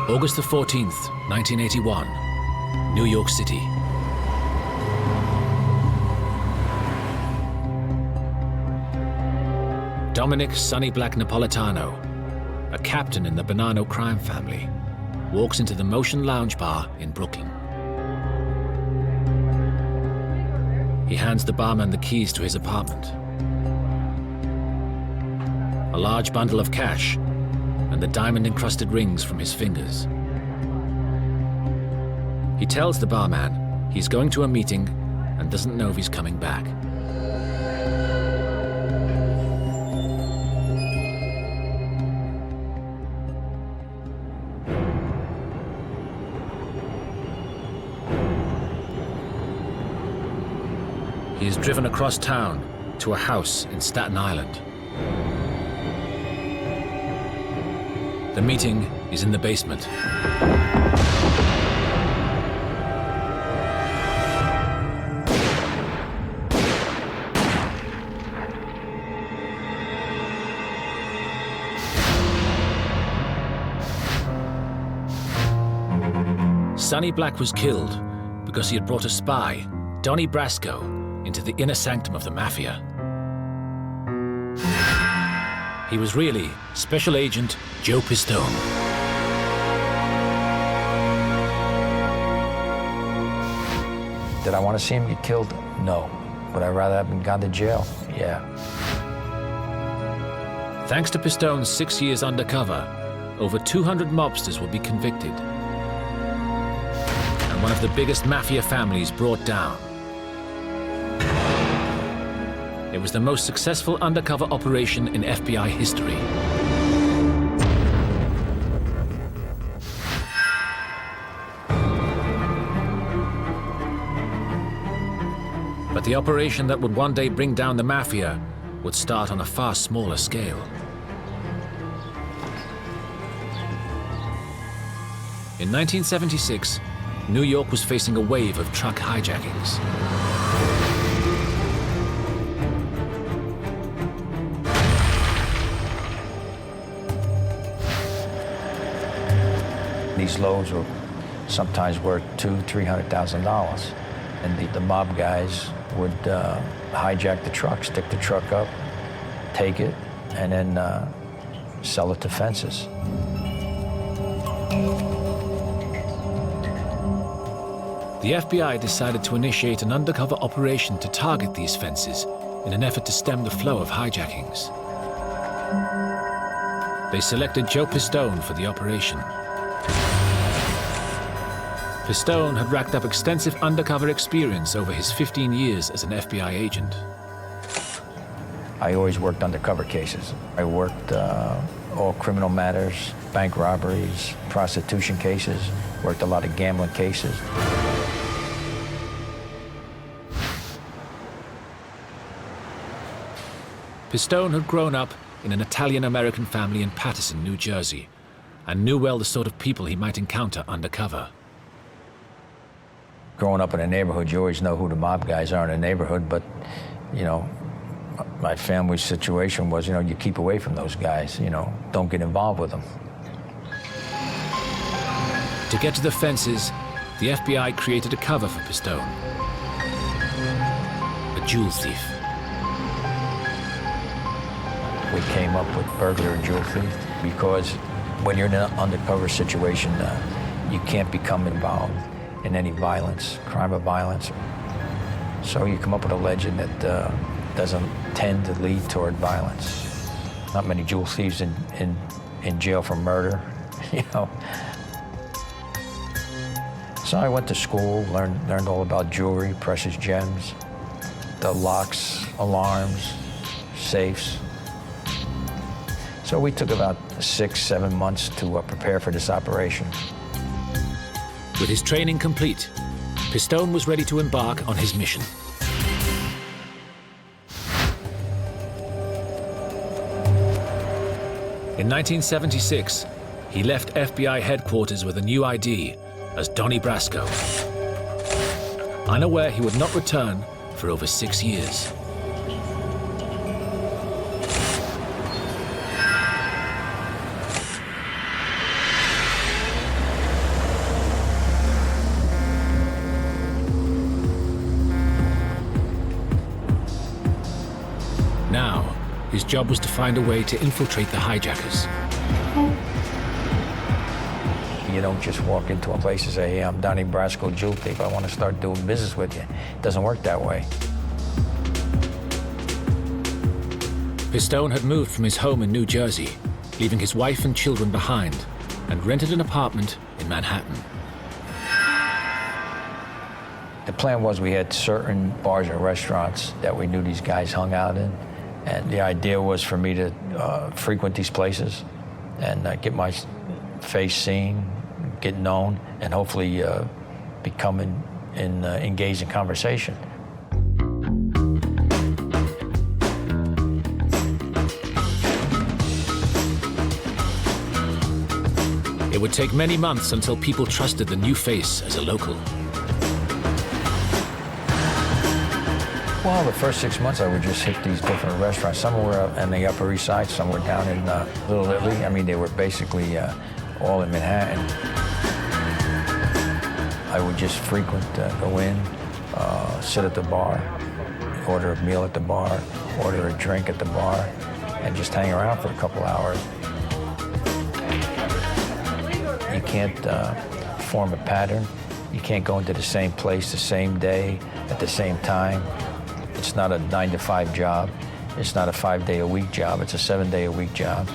August the 14th, 1981, New York City. Dominick "Sonny Black" Napolitano, a captain in the Bonanno crime family, walks into the Motion Lounge Bar in Brooklyn. He hands the barman the keys to his apartment, a large bundle of cash, and the diamond-encrusted rings from his fingers. He tells the barman he's going to a meeting and doesn't know if he's coming back. He is driven across town to a house in Staten Island. The meeting is in the basement. Sonny Black was killed because he had brought a spy, Donnie Brasco, into the inner sanctum of the Mafia. He was really Special Agent Joe Pistone. Did I want to see him get killed? No. Would I rather have him gone to jail? Yeah. Thanks to Pistone's 6 years undercover, over 200 mobsters will be convicted, and one of the biggest Mafia families brought down. It was the most successful undercover operation in FBI history. But the operation that would one day bring down the Mafia would start on a far smaller scale. In 1976, New York was facing a wave of truck hijackings. These loads were sometimes worth $200,000-300,000, and the mob guys would hijack the truck, stick the truck up, take it, and then sell it to fences. The FBI decided to initiate an undercover operation to target these fences in an effort to stem the flow of hijackings. They selected Joe Pistone for the operation. Pistone had racked up extensive undercover experience over his 15 years as an FBI agent. I always worked undercover cases. I worked all criminal matters, bank robberies, prostitution cases, worked a lot of gambling cases. Pistone had grown up in an Italian-American family in Paterson, New Jersey, and knew well the sort of people he might encounter undercover. Growing up in a neighborhood, you always know who the mob guys are in the neighborhood, but, you know, my family's situation was, you keep away from those guys, don't get involved with them. To get to the fences, the FBI created a cover for Pistone. A jewel thief. We came up with burglar and jewel thief because when you're in an undercover situation, you can't become involved in any violence, crime or violence. So you come up with a legend that doesn't tend to lead toward violence. Not many jewel thieves in jail for murder, So I went to school, learned all about jewelry, precious gems, the locks, alarms, safes. So we took about 6-7 months to prepare for this operation. With his training complete, Pistone was ready to embark on his mission. In 1976, he left FBI headquarters with a new ID as Donnie Brasco, unaware he would not return for over 6 years. His job was to find a way to infiltrate the hijackers. You don't just walk into a place and say, hey, I'm Donnie Brasco, jewel thief. I want to start doing business with you. It doesn't work that way. Pistone had moved from his home in New Jersey, leaving his wife and children behind, and rented an apartment in Manhattan. The plan was we had certain bars and restaurants that we knew these guys hung out in. And the idea was for me to frequent these places and get my face seen, get known, and hopefully become engaged in conversation. It would take many months until people trusted the new face as a local. Well, the first 6 months I would just hit these different restaurants. Some were on the Upper East Side, some were down in Little Italy. I mean, they were basically all in Manhattan. I would just frequent, go in, sit at the bar, order a meal at the bar, order a drink at the bar, and just hang around for a couple hours. You can't form a pattern. You can't go into the same place the same day at the same time. It's not a 9-to-5 job. It's not a 5-day-a-week job. It's a 7-day-a-week job.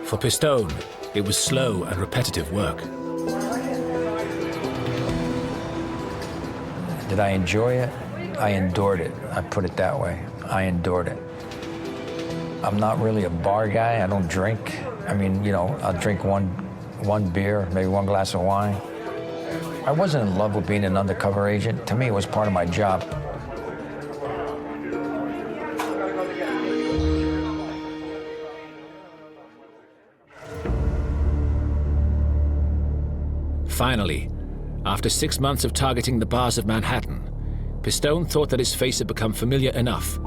For Pistone, it was slow and repetitive work. Did I enjoy it? I endured it. I put it that way. I endured it. I'm not really a bar guy. I don't drink. I mean, you know, I'll drink one beer, maybe one glass of wine. I wasn't in love with being an undercover agent. To me, it was part of my job. Finally, after 6 months of targeting the bars of Manhattan, Pistone thought that his face had become familiar enough,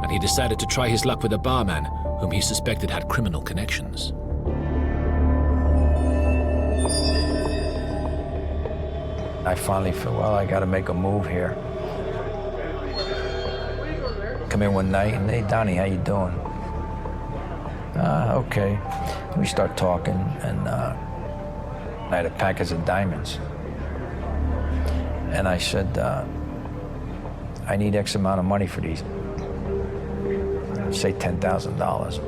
and he decided to try his luck with a barman whom he suspected had criminal connections. I finally felt, well, I got to make a move here. Come in one night and, hey, Donnie, how you doing? Okay. We start talking, and I had a package of diamonds. And I said, I need X amount of money for these. Say $10,000.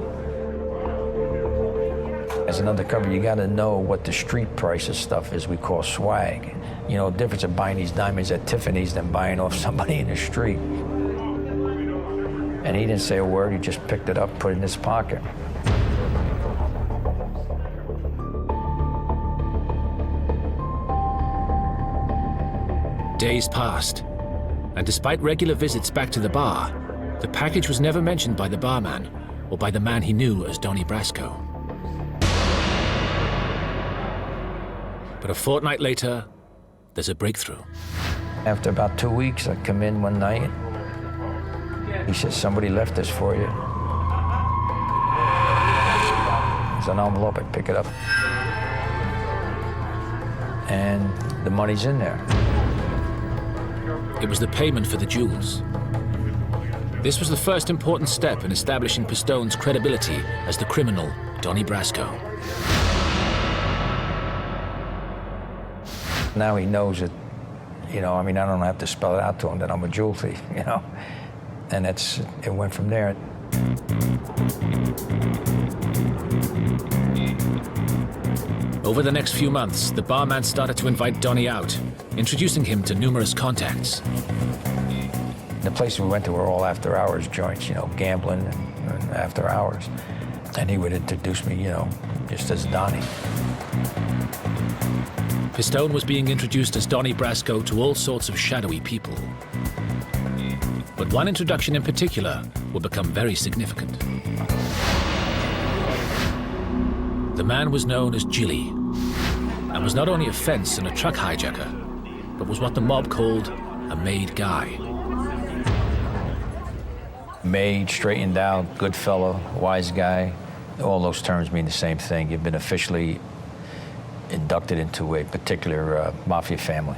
As an undercover, you got to know what the street price of stuff is we call swag. You know, the difference of buying these diamonds at Tiffany's than buying off somebody in the street. And he didn't say a word. He just picked it up, put it in his pocket. Days passed, and despite regular visits back to the bar, the package was never mentioned by the barman or by the man he knew as Donnie Brasco. But a fortnight later, there's a breakthrough. After about 2 weeks, I come in one night. He says, somebody left this for you. It's an envelope. I pick it up. And the money's in there. It was the payment for the jewels. This was the first important step in establishing Pistone's credibility as the criminal Donnie Brasco. Now he knows it, you know, I mean, I don't have to spell it out to him that I'm a jewel thief, you know? And it went from there. Over the next few months, the barman started to invite Donnie out, introducing him to numerous contacts. The places we went to were all after-hours joints, you know, gambling and after hours. And he would introduce me, you know, just as Donnie. Pistone was being introduced as Donnie Brasco to all sorts of shadowy people. But one introduction in particular would become very significant. The man was known as Jilly, and was not only a fence and a truck hijacker, but was what the mob called a made guy. Made, straightened out, good fellow, wise guy. All those terms mean the same thing. You've been officially inducted into a particular mafia family.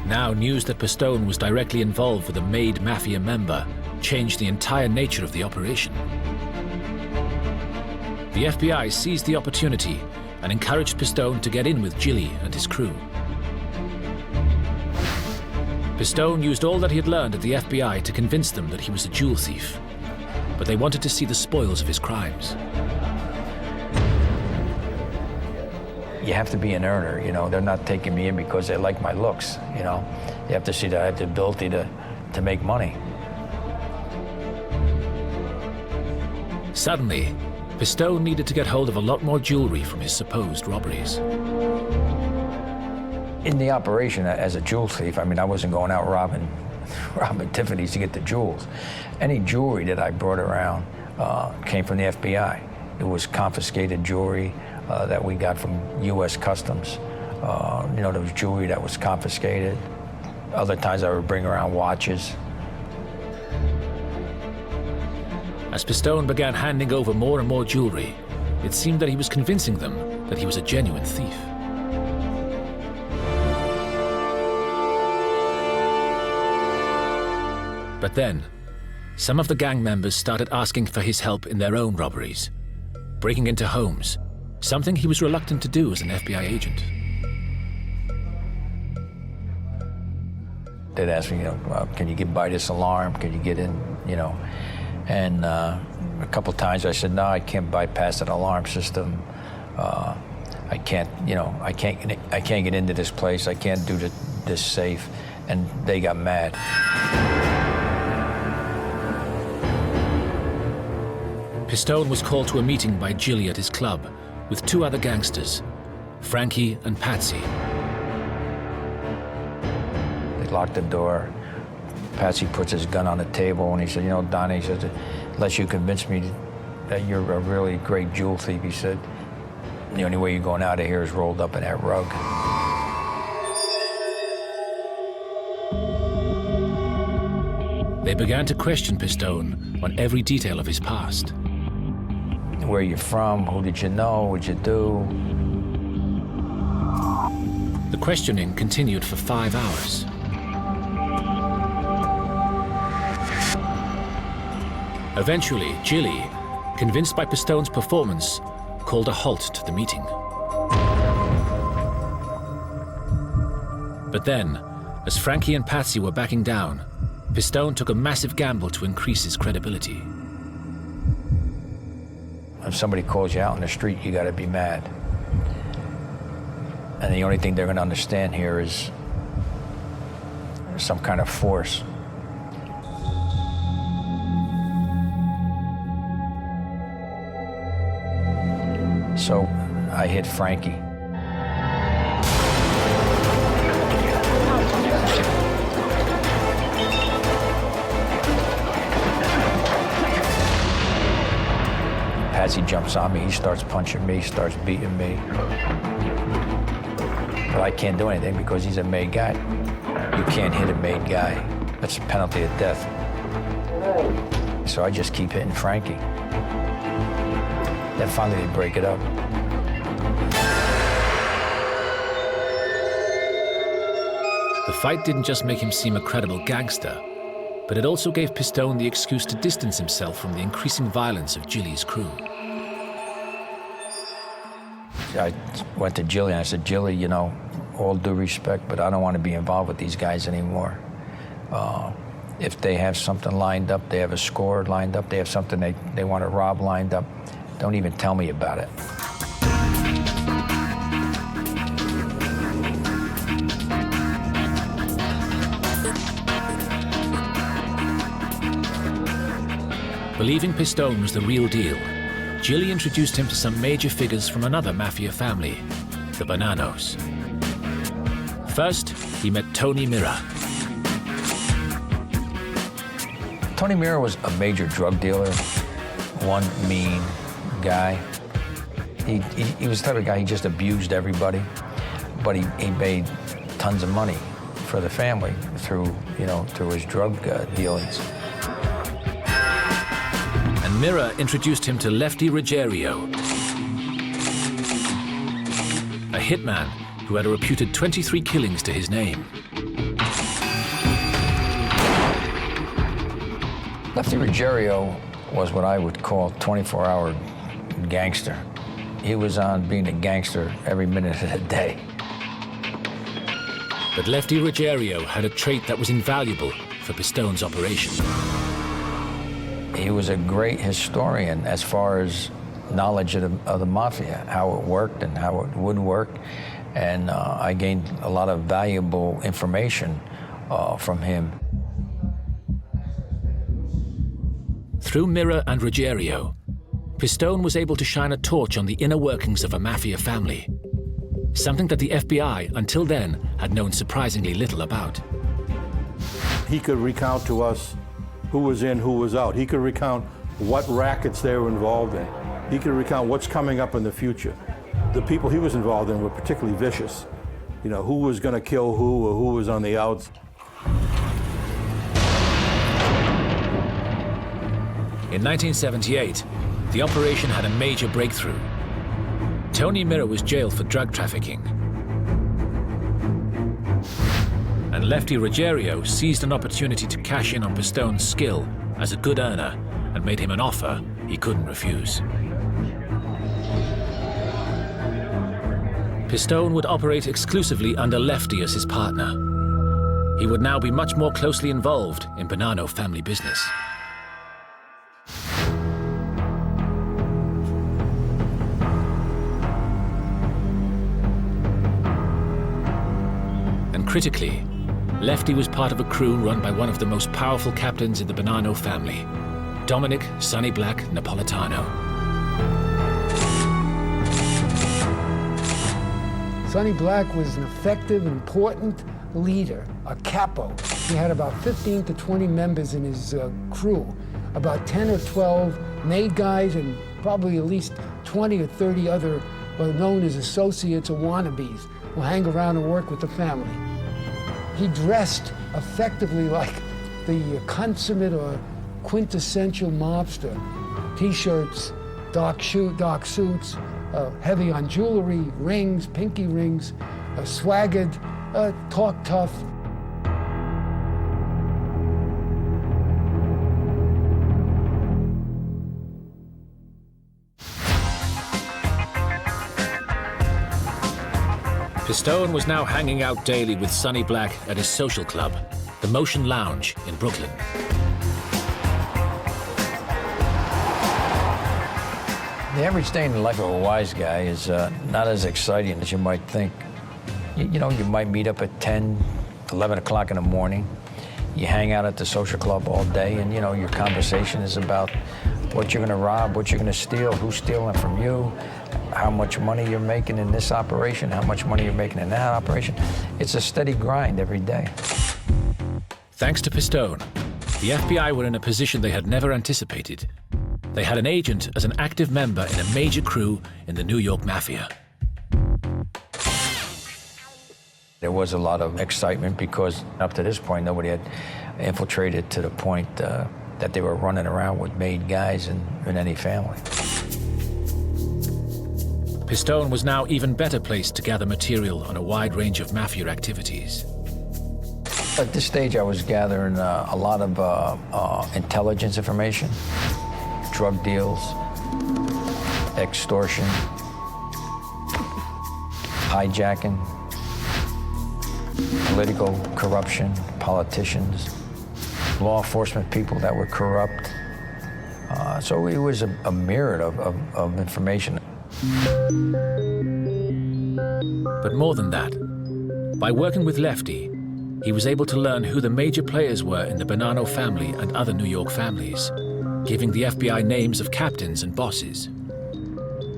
Now, news that Pistone was directly involved with a made mafia member changed the entire nature of the operation. The FBI seized the opportunity and encouraged Pistone to get in with Gilly and his crew. Pistone used all that he had learned at the FBI to convince them that he was a jewel thief, but they wanted to see the spoils of his crimes. You have to be an earner, you know. They're not taking me in because they like my looks, you know. You have to see that I have the ability to make money. Suddenly, Pistone needed to get hold of a lot more jewelry from his supposed robberies. In the operation as a jewel thief, I mean, I wasn't going out robbing Tiffany's to get the jewels. Any jewelry that I brought around came from the FBI. It was confiscated jewelry that we got from U.S. Customs. You know, there was jewelry that was confiscated. Other times I would bring around watches. As Pistone began handing over more and more jewelry, it seemed that he was convincing them that he was a genuine thief. But then, some of the gang members started asking for his help in their own robberies, breaking into homes, something he was reluctant to do as an FBI agent. They'd ask me, you know, can you get by this alarm? Can you get in, you know? And a couple times I said, no, I can't bypass an alarm system. I can't, you know, I can't get into this place. I can't do this safe. And they got mad. Pistone was called to a meeting by Gilly at his club with two other gangsters, Frankie and Patsy. They locked the door. Patsy puts his gun on the table and he said, you know, Donnie, he said, unless you convince me that you're a really great jewel thief, he said, the only way you're going out of here is rolled up in that rug. They began to question Pistone on every detail of his past. Where are you from? Who did you know? What'd you do? The questioning continued for 5 hours. Eventually, Gilly, convinced by Pistone's performance, called a halt to the meeting. But then, as Frankie and Patsy were backing down, Pistone took a massive gamble to increase his credibility. If somebody calls you out on the street, you gotta be mad. And the only thing they're gonna understand here is some kind of force. So I hit Frankie. Patsy jumps on me, he starts punching me, starts beating me. But I can't do anything because he's a made guy. You can't hit a made guy. That's a penalty of death. So I just keep hitting Frankie. Then finally they break it up. The fight didn't just make him seem a credible gangster, but it also gave Pistone the excuse to distance himself from the increasing violence of Gilly's crew. I went to Gilly and I said, Gilly, you know, all due respect, but I don't want to be involved with these guys anymore. If they have something lined up, they have a score lined up, they have something they want to rob lined up, don't even tell me about it. Believing Pistone was the real deal, Gilly introduced him to some major figures from another mafia family, the Bonanos. First, he met Tony Mira. Tony Mira was a major drug dealer, one mean guy. He was the type of guy, he just abused everybody, but he made tons of money for the family through his drug dealings. And Mirror introduced him to Lefty Ruggiero, a hitman who had a reputed 23 killings to his name. Lefty Ruggiero was what I would call 24-hour gangster. He was on being a gangster every minute of the day. But Lefty Ruggiero had a trait that was invaluable for Pistone's operation. He was a great historian as far as knowledge of the mafia, how it worked and how it would work. And I gained a lot of valuable information from him. Through Mirror and Ruggiero, Pistone was able to shine a torch on the inner workings of a mafia family, something that the FBI, until then, had known surprisingly little about. He could recount to us who was in, who was out. He could recount what rackets they were involved in. He could recount what's coming up in the future. The people he was involved in were particularly vicious. You know, who was going to kill who or who was on the outs. In 1978, the operation had a major breakthrough. Tony Mirror was jailed for drug trafficking. And Lefty Ruggiero seized an opportunity to cash in on Pistone's skill as a good earner and made him an offer he couldn't refuse. Pistone would operate exclusively under Lefty as his partner. He would now be much more closely involved in Bonanno family business. And critically, Lefty was part of a crew run by one of the most powerful captains in the Bonanno family, Dominick Sonny Black Napolitano. Sonny Black was an effective, important leader, a capo. He had about 15 to 20 members in his crew, about 10 or 12 made guys, and probably at least 20 or 30 other known as associates or wannabes who hang around and work with the family. He dressed effectively like the consummate or quintessential mobster. T-shirts, dark suits, heavy on jewelry, rings, pinky rings, swaggered, talk tough. Pistone was now hanging out daily with Sonny Black at his social club, the Motion Lounge in Brooklyn. The average day in the life of a wise guy is not as exciting as you might think. You might meet up at 10, 11 o'clock in the morning. You hang out at the social club all day, and your conversation is about what you're going to rob, what you're going to steal, who's stealing from you, how much money you're making in this operation, how much money you're making in that operation. It's a steady grind every day. Thanks to Pistone, the FBI were in a position they had never anticipated. They had an agent as an active member in a major crew in the New York Mafia. There was a lot of excitement because up to this point, nobody had infiltrated to the point that they were running around with made guys in any family. Pistone was now even better placed to gather material on a wide range of mafia activities. At this stage, I was gathering a lot of intelligence information, drug deals, extortion, hijacking, political corruption, politicians, law enforcement people that were corrupt. So it was a myriad of information. But more than that, by working with Lefty, he was able to learn who the major players were in the Bonanno family and other New York families, giving the FBI names of captains and bosses.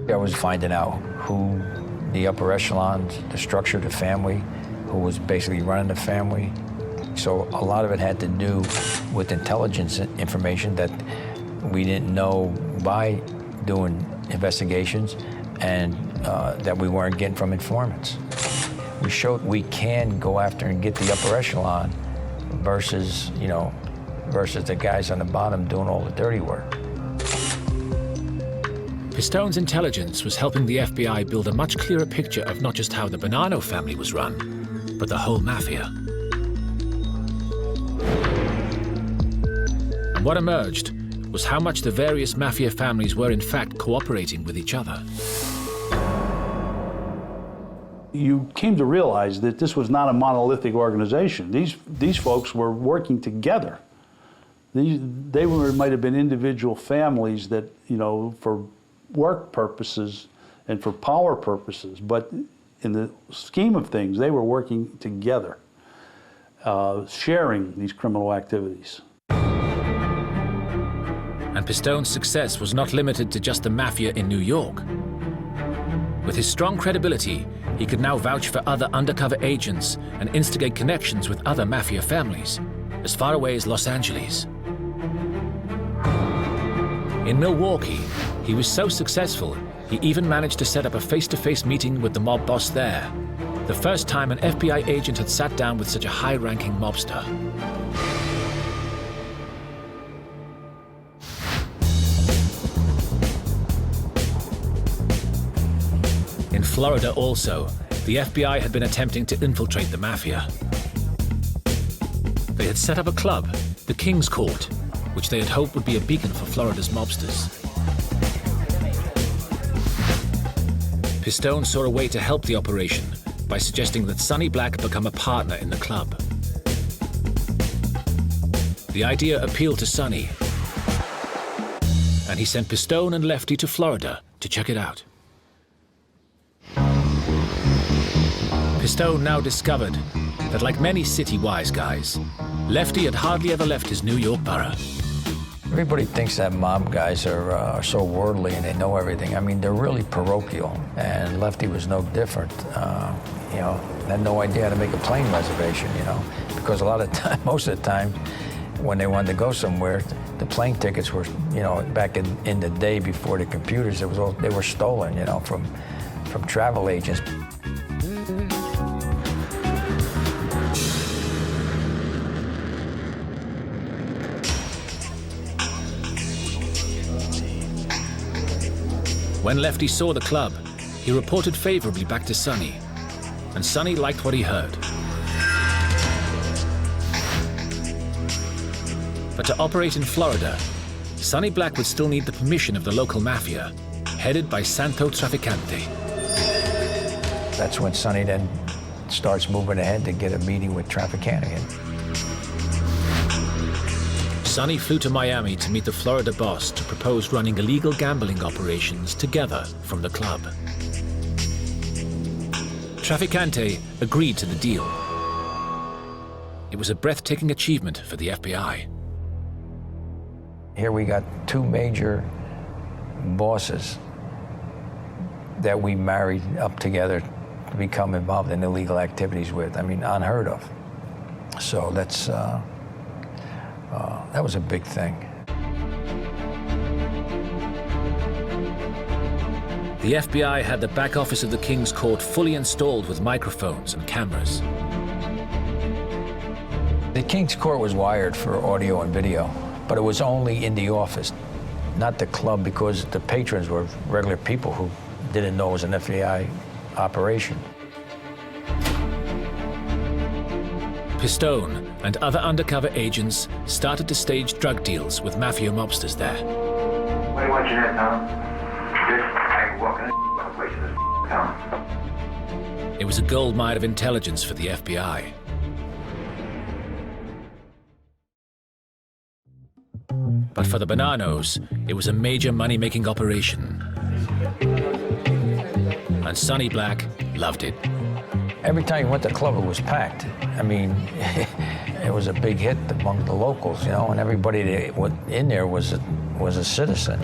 I was finding out who the upper echelons, the structure of the family, who was basically running the family. So a lot of it had to do with intelligence information that we didn't know by doing investigations and that we weren't getting from informants. We showed we can go after and get the upper echelon versus, versus the guys on the bottom doing all the dirty work. Pistone's intelligence was helping the FBI build a much clearer picture of not just how the Bonanno family was run, but the whole mafia. And what emerged was how much the various mafia families were in fact cooperating with each other. You came to realize that this was not a monolithic organization. These folks were working together. Might have been individual families that, for work purposes and for power purposes, but in the scheme of things, they were working together, sharing these criminal activities. And Pistone's success was not limited to just the mafia in New York. With his strong credibility, he could now vouch for other undercover agents and instigate connections with other mafia families, as far away as Los Angeles. In Milwaukee, he was so successful, he even managed to set up a face-to-face meeting with the mob boss there, the first time an FBI agent had sat down with such a high-ranking mobster. In Florida also, the FBI had been attempting to infiltrate the mafia. They had set up a club, the King's Court, which they had hoped would be a beacon for Florida's mobsters. Pistone saw a way to help the operation by suggesting that Sonny Black become a partner in the club. The idea appealed to Sonny, and he sent Pistone and Lefty to Florida to check it out. Pistone now discovered that, like many city wise guys, Lefty had hardly ever left his New York borough. Everybody thinks that mob guys are so worldly and they know everything. I mean, they're really parochial, and Lefty was no different. Had no idea how to make a plane reservation, because a lot of time, most of the time, when they wanted to go somewhere, the plane tickets were, back in the day before the computers, they were stolen, from travel agents. When Lefty saw the club, he reported favorably back to Sonny, and Sonny liked what he heard. But to operate in Florida, Sonny Black would still need the permission of the local mafia, headed by Santo Trafficante. That's when Sonny then starts moving ahead to get a meeting with Trafficante. Sonny flew to Miami to meet the Florida boss to propose running illegal gambling operations together from the club. Trafficante agreed to the deal. It was a breathtaking achievement for the FBI. Here we got two major bosses that we married up together to become involved in illegal activities with. I mean, unheard of. So that was a big thing. The FBI had the back office of the King's Court fully installed with microphones and cameras. The King's Court was wired for audio and video, but it was only in the office, not the club, because the patrons were regular people who didn't know it was an FBI operation. Pistone and other undercover agents started to stage drug deals with mafia mobsters there. What do you want, Jeanette, Tom? I walk in the place in this town. It was a gold mine of intelligence for the FBI. But for the Bonannos, it was a major money-making operation. And Sonny Black loved it. Every time you went to the club, it was packed. I mean, it was a big hit among the locals, and everybody that went in there was a citizen,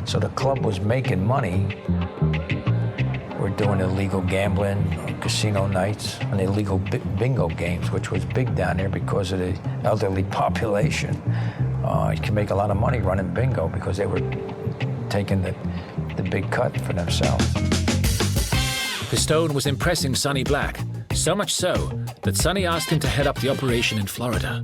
So the club was making money. We're doing illegal gambling, casino nights, and illegal bingo games, which was big down there because of the elderly population. You can make a lot of money running bingo because they were taking the big cut for themselves. Pistone was impressing Sonny Black, So much so that Sonny asked him to head up the operation in Florida.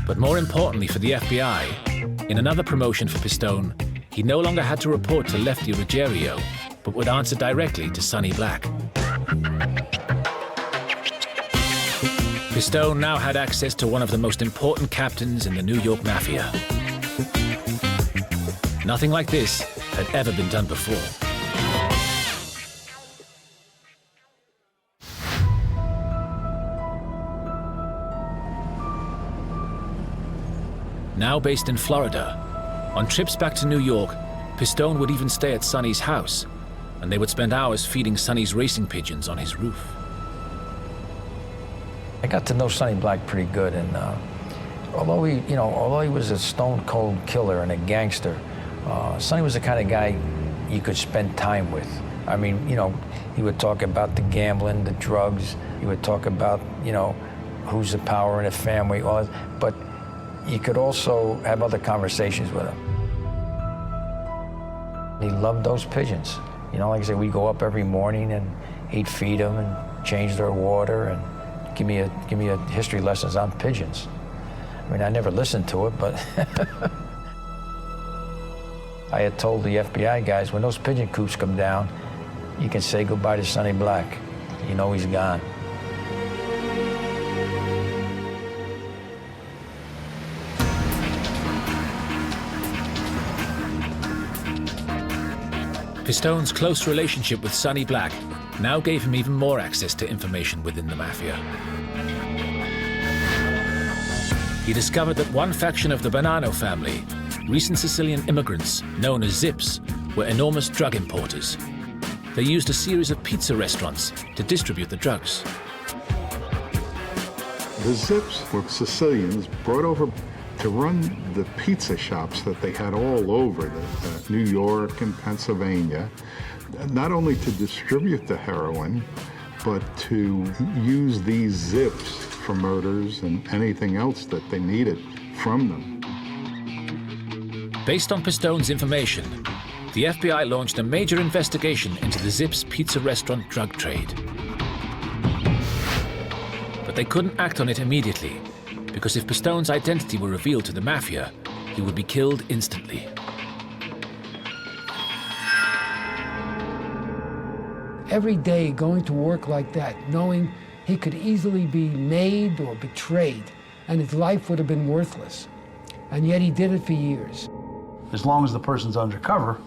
But more importantly for the FBI, in another promotion for Pistone, he no longer had to report to Lefty Ruggiero, but would answer directly to Sonny Black. Pistone now had access to one of the most important captains in the New York Mafia. Nothing like this had ever been done before. Now based in Florida, on trips back to New York, Pistone would even stay at Sonny's house, and they would spend hours feeding Sonny's racing pigeons on his roof. I got to know Sonny Black pretty good, and although he was a stone-cold killer and a gangster, Sonny was the kind of guy you could spend time with. I mean, he would talk about the gambling, the drugs. He would talk about, who's the power in the family, all that. But you could also have other conversations with him. He loved those pigeons. Like I said, we'd go up every morning and he'd feed them and change their water and give me a history lessons on pigeons. I mean, I never listened to it, but I had told the FBI guys, when those pigeon coops come down, you can say goodbye to Sonny Black. He's gone. Pistone's close relationship with Sonny Black now gave him even more access to information within the Mafia. He discovered that one faction of the Bonanno family, recent Sicilian immigrants known as Zips, were enormous drug importers. They used a series of pizza restaurants to distribute the drugs. The Zips were Sicilians brought over to run the pizza shops that they had all over New York and Pennsylvania, not only to distribute the heroin, but to use these Zips for murders and anything else that they needed from them. Based on Pistone's information, the FBI launched a major investigation into the Zips pizza restaurant drug trade. But they couldn't act on it immediately, because if Pistone's identity were revealed to the Mafia, he would be killed instantly. Every day going to work like that, knowing he could easily be made or betrayed, and his life would have been worthless. And yet he did it for years. As long as the person's undercover,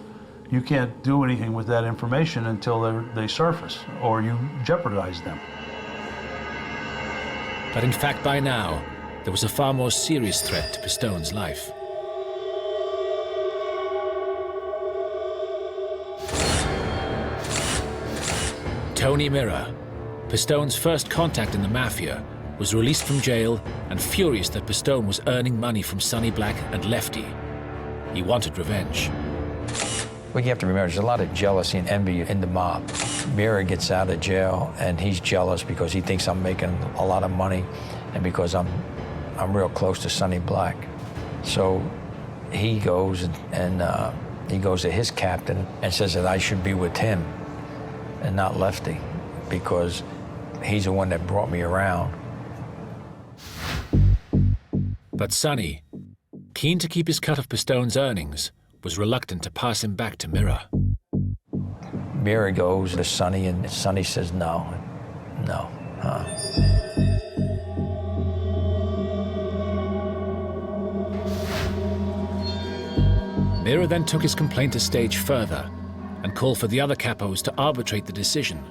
you can't do anything with that information until they surface, or you jeopardize them. But in fact, by now, there was a far more serious threat to Pistone's life. Tony Mira, Pistone's first contact in the Mafia, was released from jail and furious that Pistone was earning money from Sonny Black and Lefty. He wanted revenge. What you have to remember, there's a lot of jealousy and envy in the mob. Mira gets out of jail, and he's jealous because he thinks I'm making a lot of money and because I'm real close to Sonny Black. So he goes and he goes to his captain and says that I should be with him and not Lefty because he's the one that brought me around. But Sonny, keen to keep his cut of Pistone's earnings, was reluctant to pass him back to Mira. Mira goes to Sonny, and Sonny says no. Mira then took his complaint a stage further and called for the other capos to arbitrate the decision.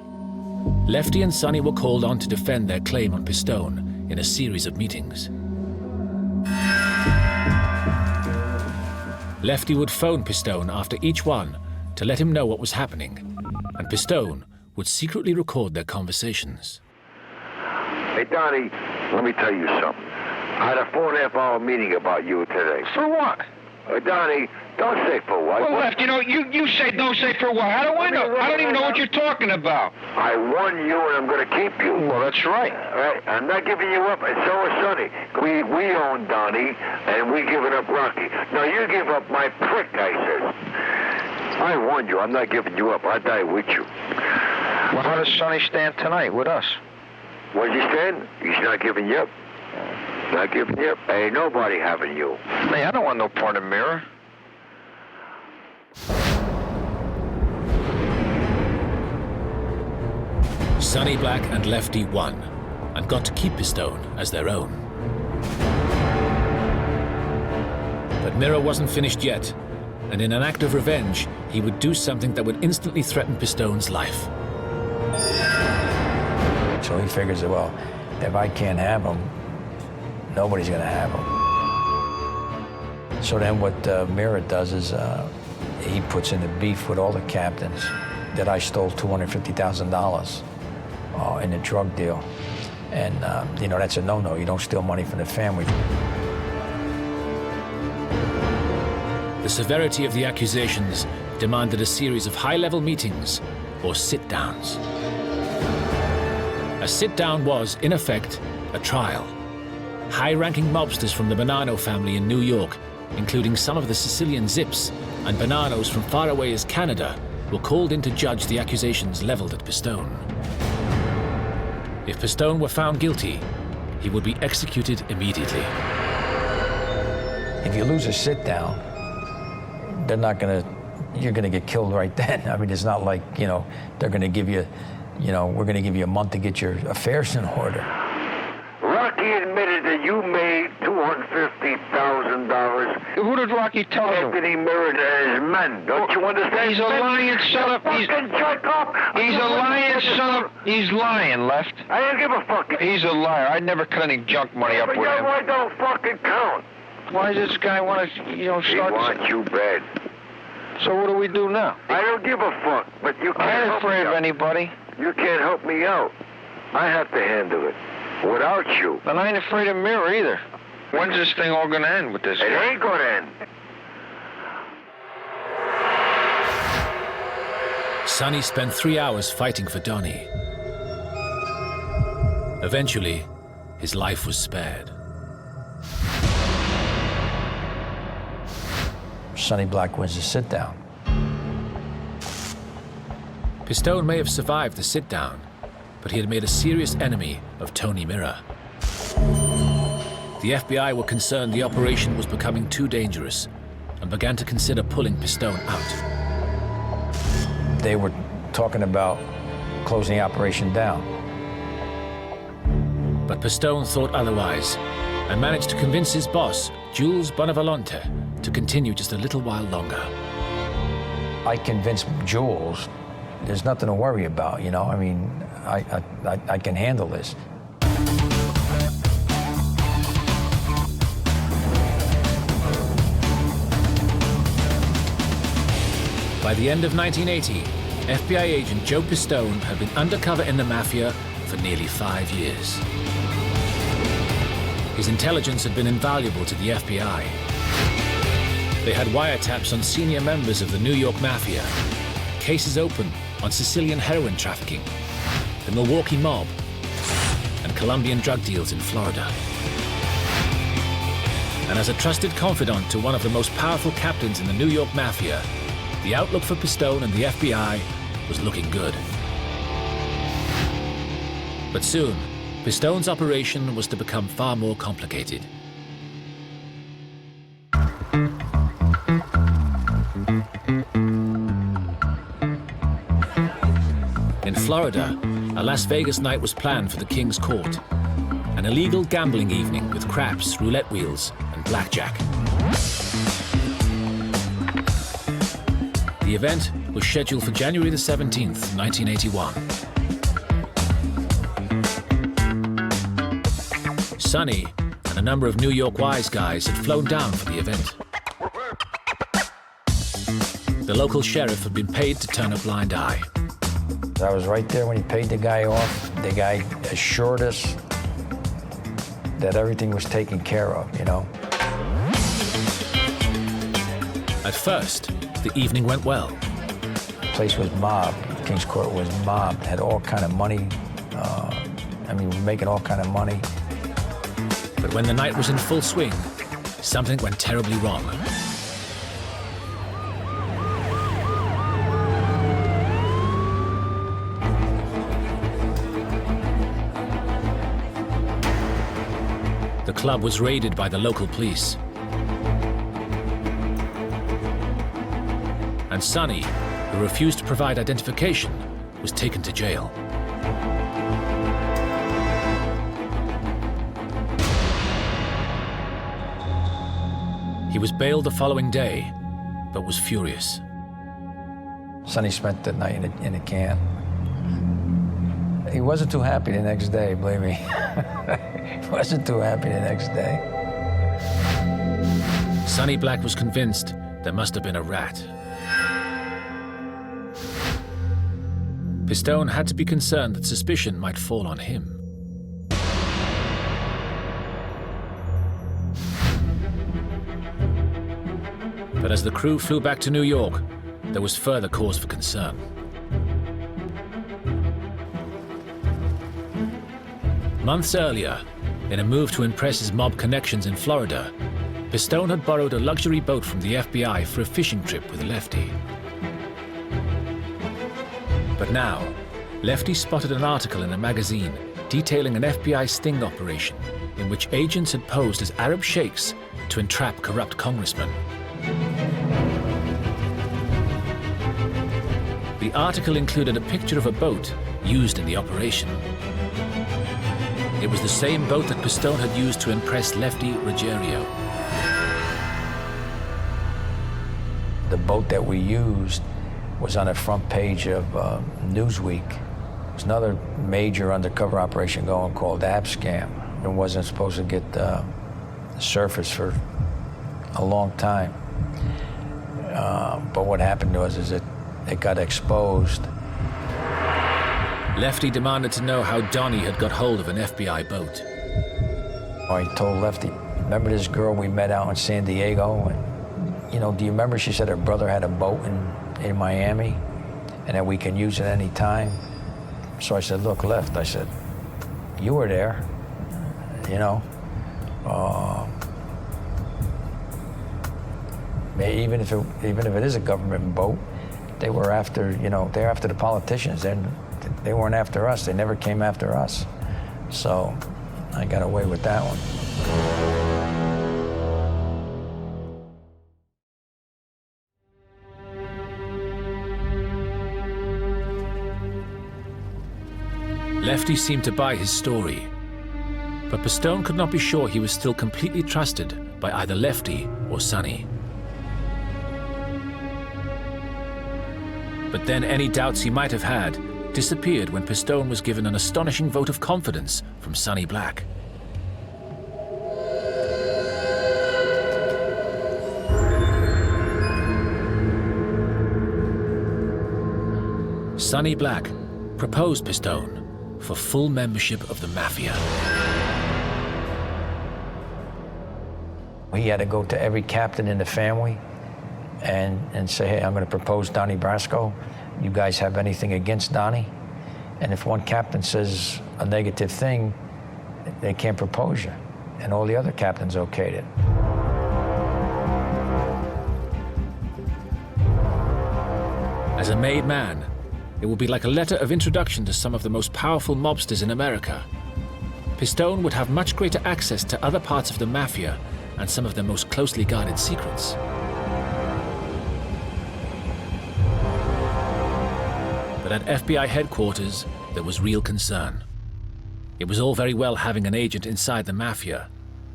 Lefty and Sonny were called on to defend their claim on Pistone in a series of meetings. Lefty would phone Pistone after each one to let him know what was happening, and Pistone would secretly record their conversations. Hey, Donnie, let me tell you something. I had a 4.5-hour meeting about you today. For what? Donnie, don't say for what. Well, Left, you say don't say for what. How do I know? I don't even know what you're talking about. I won you, and I'm going to keep you. Well, that's right. All right? I'm not giving you up, and so is Sonny. We own Donnie, and we giving up Rocky. Now, you give up my prick, I said. I won you. I'm not giving you up. I die with you. Well, how does Sonny stand tonight with us? What's he stand? He's not giving you up. Not giving you up. Ain't nobody having you. Hey, I don't want no part of Mirror. Sonny Black and Lefty won and got to keep Pistone as their own. But Mirror wasn't finished yet, and in an act of revenge, he would do something that would instantly threaten Pistone's life. So he figures, well, if I can't have him, nobody's going to have him. So then what Mirror does is he puts in the beef with all the captains that I stole $250,000 in a drug deal. And, you know, that's a no-no. You don't steal money from the family. The severity of the accusations demanded a series of high-level meetings, or sit-downs. A sit-down was, in effect, a trial. High-ranking mobsters from the Bonanno family in New York, including some of the Sicilian Zips and Bonannos from far away as Canada, were called in to judge the accusations leveled at Pistone. If Pistone were found guilty, he would be executed immediately. If you lose a sit-down, they're not going to, you're going to get killed right then. I mean, it's not like, you know, they're going to give you, you know, we're going to give you a month to get your affairs in order. Rocky admitted that you made $250,000. Who did Rocky tell you? After he murdered his men. Don't you understand? He's a lying son of... He's a lying son of... He's lying, Left. I don't give a fuck. He's a liar. I'd never cut any junk money up But with your him. word don't fucking count. Why does this guy want to, you know, He start... wants you bad. So what do we do now? I don't give a fuck, but you can't I ain't help afraid me of out. anybody. You can't help me out. I have to handle it. Without you. And I ain't afraid of Mirror either. When's this thing all gonna end with this It guy? ain't gonna end. Sonny spent 3 hours fighting for Donnie. Eventually, his life was spared. Sonny Black wins the sit-down. Pistone may have survived the sit-down, but he had made a serious enemy of Tony Mirror. The FBI were concerned the operation was becoming too dangerous and began to consider pulling Pistone out. They were talking about closing the operation down. But Pistone thought otherwise and managed to convince his boss, Jules Bonavolonte, to continue just a little while longer. I convinced Jules, there's nothing to worry about, you know? I mean, I can handle this. By the end of 1980, FBI agent Joe Pistone had been undercover in the Mafia for nearly 5 years. His intelligence had been invaluable to the FBI. They had wiretaps on senior members of the New York Mafia, cases open on Sicilian heroin trafficking, the Milwaukee mob, and Colombian drug deals in Florida. And as a trusted confidant to one of the most powerful captains in the New York Mafia, the outlook for Pistone and the FBI was looking good. But soon, Pistone's operation was to become far more complicated. In Florida, a Las Vegas night was planned for the King's Court, an illegal gambling evening with craps, roulette wheels, and blackjack. The event was scheduled for January the 17th, 1981. Sonny and a number of New York wise guys had flown down for the event. The local sheriff had been paid to turn a blind eye. I was right there when he paid the guy off. The guy assured us that everything was taken care of, you know? At first, the evening went well. The place was mobbed. King's Court was mobbed, had all kind of money. I mean, we were making all kind of money. But when the night was in full swing, something went terribly wrong. the club was raided by the local police. And Sonny, who refused to provide identification, was taken to jail. He was bailed the following day, but was furious. Sonny spent the night in a can. He wasn't too happy the next day, believe me. He wasn't too happy the next day. Sonny Black was convinced there must have been a rat. Pistone had to be concerned that suspicion might fall on him. But as the crew flew back to New York, there was further cause for concern. Months earlier, in a move to impress his mob connections in Florida, Pistone had borrowed a luxury boat from the FBI for a fishing trip with Lefty. But now, Lefty spotted an article in a magazine detailing an FBI sting operation in which agents had posed as Arab sheikhs to entrap corrupt congressmen. The article included a picture of a boat used in the operation. It was the same boat that Pistone had used to impress Lefty Ruggiero. The boat that we used was on the front page of Newsweek. There was another major undercover operation going called Abscam. It wasn't supposed to get the surface for a long time. But what happened was it got exposed. Lefty demanded to know how Donnie had got hold of an FBI boat. I told Lefty, remember this girl we met out in San Diego? And, you know, do you remember she said her brother had a boat in Miami and that we can use it any time? So I said, look, Left, I said, you were there, you know. Even if it is a government boat, they were after, you know, they're after the politicians. They weren't after us. They never came after us. So I got away with that one. Lefty seemed to buy his story, but Pistone could not be sure he was still completely trusted by either Lefty or Sonny. But then any doubts he might have had disappeared when Pistone was given an astonishing vote of confidence from Sonny Black. Sonny Black proposed Pistone for full membership of the Mafia. He had to go to every captain in the family and say, hey, I'm going to propose Donnie Brasco. You guys have anything against Donnie? And if one captain says a negative thing, they can't propose you. And all the other captains okayed it. As a made man, it would be like a letter of introduction to some of the most powerful mobsters in America. Pistone would have much greater access to other parts of the Mafia and some of their most closely guarded secrets. But at FBI headquarters, there was real concern. It was all very well having an agent inside the Mafia,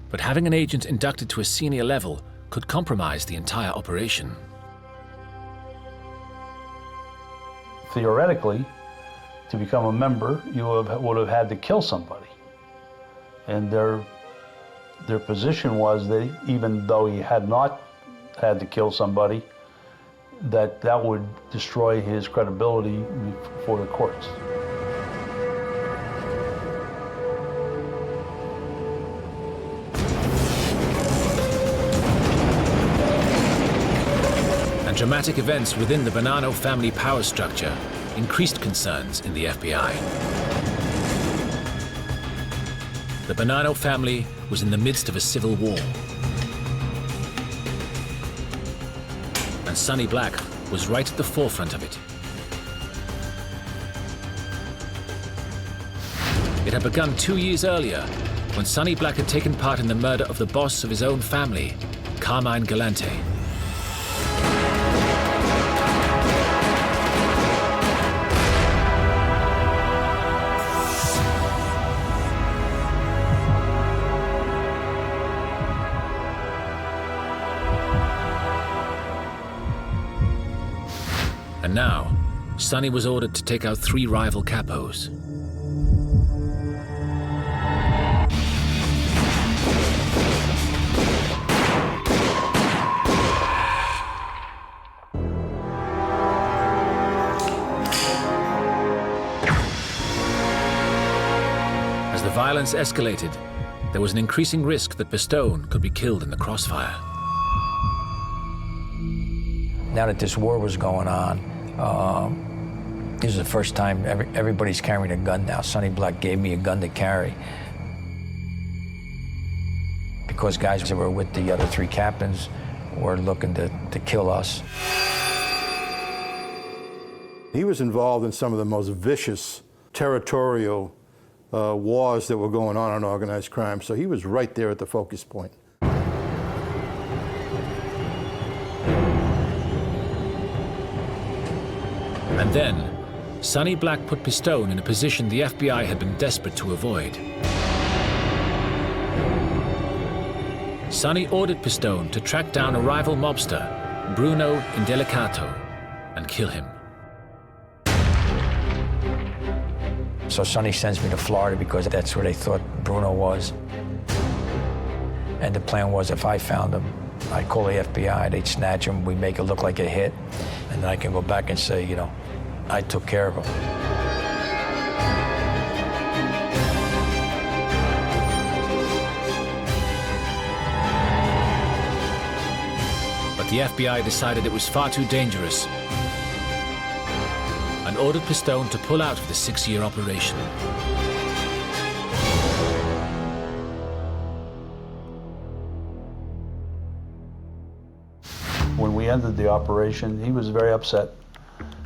but having an agent inducted to a senior level could compromise the entire operation. Theoretically, to become a member, you would have had to kill somebody. And their position was that even though he had not had to kill somebody, that would destroy his credibility before the courts. And dramatic events within the Bonanno family power structure increased concerns in the FBI. The Bonanno family was in the midst of a civil war. And Sonny Black was right at the forefront of it. It had begun 2 years earlier, when Sonny Black had taken part in the murder of the boss of his own family, Carmine Galante. And now, Sonny was ordered to take out 3 rival capos. As the violence escalated, there was an increasing risk that Pistone could be killed in the crossfire. Now that this war was going on, this is the first time everybody's carrying a gun now. Sonny Black gave me a gun to carry. Because guys that were with the other 3 captains were looking to kill us. He was involved in some of the most vicious territorial wars that were going on organized crime, so he was right there at the focus point. And then, Sonny Black put Pistone in a position the FBI had been desperate to avoid. Sonny ordered Pistone to track down a rival mobster, Bruno Indelicato, and kill him. So Sonny sends me to Florida because that's where they thought Bruno was. And the plan was if I found him, I'd call the FBI, they'd snatch him, we'd make it look like a hit, and then I can go back and say, you know, I took care of him. But the FBI decided it was far too dangerous and ordered Pistone to pull out of the 6-year operation. When we ended the operation, he was very upset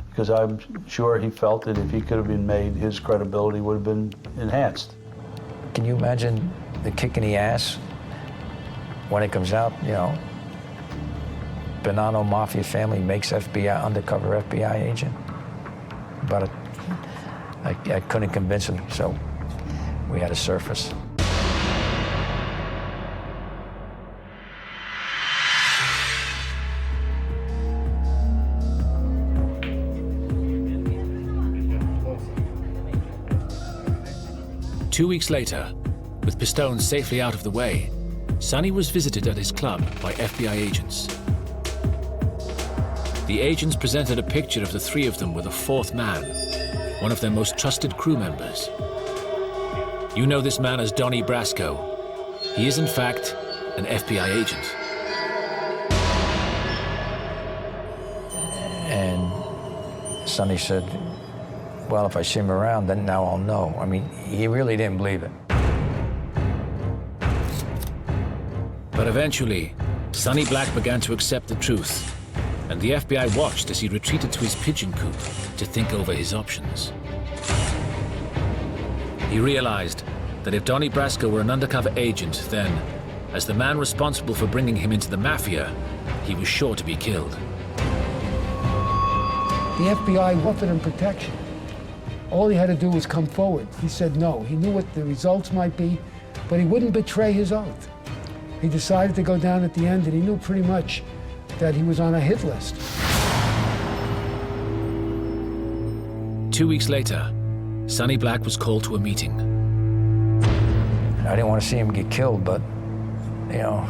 because I'm sure he felt that if he could have been made, his credibility would have been enhanced. Can you imagine the kick in the ass when it comes out, you know, Bonanno Mafia family makes undercover FBI agent? But I couldn't convince him, so we had to surface. Two weeks later, with Pistone safely out of the way, Sonny was visited at his club by FBI agents. The agents presented a picture of the 3 of them with a 4th man, one of their most trusted crew members. You know this man as Donnie Brasco. He is, in fact, an FBI agent. And Sonny said, well, if I see him around, then now I'll know. I mean, he really didn't believe it. But eventually, Sonny Black began to accept the truth, and the FBI watched as he retreated to his pigeon coop to think over his options. He realized that if Donnie Brasco were an undercover agent, then, as the man responsible for bringing him into the Mafia, he was sure to be killed. The FBI offered him protection. All he had to do was come forward. He said no. He knew what the results might be, but he wouldn't betray his oath. He decided to go down at the end, and he knew pretty much that he was on a hit list. 2 weeks later, Sonny Black was called to a meeting. I didn't want to see him get killed, but, you know,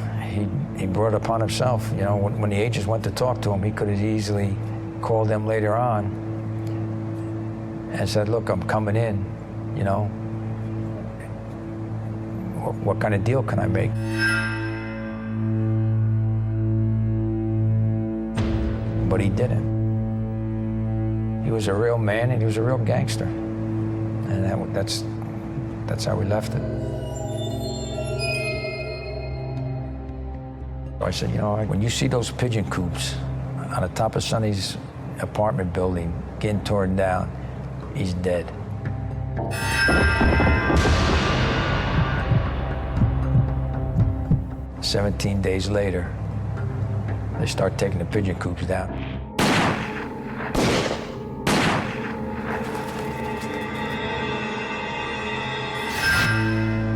he brought it upon himself. You know, when the agents went to talk to him, he could have easily called them later on and said, look, I'm coming in, you know. What kind of deal can I make? But he didn't. He was a real man and he was a real gangster. And that's how we left it. I said, you know, when you see those pigeon coops on the top of Sonny's apartment building getting torn down, he's dead. 17 days later, they start taking the pigeon coops down.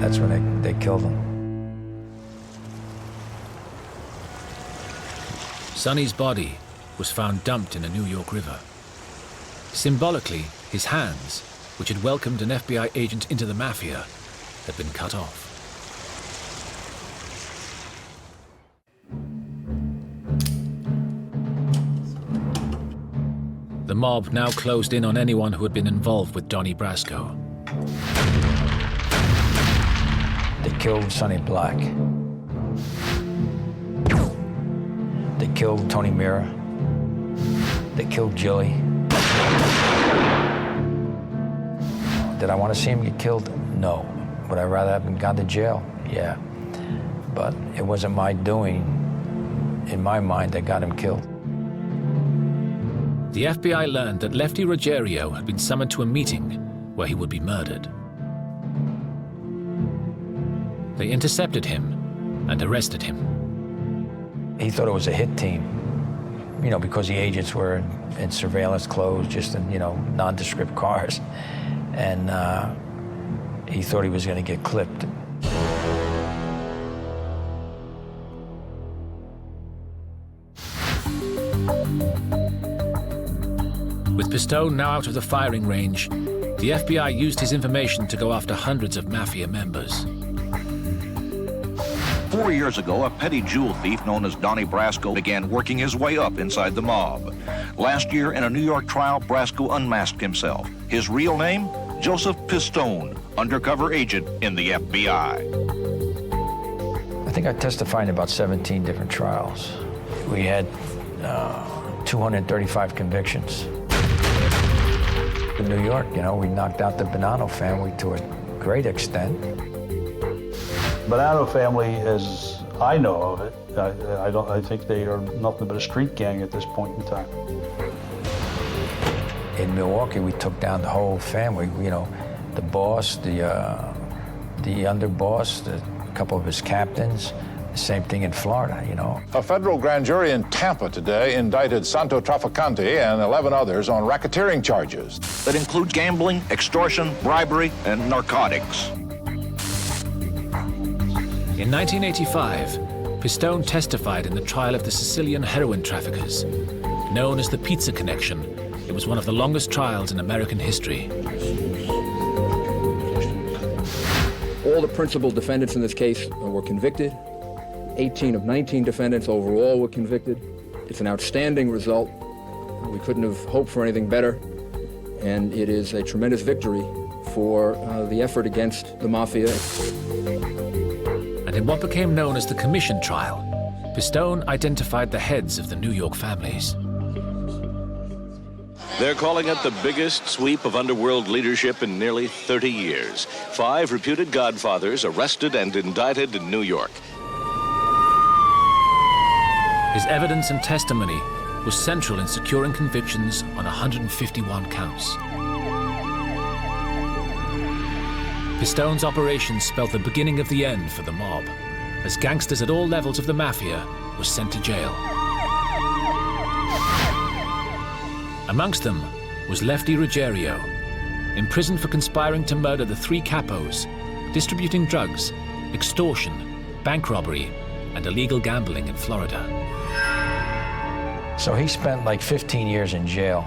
That's when they killed him. Sonny's body was found dumped in a New York river. Symbolically, his hands, which had welcomed an FBI agent into the Mafia, had been cut off. The mob now closed in on anyone who had been involved with Donnie Brasco. They killed Sonny Black. They killed Tony Mira. They killed Jilly. Did I want to see him get killed? No. Would I rather have him gone to jail? Yeah. But it wasn't my doing, in my mind, that got him killed. The FBI learned that Lefty Ruggiero had been summoned to a meeting where he would be murdered. They intercepted him and arrested him. He thought it was a hit team, you know, because the agents were in surveillance clothes, just in, you know, nondescript cars. And he thought he was going to get clipped. With Pistone now out of the firing range, the FBI used his information to go after hundreds of Mafia members. 4 years ago, a petty jewel thief known as Donnie Brasco began working his way up inside the mob. Last year, in a New York trial, Brasco unmasked himself. His real name? Joseph Pistone, undercover agent in the FBI. I think I testified in about 17 different trials. We had 235 convictions. In New York, you know, we knocked out the Bonanno family to a great extent. Bonanno family, as I know of it, I think they are nothing but a street gang at this point in time. In Milwaukee, we took down the whole family. You know, the boss, the underboss, a couple of his captains. The same thing in Florida, you know. A federal grand jury in Tampa today indicted Santo Trafficante and 11 others on racketeering charges. That include gambling, extortion, bribery, and narcotics. In 1985, Pistone testified in the trial of the Sicilian heroin traffickers. Known as the Pizza Connection, it was one of the longest trials in American history. All the principal defendants in this case were convicted. 18 of 19 defendants overall were convicted. It's an outstanding result. We couldn't have hoped for anything better, and it is a tremendous victory for the effort against the Mafia. And in what became known as the Commission Trial, Pistone identified the heads of the New York families. They're calling it the biggest sweep of underworld leadership in nearly 30 years. 5 reputed godfathers arrested and indicted in New York. His evidence and testimony was central in securing convictions on 151 counts. Pistone's operation spelled the beginning of the end for the mob, as gangsters at all levels of the Mafia were sent to jail. Amongst them was Lefty Ruggiero, imprisoned for conspiring to murder the 3 capos, distributing drugs, extortion, bank robbery, and illegal gambling in Florida. So he spent like 15 years in jail.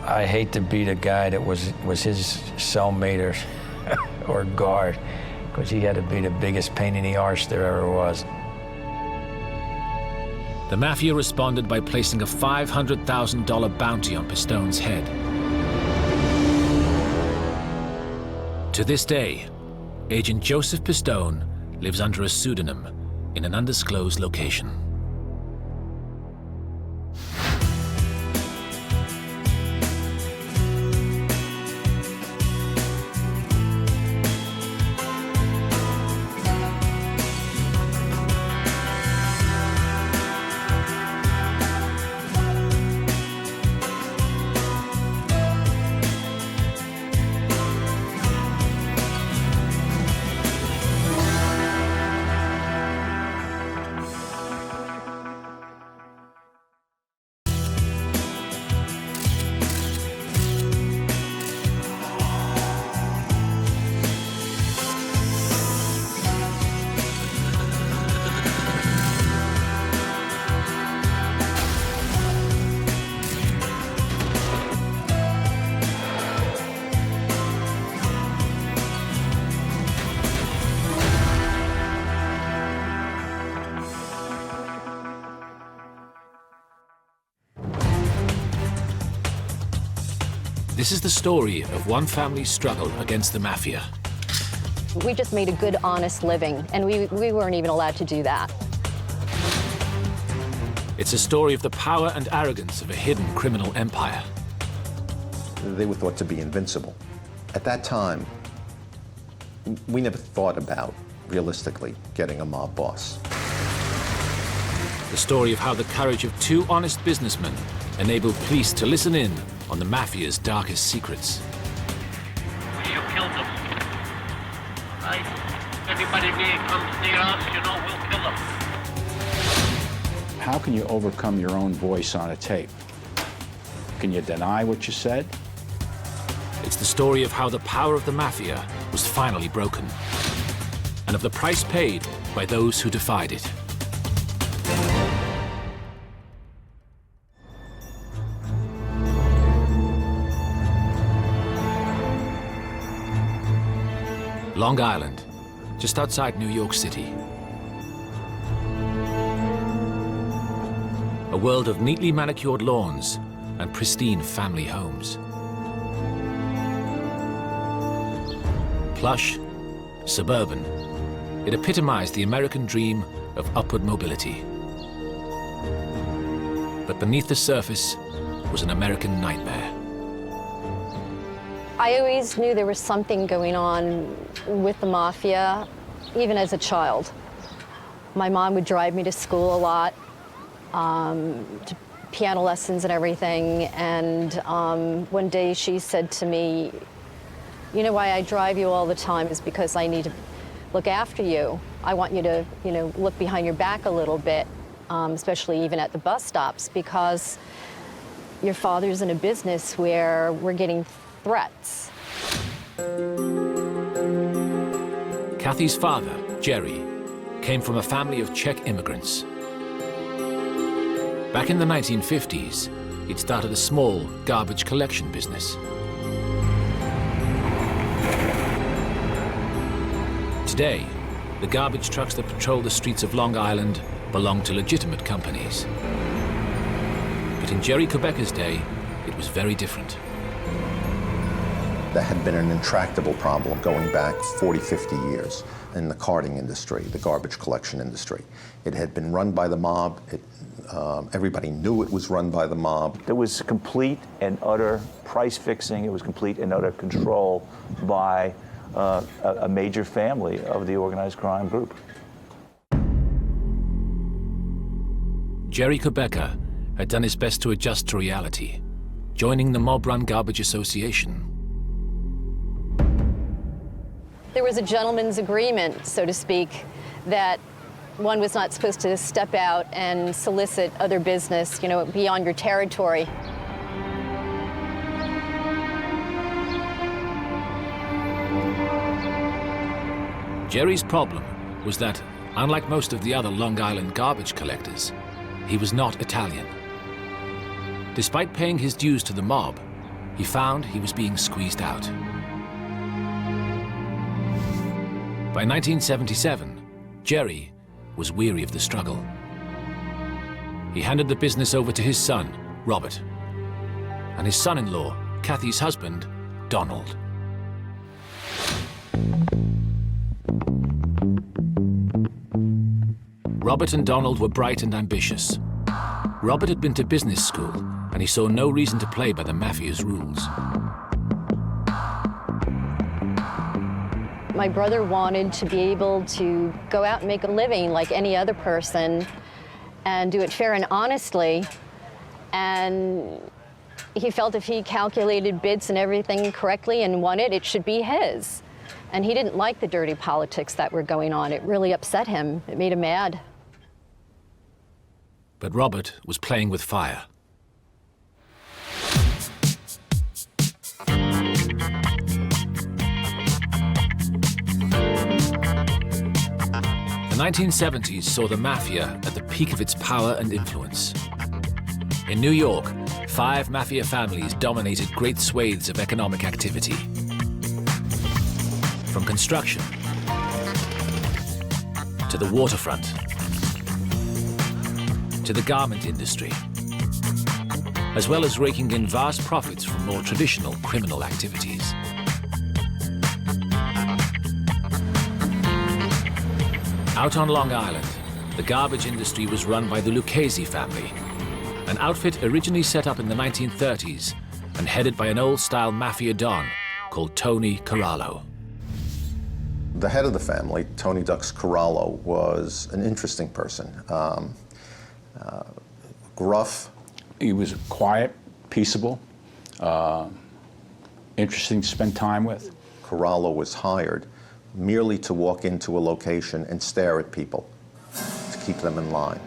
I hate to be the guy that was his cellmate or guard, because he had to be the biggest pain in the arse there ever was. The Mafia responded by placing a $500,000 bounty on Pistone's head. To this day, Agent Joseph Pistone lives under a pseudonym in an undisclosed location. This is the story of one family's struggle against the mafia. We just made a good, honest living, and we weren't even allowed to do that. It's a story of the power and arrogance of a hidden criminal empire. They were thought to be invincible. At that time, we never thought about, realistically, getting a mob boss. The story of how the courage of two honest businessmen enabled police to listen in on the mafia's darkest secrets. We should kill them. Right? Anybody comes near us, we'll kill them. How can you overcome your own voice on a tape? Can you deny what you said? It's the story of how the power of the mafia was finally broken, and of the price paid by those who defied it. Long Island, just outside New York City. A world of neatly manicured lawns and pristine family homes. Plush, suburban, it epitomized the American dream of upward mobility. But beneath the surface was an American nightmare. I always knew there was something going on with the mafia, even as a child. My mom would drive me to school a lot, to piano lessons and everything, and one day she said to me, "You know why I drive you all the time is because I need to look after you. I want you to, look behind your back a little bit, especially even at the bus stops, because your father's in a business where we're getting threats." Kathy's father, Jerry, came from a family of Czech immigrants. Back in the 1950s, he'd started a small garbage collection business. Today, the garbage trucks that patrol the streets of Long Island belong to legitimate companies. But in Jerry Kubecka's day, it was very different. That had been an intractable problem going back 40, 50 years in the carting industry, the garbage collection industry. It had been run by the mob. Everybody knew it was run by the mob. There was complete and utter price fixing. It was complete and utter control by a major family of the organized crime group. Jerry Kubecka had done his best to adjust to reality, joining the mob-run Garbage Association. There was a gentleman's agreement, so to speak, that one was not supposed to step out and solicit other business, beyond your territory. Jerry's problem was that, unlike most of the other Long Island garbage collectors, he was not Italian. Despite paying his dues to the mob, he found he was being squeezed out. By 1977, Jerry was weary of the struggle. He handed the business over to his son, Robert, and his son-in-law, Kathy's husband, Donald. Robert and Donald were bright and ambitious. Robert had been to business school, and he saw no reason to play by the mafia's rules. My brother wanted to be able to go out and make a living like any other person and do it fair and honestly. And he felt if he calculated bids and everything correctly and won it, it should be his. And he didn't like the dirty politics that were going on. It really upset him. It made him mad. But Robert was playing with fire. The 1970s saw the mafia at the peak of its power and influence. In New York, 5 mafia families dominated great swathes of economic activity. From construction to the waterfront to the garment industry. as well as raking in vast profits from more traditional criminal activities. Out on Long Island, the garbage industry was run by the Lucchese family, an outfit originally set up in the 1930s and headed by an old-style mafia don called Tony Corallo. The head of the family, Tony Dux Corallo, was an interesting person. Gruff. He was quiet, peaceable, interesting to spend time with. Corallo was hired merely to walk into a location and stare at people, to keep them in line.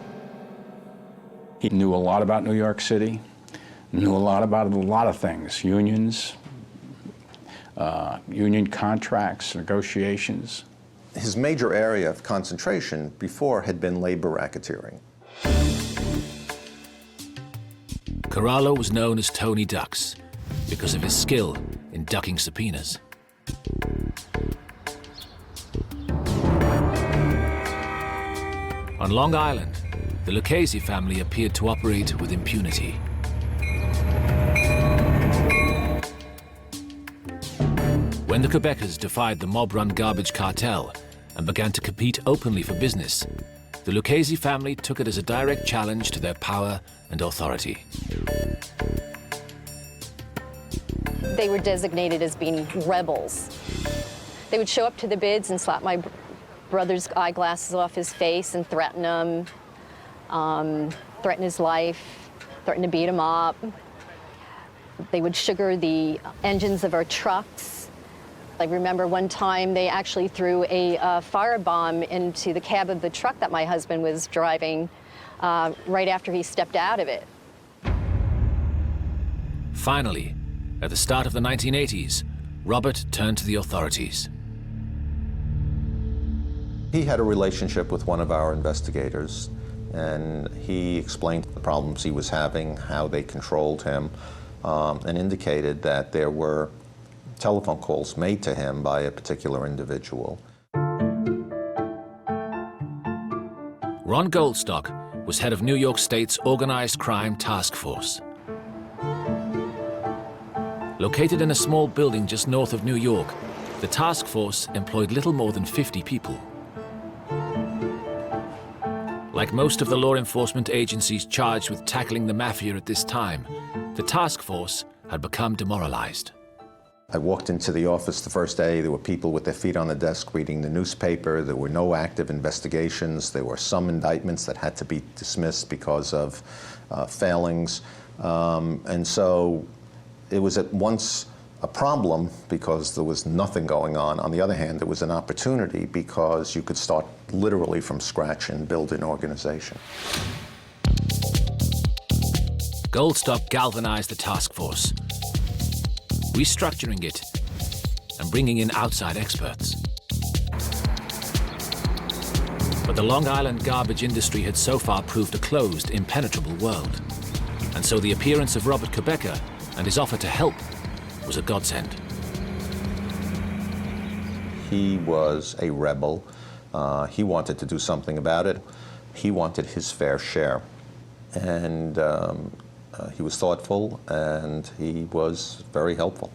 He knew a lot about New York City, knew a lot about a lot of things, unions, union contracts, negotiations. His major area of concentration before had been labor racketeering. Corallo was known as Tony Ducks because of his skill in ducking subpoenas. On Long Island, the Lucchese family appeared to operate with impunity. When the Kubeckas defied the mob-run garbage cartel and began to compete openly for business, the Lucchese family took it as a direct challenge to their power and authority. They were designated as being rebels. They would show up to the bids and slap my brother's eyeglasses off his face and threaten him, threaten his life, threaten to beat him up. They would sugar the engines of our trucks. I remember one time they actually threw a firebomb into the cab of the truck that my husband was driving right after he stepped out of it. Finally, at the start of the 1980s, Robert turned to the authorities. He had a relationship with one of our investigators, and he explained the problems he was having, how they controlled him, and indicated that there were telephone calls made to him by a particular individual. Ron Goldstock was head of New York State's Organized Crime Task Force. Located in a small building just north of New York, the task force employed little more than 50 people. Like most of the law enforcement agencies charged with tackling the mafia at this time, the task force had become demoralized. I walked into the office the first day. There were people with their feet on the desk reading the newspaper. There were no active investigations. There were some indictments that had to be dismissed because of failings. And so it was at once a problem because there was nothing going on. On the other hand, it was an opportunity because you could start literally from scratch and build an organization. Goldstock galvanized the task force, restructuring it and bringing in outside experts. But the Long Island garbage industry had so far proved a closed, impenetrable world. And so the appearance of Robert Kubecka and his offer to help was a godsend. He was a rebel. He wanted to do something about it. He wanted his fair share. And he was thoughtful, and he was very helpful.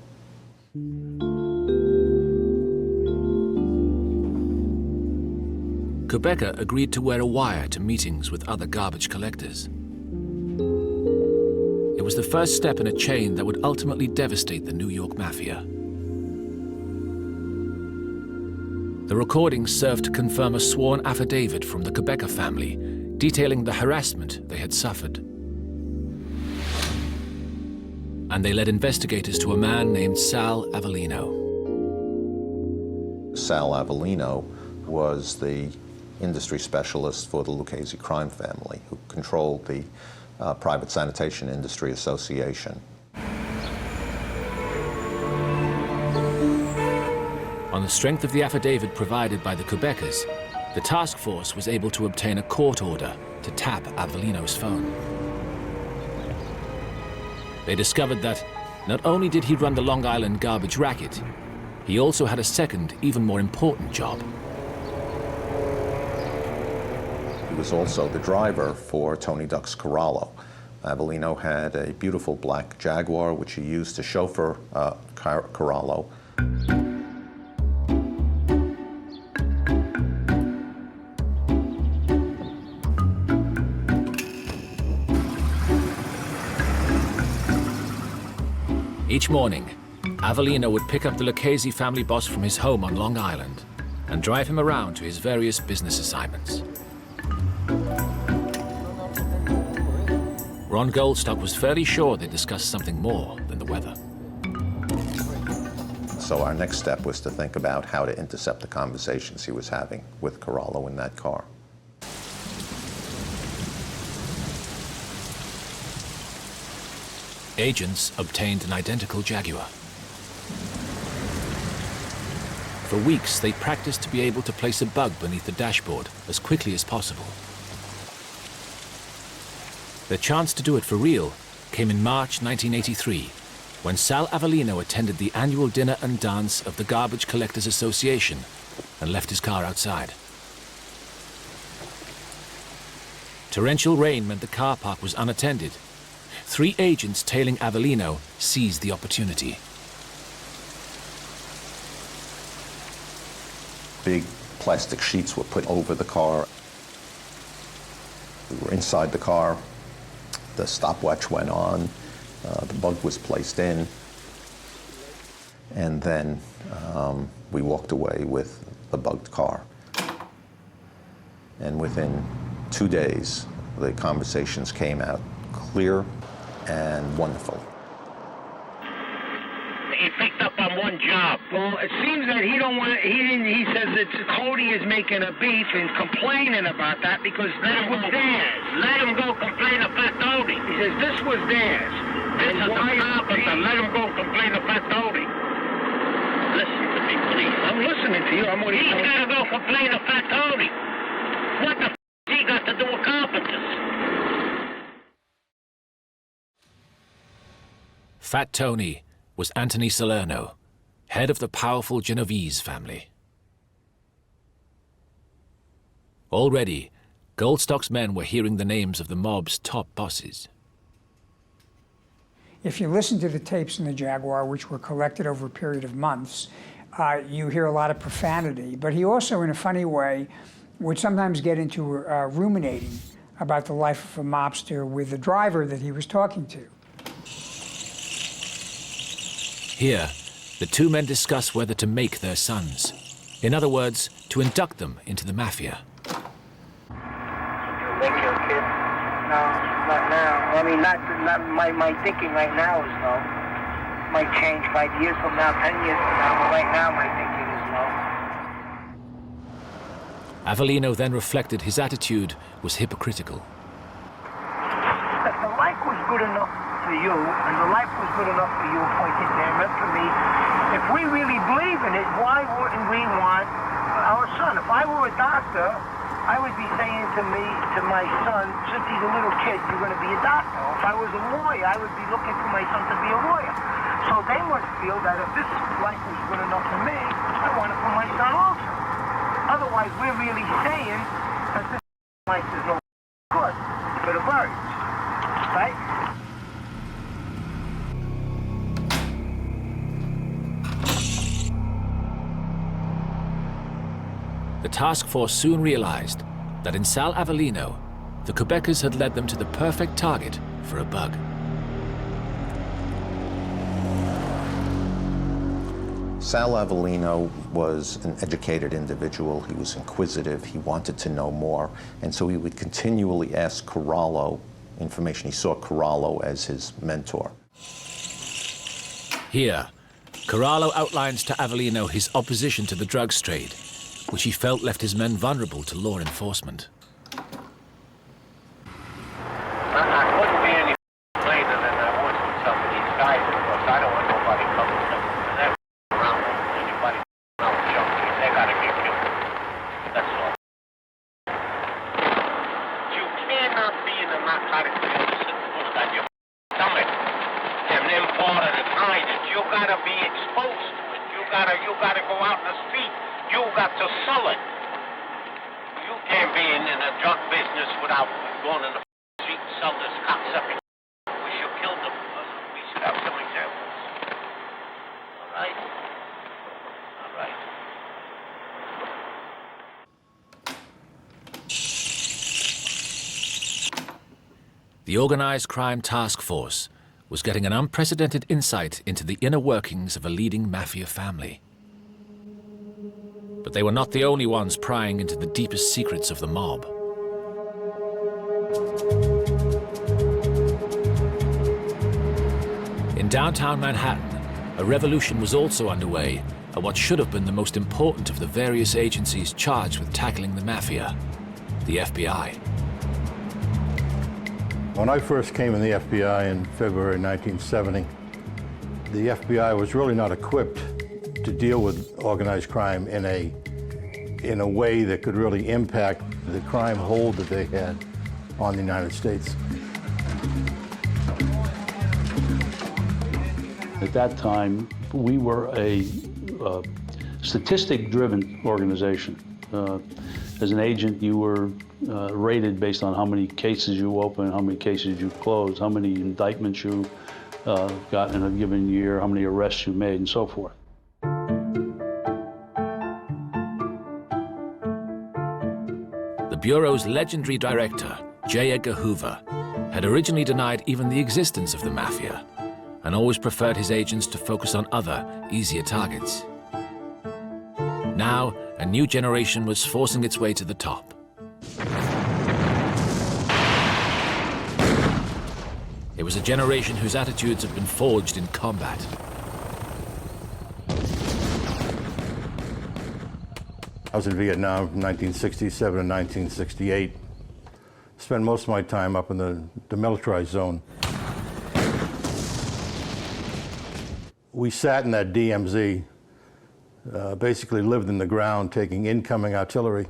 Kubecka agreed to wear a wire to meetings with other garbage collectors. It was the first step in a chain that would ultimately devastate the New York Mafia. The recordings served to confirm a sworn affidavit from the Kubecka family detailing the harassment they had suffered. And they led investigators to a man named Sal Avellino. Sal Avellino was the industry specialist for the Lucchese crime family, who controlled the Private Sanitation Industry Association. On the strength of the affidavit provided by the Kubeckas, the task force was able to obtain a court order to tap Avellino's phone. They discovered that not only did he run the Long Island garbage racket, he also had a second, even more important job. He was also the driver for Tony Dux Corallo. Avellino had a beautiful black Jaguar, which he used to chauffeur Corallo. Each morning, Avellino would pick up the Lucchese family boss from his home on Long Island and drive him around to his various business assignments. Ron Goldstock was fairly sure they discussed something more than the weather. So our next step was to think about how to intercept the conversations he was having with Corallo in that car. Agents obtained an identical Jaguar. For weeks, they practiced to be able to place a bug beneath the dashboard as quickly as possible. The chance to do it for real came in March 1983, when Sal Avellino attended the annual dinner and dance of the Garbage Collectors Association and left his car outside. Torrential rain meant the car park was unattended. 3 agents tailing Avellino seized the opportunity. Big plastic sheets were put over the car. We were inside the car. The stopwatch went on. The bug was placed in. And then we walked away with the bugged car. And within 2 days, the conversations came out clear and wonderful. He picked up on one job. Well, it seems that he don't want. He says that Cody is making a beef and complaining about that because this was theirs. Let him go complain to Fat Tony. He says this was theirs. This is the carpenter. Let him go complain to Fat Tony. Listen to me, please. I'm listening to you. He's got to go complain to Fat Tony. What the he got to do with carpenters? Fat Tony was Anthony Salerno, head of the powerful Genovese family. Already, Goldstock's men were hearing the names of the mob's top bosses. If you listen to the tapes in the Jaguar, which were collected over a period of months, you hear a lot of profanity. But he also, in a funny way, would sometimes get into ruminating about the life of a mobster with the driver that he was talking to. Here, the 2 men discuss whether to make their sons. In other words, to induct them into the mafia. Make your kid? No, not now. I mean, not my thinking right now is no. Might change 5 years from now, 10 years from now, but right now my thinking is no. Avellino then reflected his attitude was hypocritical. If the life was good enough for you, and the life was good enough for you, pointing to him and for me, if we really believe in it, why wouldn't we want our son? If I were a doctor, I would be saying to my son, since he's a little kid, you're going to be a doctor. If I was a lawyer, I would be looking for my son to be a lawyer. So they must feel that if this life was good enough for me, I want it for my son also. Otherwise, we're really saying that this life is no good for the birds, right? The task force soon realized that in Sal Avellino, the Kubeckas had led them to the perfect target for a bug. Sal Avellino was an educated individual. He was inquisitive. He wanted to know more. And so he would continually ask Corallo information. He saw Corallo as his mentor. Here, Corallo outlines to Avellino his opposition to the drugs trade, which he felt left his men vulnerable to law enforcement. I couldn't be any later than I was with some of these guys because I don't want nobody coming to them. And they're around anybody around junkies. They gotta get killed. That's all. You cannot be in a narcotic business and put it on your stomach and then part of the kind. You gotta be exposed to it. You gotta go out in the street. You got to sell it. You can't be in the drug business without going in the street and sell this cocksucking the Organized Crime Task Force was getting an unprecedented insight into the inner workings of a leading mafia family. But they were not the only ones prying into the deepest secrets of the mob. In downtown Manhattan, a revolution was also underway at what should have been the most important of the various agencies charged with tackling the mafia, the FBI. When I first came in the FBI in February 1970, the FBI was really not equipped to deal with organized crime in a way that could really impact the crime hold that they had on the United States. At that time, we were a statistic-driven organization. As an agent, you were rated based on how many cases you opened, how many cases you closed, how many indictments you got in a given year, how many arrests you made, and so forth. The Bureau's legendary director, J. Edgar Hoover, had originally denied even the existence of the mafia and always preferred his agents to focus on other, easier targets. Now, a new generation was forcing its way to the top. It was a generation whose attitudes had been forged in combat. I was in Vietnam from 1967 to 1968. Spent most of my time up in the demilitarized zone. We sat in that DMZ, basically lived in the ground, taking incoming artillery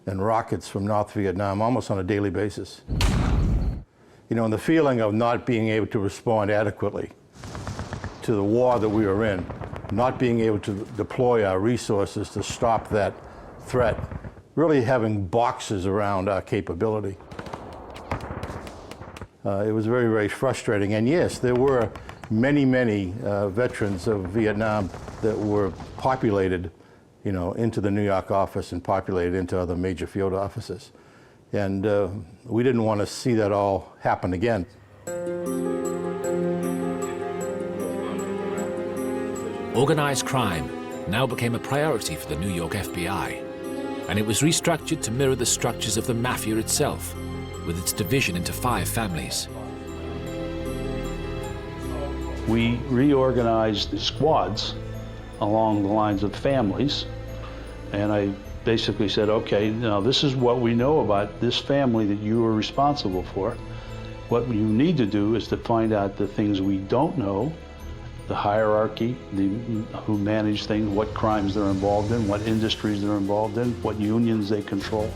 and rockets from North Vietnam almost on a daily basis. You know, and the feeling of not being able to respond adequately to the war that we were in, not being able to deploy our resources to stop that threat, really having boxes around our capability. It was very, very frustrating. And yes, there were many, many veterans of Vietnam that were populated, you know, into the New York office and populated into other major field offices. And we didn't want to see that all happen again. Organized crime now became a priority for the New York FBI, and it was restructured to mirror the structures of the mafia itself, with its division into 5 families. We reorganized the squads along the lines of families, and I basically said, okay, now this is what we know about this family that you are responsible for. What you need to do is to find out the things we don't know, the hierarchy, who manage things, what crimes they're involved in, what industries they're involved in, what unions they control.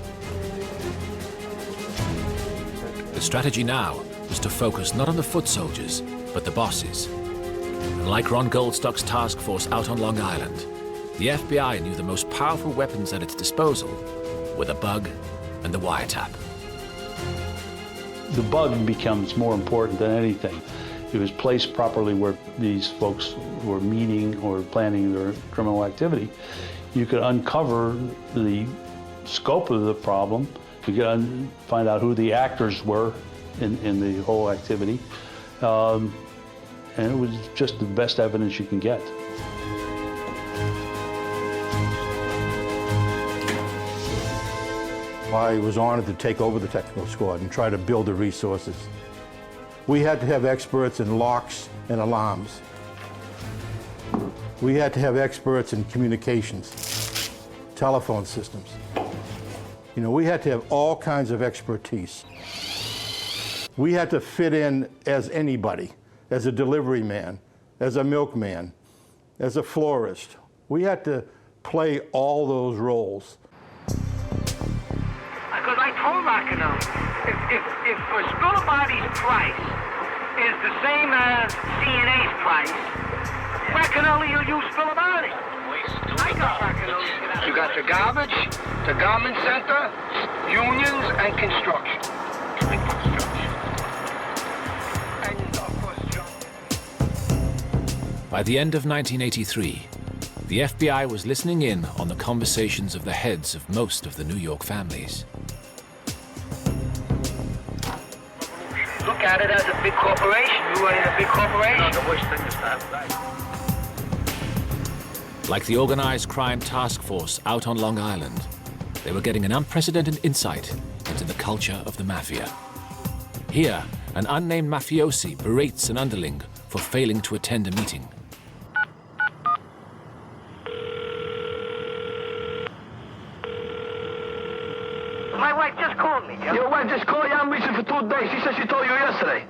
The strategy now was to focus not on the foot soldiers, but the bosses. And like Ron Goldstock's task force out on Long Island, the FBI knew the most powerful weapons at its disposal were the bug and the wiretap. The bug becomes more important than anything. If it was placed properly where these folks were meeting or planning their criminal activity, you could uncover the scope of the problem. You could find out who the actors were in the whole activity. And it was just the best evidence you can get. I was honored to take over the technical squad and try to build the resources. We had to have experts in locks and alarms. We had to have experts in communications, telephone systems. You know, we had to have all kinds of expertise. We had to fit in as anybody, as a delivery man, as a milkman, as a florist. We had to play all those roles. Because I told Rockinell, if a Spillabody's price is the same as CNA's price, Rockinell will use Spillabody. I got Rockinell. You got the garbage, the garment center, unions, and construction. By the end of 1983, the FBI was listening in on the conversations of the heads of most of the New York families. Look at it as a big corporation. You're running a big corporation. No, the worst thing is that. Like the organized crime task force out on Long Island, they were getting an unprecedented insight into the culture of the mafia. Here, an unnamed mafiosi berates an underling for failing to attend a meeting. My wife just called me, Joe. Your wife just called you? I'm reaching for 2 days. She said she told you yesterday.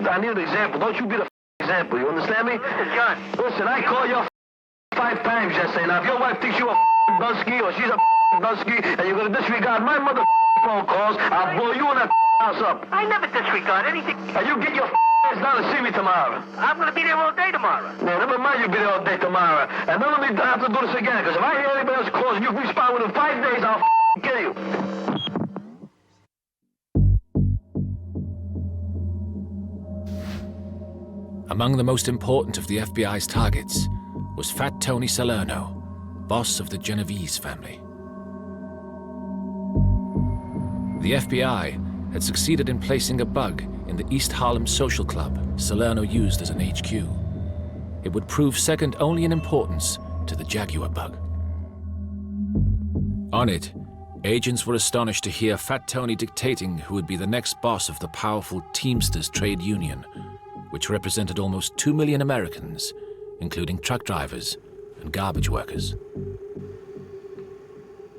I need an example. Don't you be the example. You understand me? Listen, John. Listen, I called you 5 times yesterday. Now, if your wife thinks you a dusky or she's a dusky and you're going to disregard my mother phone calls, I'll blow you and that house up. I never disregard anything. And you get your ass down and see me tomorrow. I'm going to be there all day tomorrow. No, never mind you be there all day tomorrow. And don't let me have to do this again, because if I hear anybody else calls and you respond within 5 days, I'll kill you. Among the most important of the FBI's targets was Fat Tony Salerno, boss of the Genovese family. The FBI had succeeded in placing a bug in the East Harlem social club Salerno used as an HQ. It would prove second only in importance to the Jaguar bug. On it, agents were astonished to hear Fat Tony dictating who would be the next boss of the powerful Teamsters trade union, which represented almost 2 million Americans, including truck drivers and garbage workers.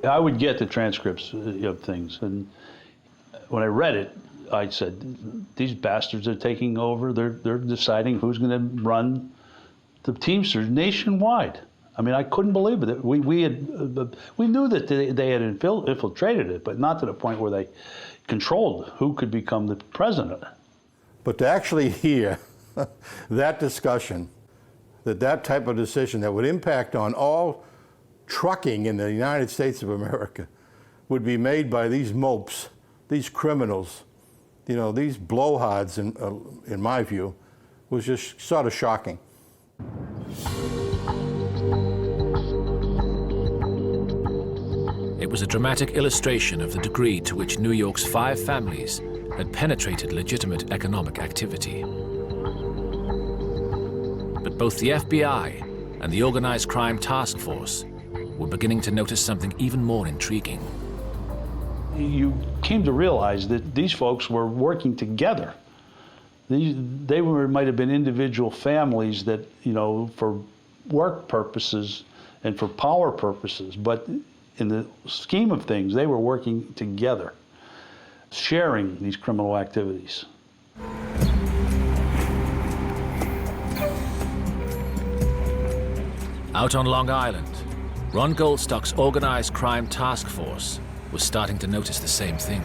I would get the transcripts of things, and when I read it, I said, these bastards are taking over. They're deciding who's going to run the Teamsters nationwide. I mean, I couldn't believe it. We knew that they had infiltrated it, but not to the point where they controlled who could become the president. But to actually hear that discussion, that type of decision that would impact on all trucking in the United States of America would be made by these mopes, these criminals, you know, these blowhards, in my view, was just sort of shocking. It was a dramatic illustration of the degree to which New York's 5 families had penetrated legitimate economic activity. But both the FBI and the Organized Crime Task Force were beginning to notice something even more intriguing. You came to realize that these folks were working together. They might have been individual families that, you know, for work purposes and for power purposes, but in the scheme of things, they were working together, sharing these criminal activities. Out on Long Island, Ron Goldstock's Organized Crime Task Force was starting to notice the same thing.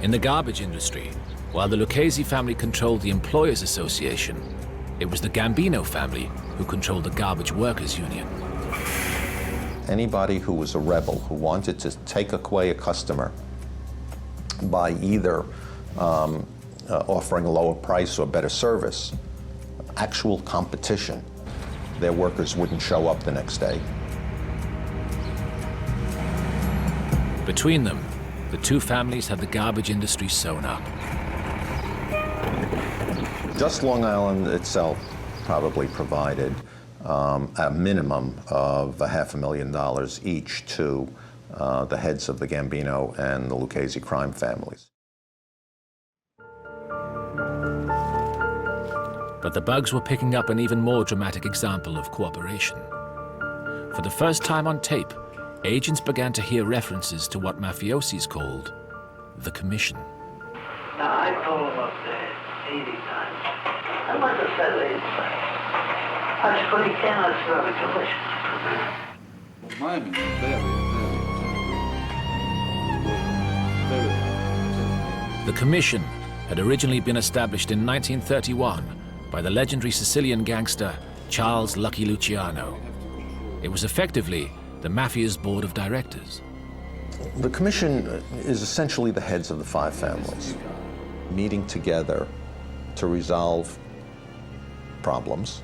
In the garbage industry, while the Lucchese family controlled the Employers Association, it was the Gambino family who controlled the Garbage Workers Union. Anybody who was a rebel, who wanted to take away a customer by either offering a lower price or better service, actual competition, their workers wouldn't show up the next day. Between them, the 2 families had the garbage industry sewn up. Just Long Island itself probably provided a minimum of $500,000 each to the heads of the Gambino and the Lucchese crime families. But the bugs were picking up an even more dramatic example of cooperation. For the first time on tape, agents began to hear references to what mafiosis called the Commission. Now, I told him up there 80 times. I must have said it 80 times. I said, he cannot serve a delicious. The Commission had originally been established in 1931 by the legendary Sicilian gangster Charles Lucky Luciano. It was effectively the Mafia's board of directors. The Commission is essentially the heads of the 5 families, meeting together to resolve problems.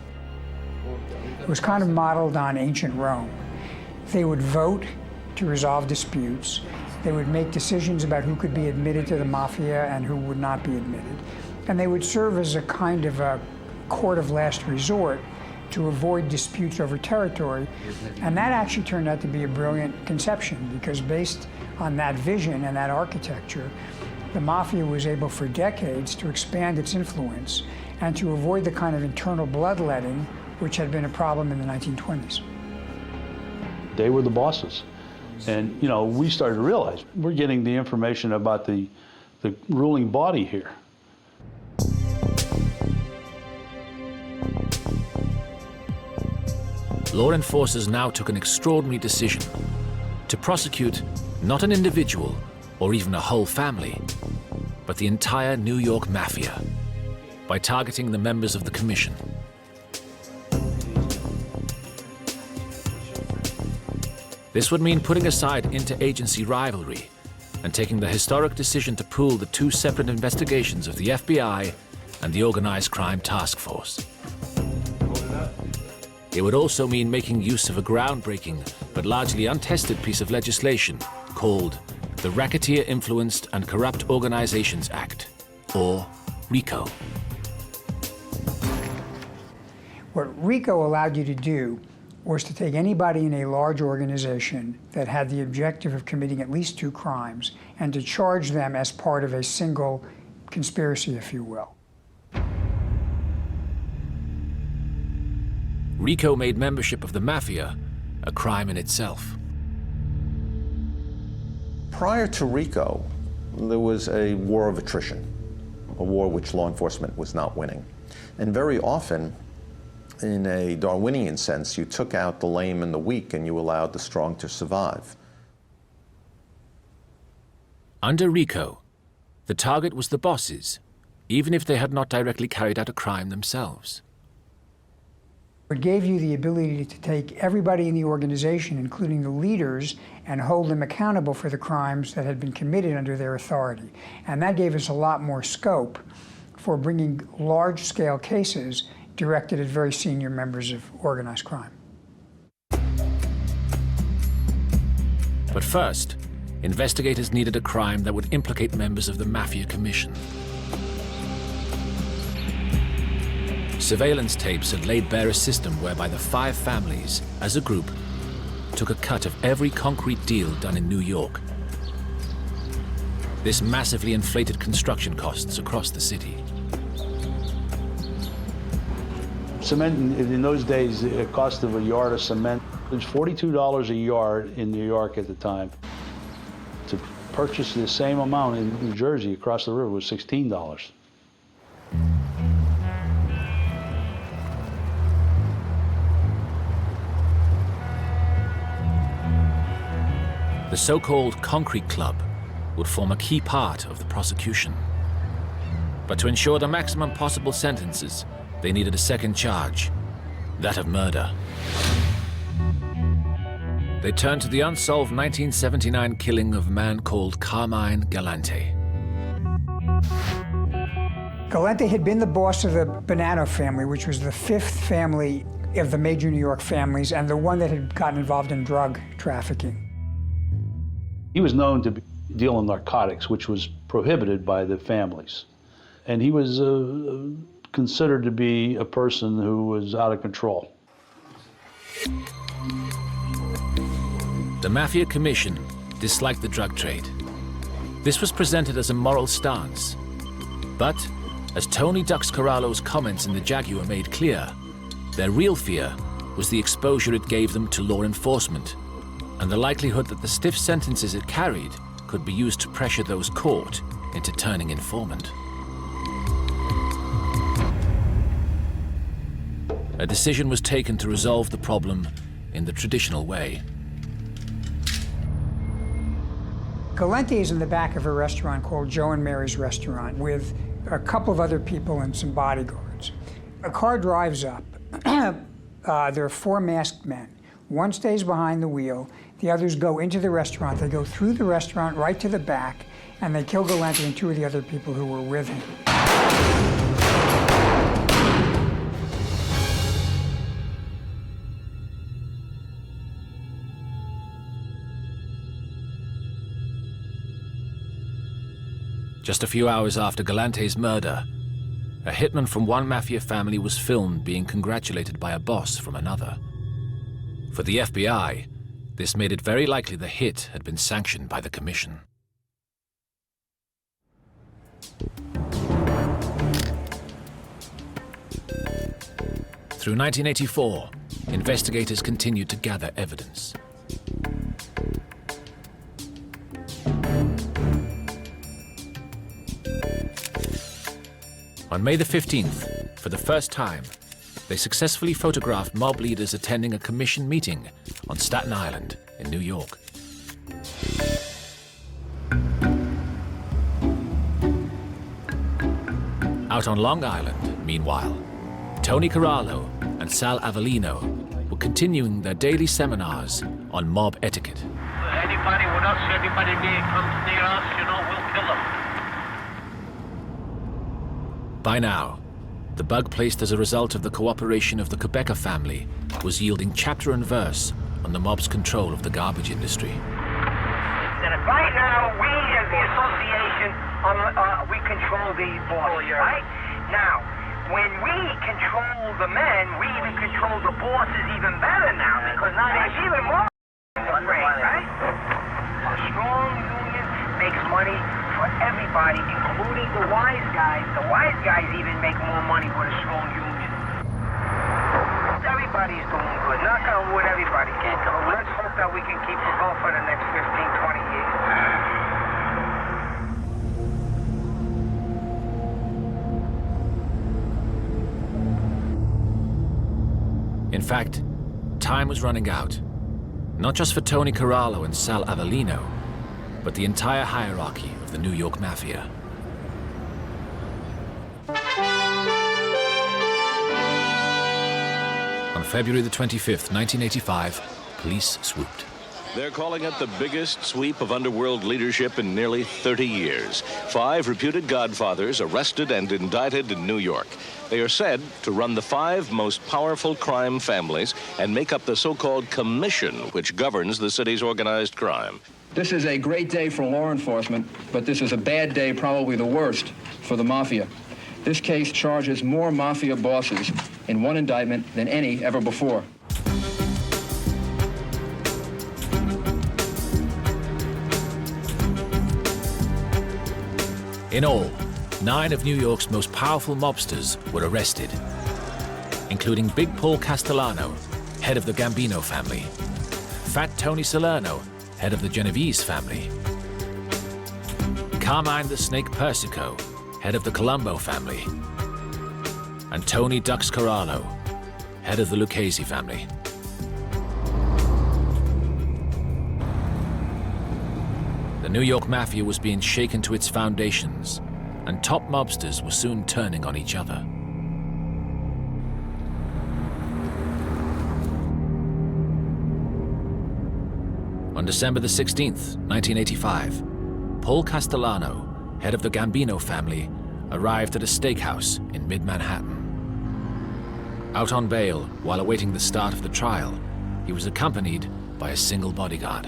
It was kind of modeled on ancient Rome. They would vote to resolve disputes. They would make decisions about who could be admitted to the mafia and who would not be admitted. And they would serve as a kind of a court of last resort to avoid disputes over territory. And that actually turned out to be a brilliant conception, because based on that vision and that architecture, the mafia was able for decades to expand its influence and to avoid the kind of internal bloodletting which had been a problem in the 1920s. They were the bosses. And, you know, we started to realize we're getting the information about the ruling body here. Law enforcers now took an extraordinary decision to prosecute not an individual or even a whole family, but the entire New York Mafia by targeting the members of the commission. This would mean putting aside interagency rivalry and taking the historic decision to pool the two separate investigations of the FBI and the Organized Crime Task Force. It would also mean making use of a groundbreaking but largely untested piece of legislation called the Racketeer Influenced and Corrupt Organizations Act, or RICO. What RICO allowed you to do was to take anybody in a large organization that had the objective of committing at least 2 crimes and to charge them as part of a single conspiracy, if you will. RICO made membership of the Mafia a crime in itself. Prior to RICO, there was a war of attrition, a war which law enforcement was not winning. And very often, in a Darwinian sense, you took out the lame and the weak and you allowed the strong to survive. Under RICO, the target was the bosses, even if they had not directly carried out a crime themselves. It gave you the ability to take everybody in the organization, including the leaders, and hold them accountable for the crimes that had been committed under their authority. And that gave us a lot more scope for bringing large-scale cases directed at very senior members of organized crime. But first, investigators needed a crime that would implicate members of the Mafia Commission. Surveillance tapes had laid bare a system whereby the 5 families, as a group, took a cut of every concrete deal done in New York. This massively inflated construction costs across the city. Cement, in those days, the cost of a yard of cement was $42 a yard in New York at the time. To purchase the same amount in New Jersey across the river was $16. The so-called Concrete Club would form a key part of the prosecution. But to ensure the maximum possible sentences, they needed a second charge, that of murder. They turned to the unsolved 1979 killing of a man called Carmine Galante. Galante had been the boss of the Bonanno family, which was the 5th family of the major New York families and the one that had gotten involved in drug trafficking. He was known to deal in narcotics, which was prohibited by the families. And he was considered to be a person who was out of control. The Mafia Commission disliked the drug trade. This was presented as a moral stance. But, as Tony Duxcarallo's comments in the Jaguar made clear, their real fear was the exposure it gave them to law enforcement, and the likelihood that the stiff sentences it carried could be used to pressure those caught into turning informant. A decision was taken to resolve the problem in the traditional way. Galante is in the back of a restaurant called Joe and Mary's Restaurant with a couple of other people and some bodyguards. A car drives up. There are 4 masked men. One stays behind the wheel. The others go into the restaurant. They go through the restaurant right to the back, and they kill Galante and 2 of the other people who were with him. Just a few hours after Galante's murder, a hitman from one mafia family was filmed being congratulated by a boss from another. For the FBI, this made it very likely the hit had been sanctioned by the commission. Through 1984, investigators continued to gather evidence. On May the 15th, for the first time, they successfully photographed mob leaders attending a commission meeting on Staten Island in New York. Out on Long Island, meanwhile, Tony Corallo and Sal Avellino were continuing their daily seminars on mob etiquette. Anybody with us, anybody that comes near us, we'll kill them. By now, the bug placed as a result of the cooperation of the Kubecka family was yielding chapter and verse on the mob's control of the garbage industry. Right now, we as the association, we control the boss, right? Now, when we control the men, we even control the bosses even better now, because now there's even more afraid, right? A strong union makes money for everybody, including the wise guys. The wise guys even make more money with a strong union. Everybody's doing good. Knock on wood, everybody. Let's hope that we can keep it going for the next 15, 20 years. In fact, time was running out, not just for Tony Corallo and Sal Avellino, but the entire hierarchy of the New York Mafia. On February the 25th, 1985, police swooped. They're calling it the biggest sweep of underworld leadership in nearly 30 years. 5 reputed godfathers arrested and indicted in New York. They are said to run the 5 most powerful crime families and make up the so-called commission which governs the city's organized crime. This is a great day for law enforcement, but this is a bad day, probably the worst, for the mafia. This case charges more mafia bosses in one indictment than any ever before. In all, 9 of New York's most powerful mobsters were arrested, including Big Paul Castellano, head of the Gambino family, Fat Tony Salerno, head of the Genovese family, Carmine the Snake Persico, head of the Colombo family, and Tony Dux Corallo, head of the Lucchese family. The New York Mafia was being shaken to its foundations, and top mobsters were soon turning on each other. On December the 16th, 1985, Paul Castellano, head of the Gambino family, arrived at a steakhouse in mid-Manhattan. Out on bail, while awaiting the start of the trial, he was accompanied by a single bodyguard.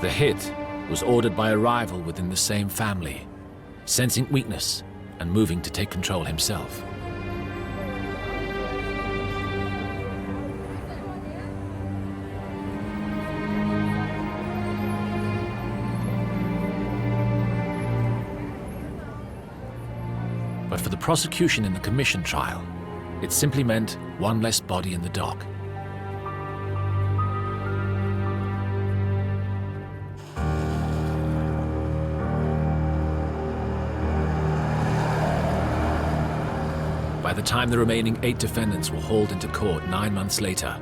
The hit was ordered by a rival within the same family, sensing weakness and moving to take control himself. But for the prosecution in the commission trial, it simply meant one less body in the dock. By the time the remaining 8 defendants were hauled into court 9 months later,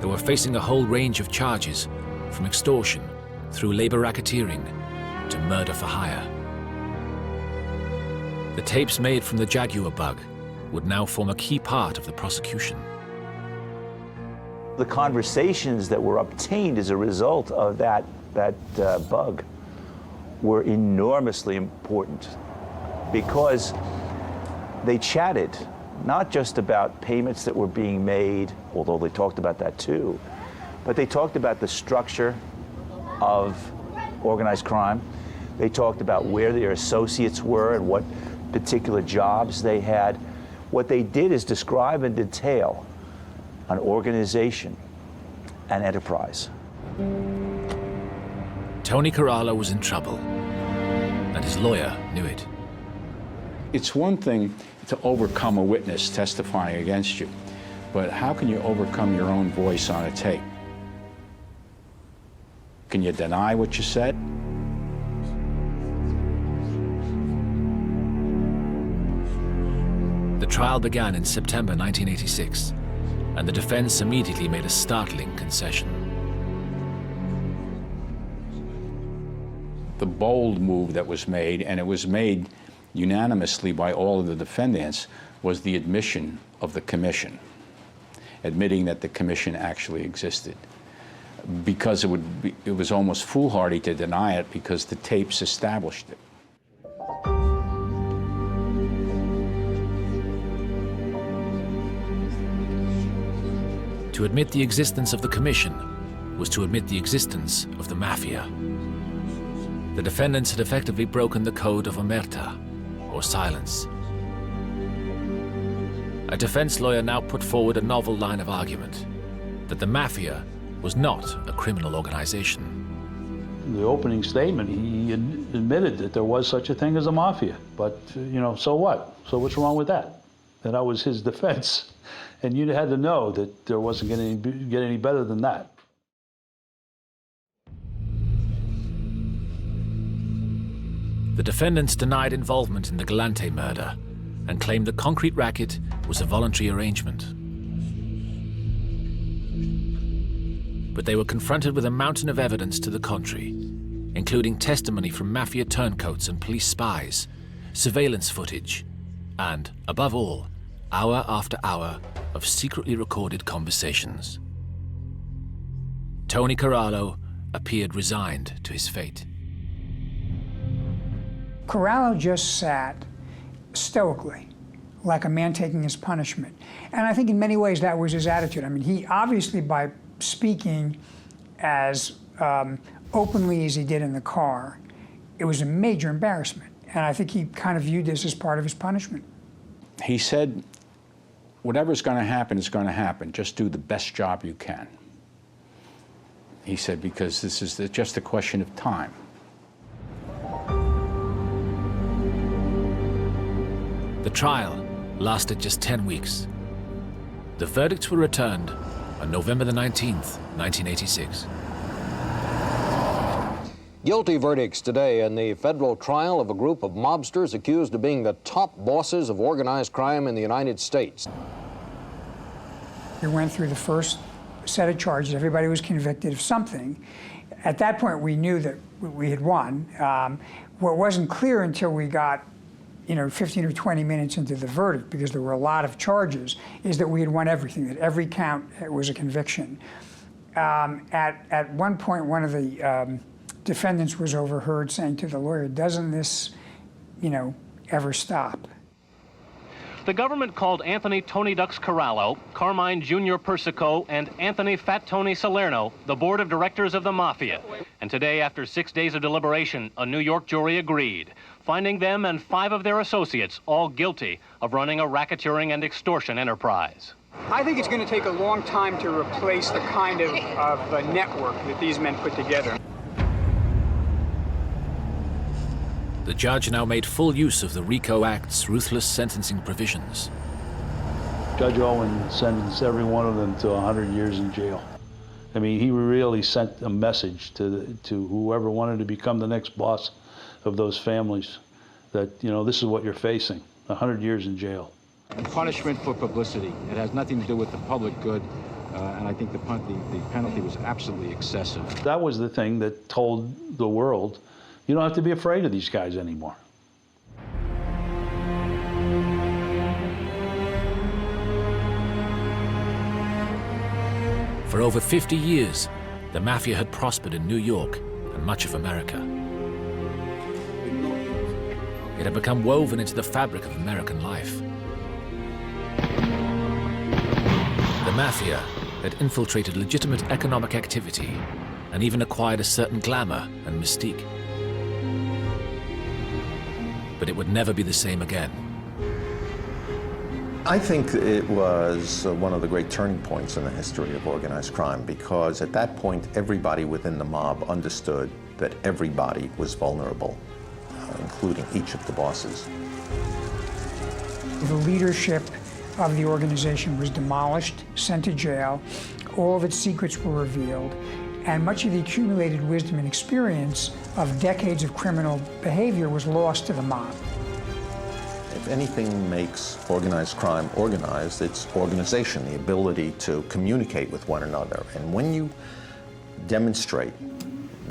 they were facing a whole range of charges, from extortion through labor racketeering to murder for hire. The tapes made from the Jaguar bug would now form a key part of the prosecution. The conversations that were obtained as a result of that bug were enormously important because they chatted not just about payments that were being made, although they talked about that too, but they talked about the structure of organized crime. They talked about where their associates were and what particular jobs they had. What they did is describe in detail an organization, an enterprise. Tony Corallo was in trouble, and his lawyer knew it. It's one thing to overcome a witness testifying against you, but how can you overcome your own voice on a tape? Can you deny what you said? The trial began in September 1986, and the defense immediately made a startling concession. The bold move that was made, and it was made unanimously by all of the defendants, was the admission of the commission, admitting that the commission actually existed. Because it was almost foolhardy to deny it because the tapes established it. To admit the existence of the commission was to admit the existence of the mafia. The defendants had effectively broken the code of omerta, or silence. A defense lawyer now put forward a novel line of argument, that the mafia was not a criminal organization. In the opening statement, he admitted that there was such a thing as a mafia. But, you know, so what? So what's wrong with that? And that was his defense. And you had to know that there wasn't going to get any better than that. The defendants denied involvement in the Galante murder and claimed the concrete racket was a voluntary arrangement. But they were confronted with a mountain of evidence to the contrary, including testimony from mafia turncoats and police spies, surveillance footage, and, above all, hour after hour of secretly recorded conversations. Tony Corallo appeared resigned to his fate. Corallo just sat stoically, like a man taking his punishment. And I think in many ways that was his attitude. I mean, he obviously, by speaking as openly as he did in the car, it was a major embarrassment. And I think he kind of viewed this as part of his punishment. He said, whatever's going to happen is going to happen. Just do the best job you can. He said, because this is just a question of time. The trial lasted just 10 weeks. The verdicts were returned on November the 19th, 1986. Guilty verdicts today in the federal trial of a group of mobsters accused of being the top bosses of organized crime in the United States. We went through the first set of charges. Everybody was convicted of something. At that point, we knew that we had won. What wasn't clear until we got 15 or 20 minutes into the verdict, because there were a lot of charges, is that we had won everything, that every count was a conviction. At one point, one of the defendants was overheard saying to the lawyer, doesn't this, ever stop? The government called Anthony Tony Ducks Corallo, Carmine Jr. Persico, and Anthony Fat Tony Salerno the board of directors of the Mafia. And today, after 6 days of deliberation, a New York jury agreed, finding them and 5 of their associates all guilty of running a racketeering and extortion enterprise. I think it's going to take a long time to replace the kind of network that these men put together. The judge now made full use of the RICO Act's ruthless sentencing provisions. Judge Owen sentenced every one of them to 100 years in jail. I mean, he really sent a message to whoever wanted to become the next boss of those families that, this is what you're facing, 100 years in jail. Punishment for publicity. It has nothing to do with the public good, and I think the penalty was absolutely excessive. That was the thing that told the world, you don't have to be afraid of these guys anymore. For over 50 years, the Mafia had prospered in New York and much of America. It had become woven into the fabric of American life. The Mafia had infiltrated legitimate economic activity and even acquired a certain glamour and mystique. But it would never be the same again. I think it was one of the great turning points in the history of organized crime, because at that point everybody within the mob understood that everybody was vulnerable, including each of the bosses. The leadership of the organization was demolished, sent to jail, all of its secrets were revealed, and much of the accumulated wisdom and experience of decades of criminal behavior was lost to the mob. If anything makes organized crime organized, it's organization, the ability to communicate with one another. And when you demonstrate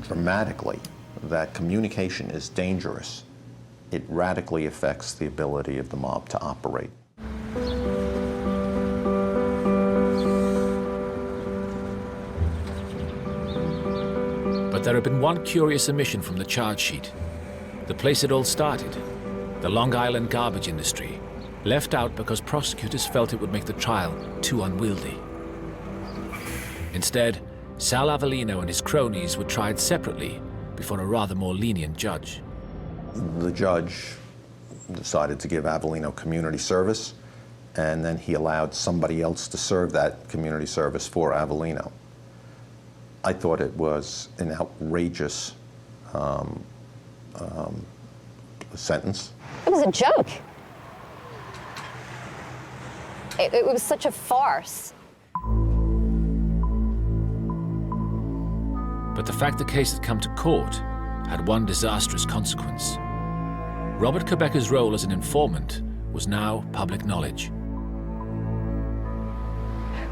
dramatically that communication is dangerous, it radically affects the ability of the mob to operate. But there had been one curious omission from the charge sheet. The place it all started, the Long Island garbage industry, left out because prosecutors felt it would make the trial too unwieldy. Instead, Sal Avellino and his cronies were tried separately before a rather more lenient judge. The judge decided to give Avellino community service, and then he allowed somebody else to serve that community service for Avellino. I thought it was an outrageous sentence. It was a joke. It was such a farce. But the fact the case had come to court had one disastrous consequence. Robert Kubecka's role as an informant was now public knowledge.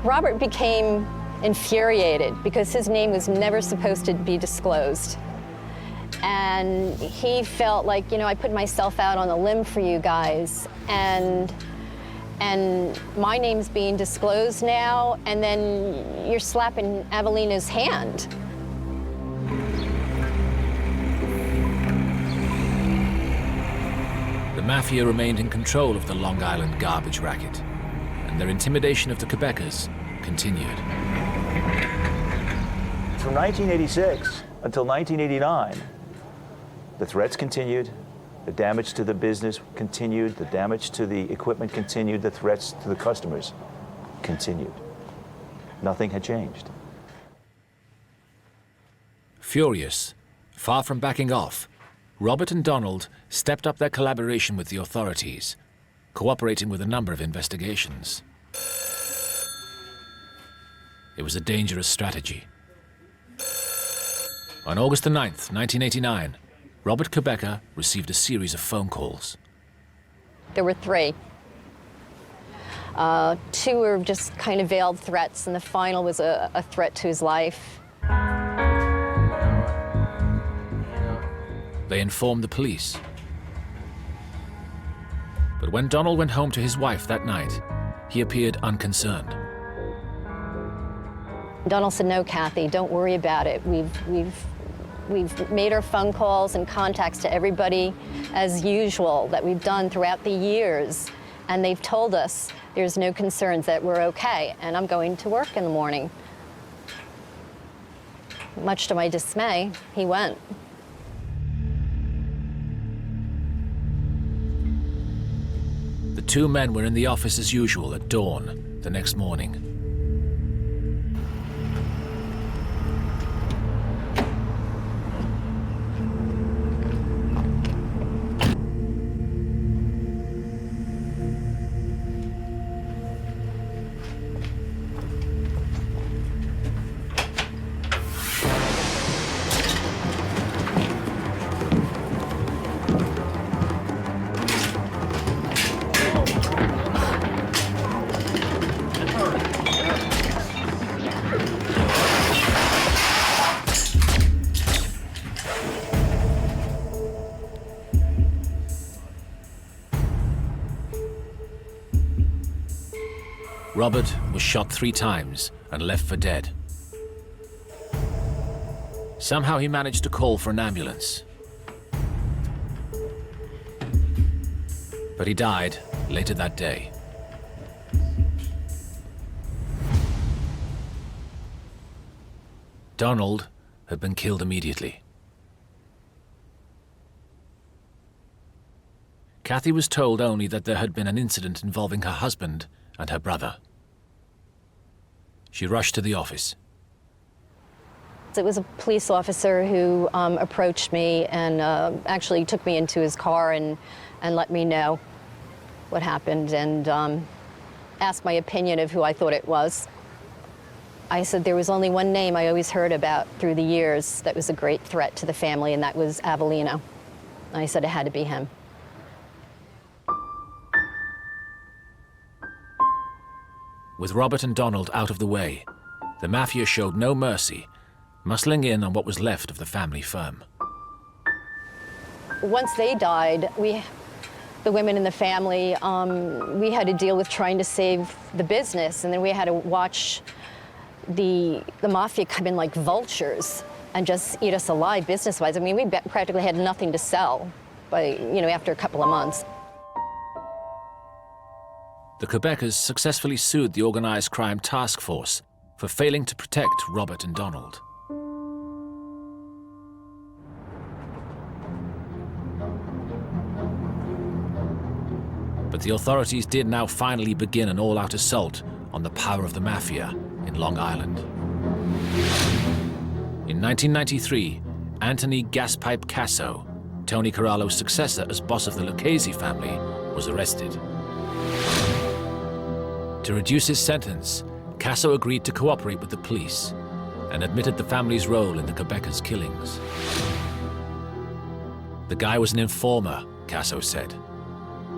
Robert became infuriated because his name was never supposed to be disclosed. And he felt like, you know, I put myself out on a limb for you guys, and my name's being disclosed now, and then you're slapping Avellino's hand. The Mafia remained in control of the Long Island garbage racket, and their intimidation of the Kubeckas continued. From 1986 until 1989, the threats continued, the damage to the business continued, the damage to the equipment continued, the threats to the customers continued. Nothing had changed. Furious, far from backing off, Robert and Donald stepped up their collaboration with the authorities, cooperating with a number of investigations. It was a dangerous strategy. On August the 9th, 1989, Robert Kubecka received a series of phone calls. There were 3. 2 were just kind of veiled threats, and the final was a threat to his life. They informed the police. But when Donald went home to his wife that night, he appeared unconcerned. Donald said, "No, Kathy, don't worry about it. We've made our phone calls and contacts to everybody as usual that we've done throughout the years, and they've told us there's no concerns, that we're okay, and I'm going to work in the morning." Much to my dismay, he went. The 2 men were in the office as usual at dawn the next morning. Robert was shot 3 times and left for dead. Somehow he managed to call for an ambulance. but he died later that day. Donald had been killed immediately. Kathy was told only that there had been an incident involving her husband and her brother. She rushed to the office. It was a police officer who approached me and actually took me into his car and let me know what happened and asked my opinion of who I thought it was. I said there was only one name I always heard about through the years that was a great threat to the family, and that was Avellino. I said it had to be him. With Robert and Donald out of the way, the Mafia showed no mercy, muscling in on what was left of the family firm. Once they died, the women in the family, we had to deal with trying to save the business, and then we had to watch the Mafia come in like vultures and just eat us alive business-wise. I mean, we practically had nothing to sell after a couple of months. The Kubeckas successfully sued the Organized Crime Task Force for failing to protect Robert and Donald. But the authorities did now finally begin an all-out assault on the power of the Mafia in Long Island. In 1993, Anthony Gaspipe Casso, Tony Corallo's successor as boss of the Lucchese family, was arrested. To reduce his sentence, Casso agreed to cooperate with the police and admitted the family's role in the Kubeckas' killings. The guy was an informer, Casso said.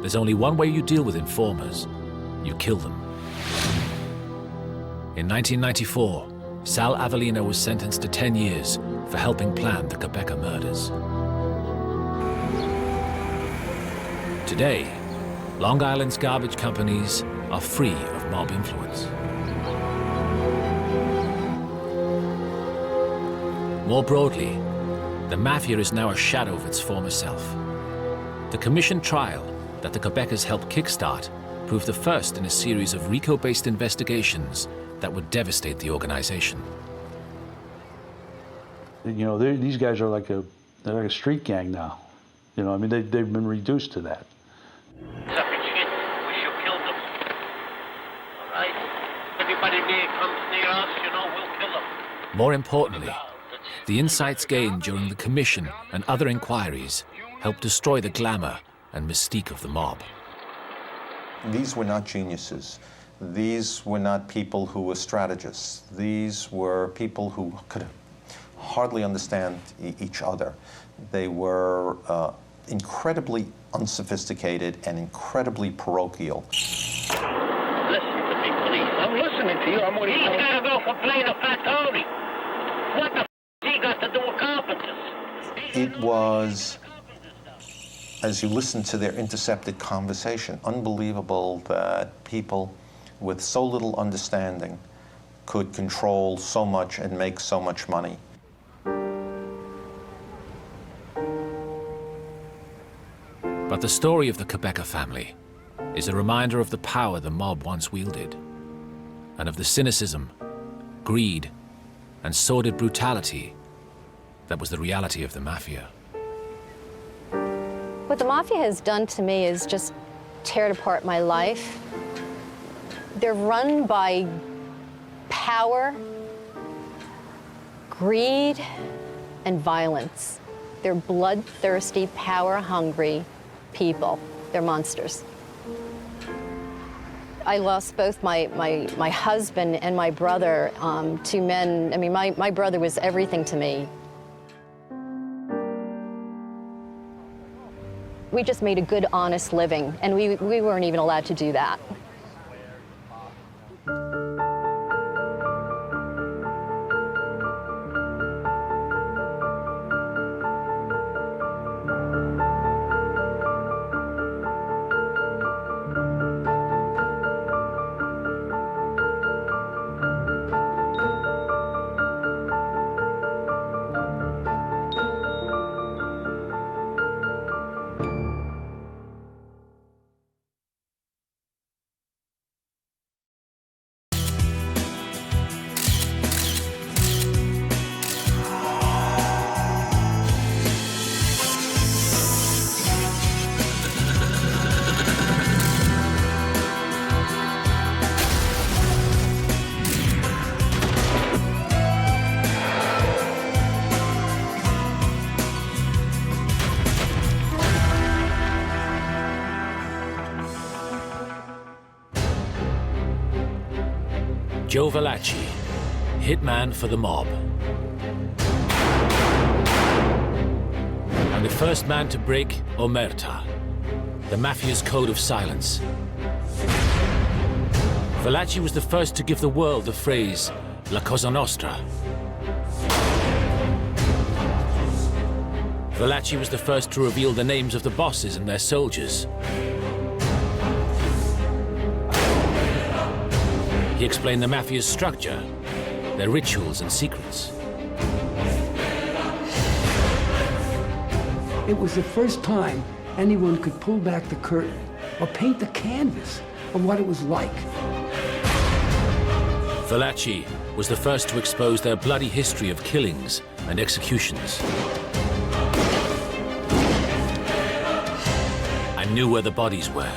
There's only one way you deal with informers. You kill them. In 1994, Sal Avellino was sentenced to 10 years for helping plan the Kubecka murders. Today, Long Island's garbage companies are free of mob influence. More broadly, the Mafia is now a shadow of its former self. The commission trial that the Kubeckas helped kickstart proved the first in a series of RICO-based investigations that would devastate the organization. These guys are like a street gang now. They've been reduced to that. Sucking shit, we should kill them. All right? Anybody near comes near us, we'll kill them. More importantly, the insights gained during the commission and other inquiries helped destroy the glamour and mystique of the mob. These were not geniuses. These were not people who were strategists. These were people who could hardly understand each other. They were incredibly unsophisticated and incredibly parochial. Listen to me, please. I'm listening to you. He's got to go complain to Fat Tony. What the f*** he got to do with carpenters? It was, as you listen to their intercepted conversation, unbelievable that people with so little understanding could control so much and make so much money. But the story of the Kubecka family is a reminder of the power the mob once wielded, and of the cynicism, greed, and sordid brutality that was the reality of the Mafia. What the Mafia has done to me is just tear apart my life. They're run by power, greed, and violence. They're bloodthirsty, power-hungry people. They're monsters. I lost both my husband and my brother to men. I mean, my brother was everything to me. We just made a good, honest living, and we weren't even allowed to do that. Joe Valachi, hitman for the mob. And the first man to break Omerta, the mafia's code of silence. Valachi was the first to give the world the phrase La Cosa Nostra. Valachi was the first to reveal the names of the bosses and their soldiers. He explained the mafia's structure, their rituals and secrets. It was the first time anyone could pull back the curtain or paint the canvas of what it was like. Valachi was the first to expose their bloody history of killings and executions. And knew where the bodies were.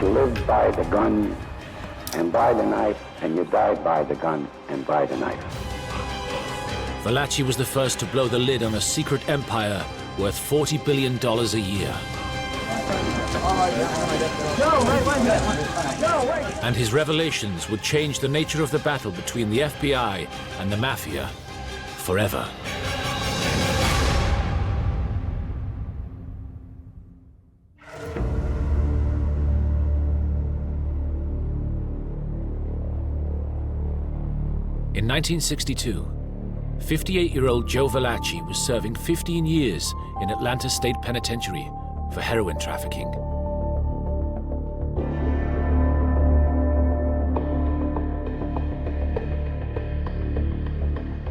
You lived by the gun and by the knife, and you died by the gun and by the knife. Valachi was the first to blow the lid on a secret empire worth $40 billion a year. And his revelations would change the nature of the battle between the FBI and the Mafia forever. In 1962, 58-year-old Joe Valachi was serving 15 years in Atlanta State Penitentiary for heroin trafficking.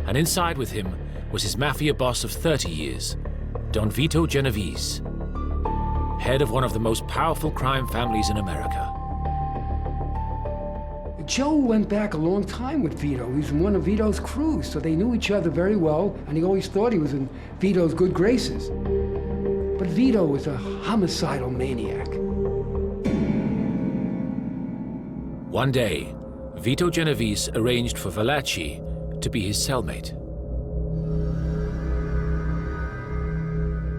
And inside with him was his mafia boss of 30 years, Don Vito Genovese, head of one of the most powerful crime families in America. Joe went back a long time with Vito. He was in one of Vito's crews, so they knew each other very well, and he always thought he was in Vito's good graces. But Vito was a homicidal maniac. One day, Vito Genovese arranged for Valachi to be his cellmate.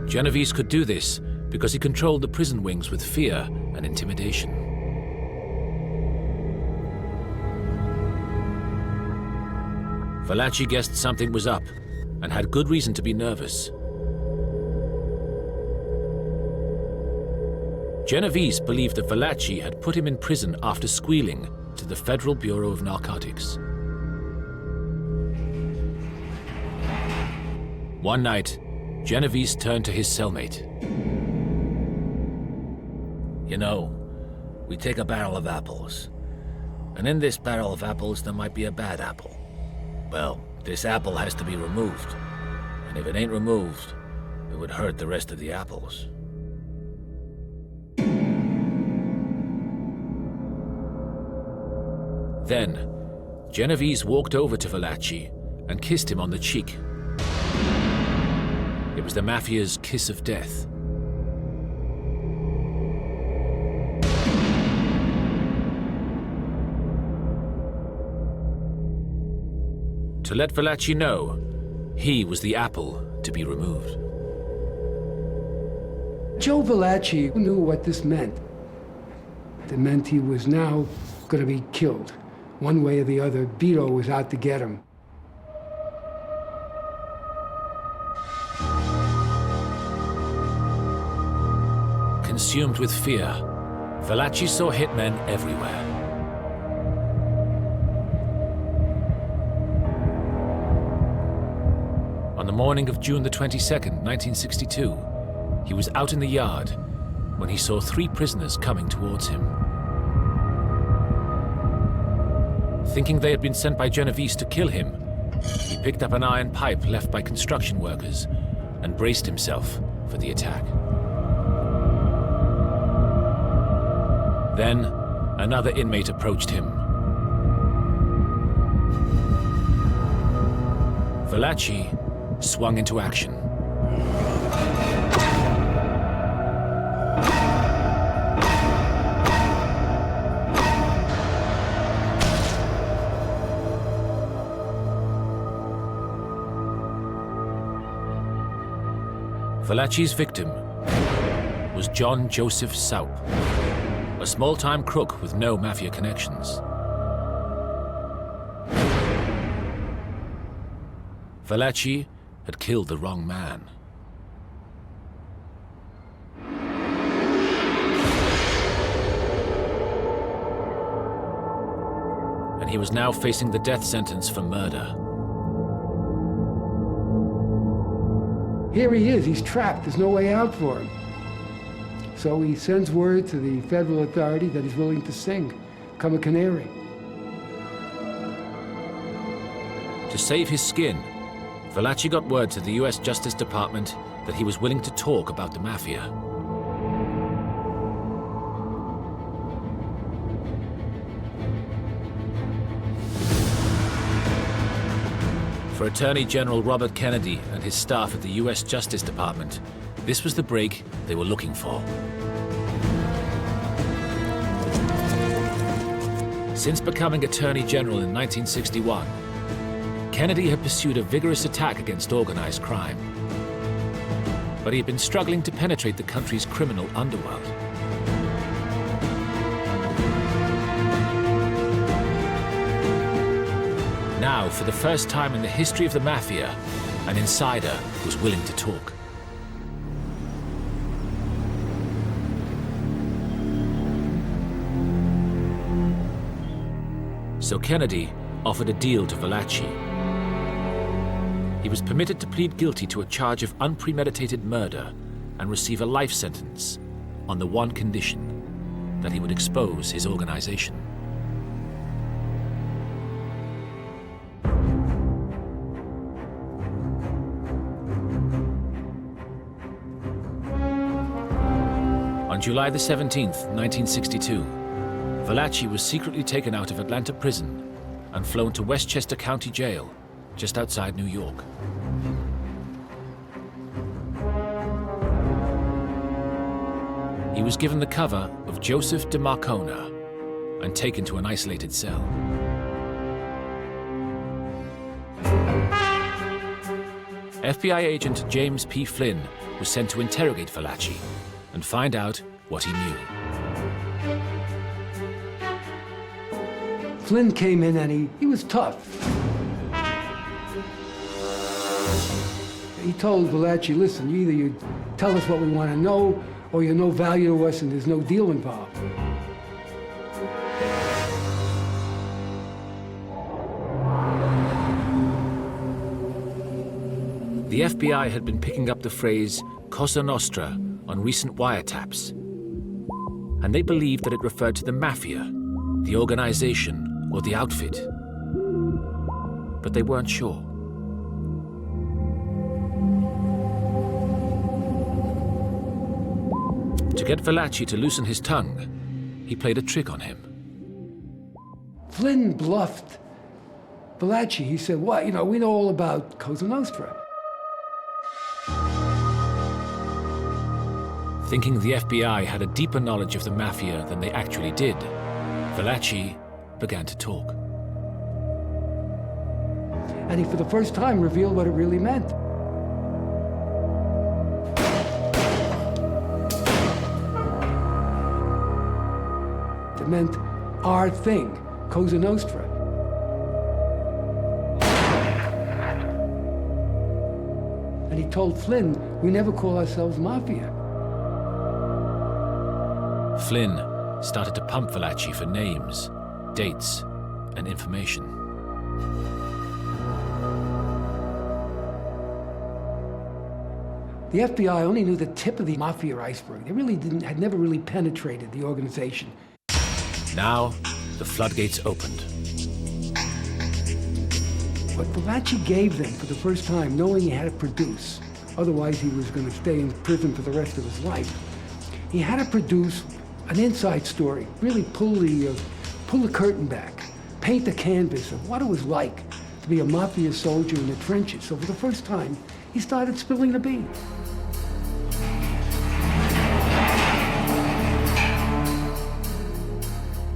Genovese could do this because he controlled the prison wings with fear and intimidation. Valachi guessed something was up and had good reason to be nervous. Genovese believed that Valachi had put him in prison after squealing to the Federal Bureau of Narcotics. One night, Genovese turned to his cellmate. You know, we take a barrel of apples, and in this barrel of apples there might be a bad apple. Well, this apple has to be removed, and if it ain't removed, it would hurt the rest of the apples. Then, Genovese walked over to Valachi and kissed him on the cheek. It was the Mafia's kiss of death. To let Valachi know he was the apple to be removed. Joe Valachi knew what this meant. It meant he was now going to be killed. One way or the other, Vito was out to get him. Consumed with fear, Valachi saw hitmen everywhere. On the morning of June the 22nd, 1962, he was out in the yard when he saw 3 prisoners coming towards him. Thinking they had been sent by Genovese to kill him, he picked up an iron pipe left by construction workers and braced himself for the attack. Then, another inmate approached him. Valachi swung into action. Valachi's victim was John Joseph Saup, a small-time crook with no mafia connections. Valachi had killed the wrong man. And he was now facing the death sentence for murder. Here he is, he's trapped, there's no way out for him. So he sends word to the federal authority that he's willing to sing, become a canary. To save his skin, Valachi got word to the US Justice Department that he was willing to talk about the Mafia. For Attorney General Robert Kennedy and his staff at the US Justice Department, this was the break they were looking for. Since becoming Attorney General in 1961, Kennedy had pursued a vigorous attack against organized crime. But he had been struggling to penetrate the country's criminal underworld. Now, for the first time in the history of the Mafia, an insider was willing to talk. So Kennedy offered a deal to Valachi. He was permitted to plead guilty to a charge of unpremeditated murder and receive a life sentence on the one condition that he would expose his organization. On July the 17th, 1962, Valachi was secretly taken out of Atlanta prison and flown to Westchester County Jail, just outside New York. He was given the cover of Joseph DeMarcona and taken to an isolated cell. FBI agent James P. Flynn was sent to interrogate Valachi and find out what he knew. Flynn came in and he was tough. He told Valachi, listen, either you tell us what we want to know, or you're no value to us and there's no deal involved. The FBI had been picking up the phrase Cosa Nostra on recent wiretaps, and they believed that it referred to the Mafia, the organization, or the outfit. But they weren't sure. To get Valachi to loosen his tongue, he played a trick on him. Flynn bluffed Valachi. He said, what, we know all about Cosa Nostra. Thinking the FBI had a deeper knowledge of the Mafia than they actually did, Valachi began to talk. And he, for the first time, revealed what it really meant. It meant our thing, Cosa Nostra. And he told Flynn, we never call ourselves Mafia. Flynn started to pump Valachi for names, dates, and information. The FBI only knew the tip of the Mafia iceberg. They really had never really penetrated the organization. Now, the floodgates opened. What Valachi gave them for the first time, knowing he had to produce, otherwise he was going to stay in prison for the rest of his life, he had to produce an inside story, really pull the curtain back, paint the canvas of what it was like to be a Mafia soldier in the trenches. So for the first time, he started spilling the beans.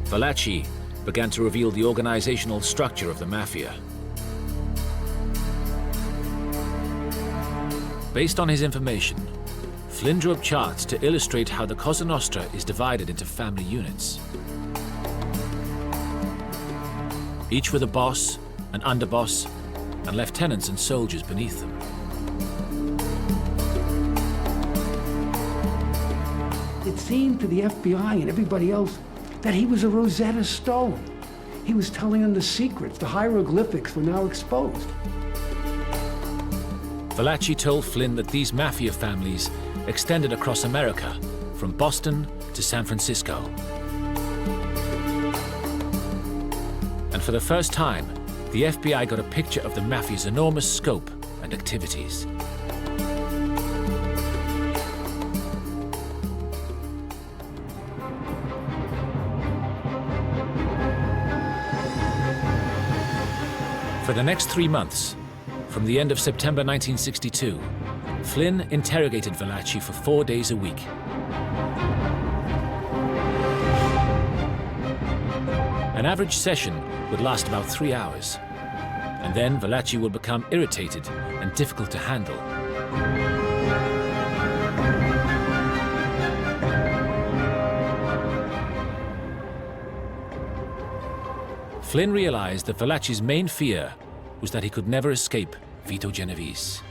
Valachi began to reveal the organizational structure of the Mafia. Based on his information, Flynn drew up charts to illustrate how the Cosa Nostra is divided into family units. Each with a boss, an underboss, and lieutenants and soldiers beneath them. It seemed to the FBI and everybody else that he was a Rosetta Stone. He was telling them the secrets. The hieroglyphics were now exposed. Valachi told Flynn that these mafia families extended across America, from Boston to San Francisco. And for the first time, the FBI got a picture of the mafia's enormous scope and activities. For the next 3 months, from the end of September 1962, Flynn interrogated Valachi for 4 days a week. An average session would last about 3 hours, and then Valachi would become irritated and difficult to handle. Flynn realized that Valachi's main fear was that he could never escape Vito Genovese.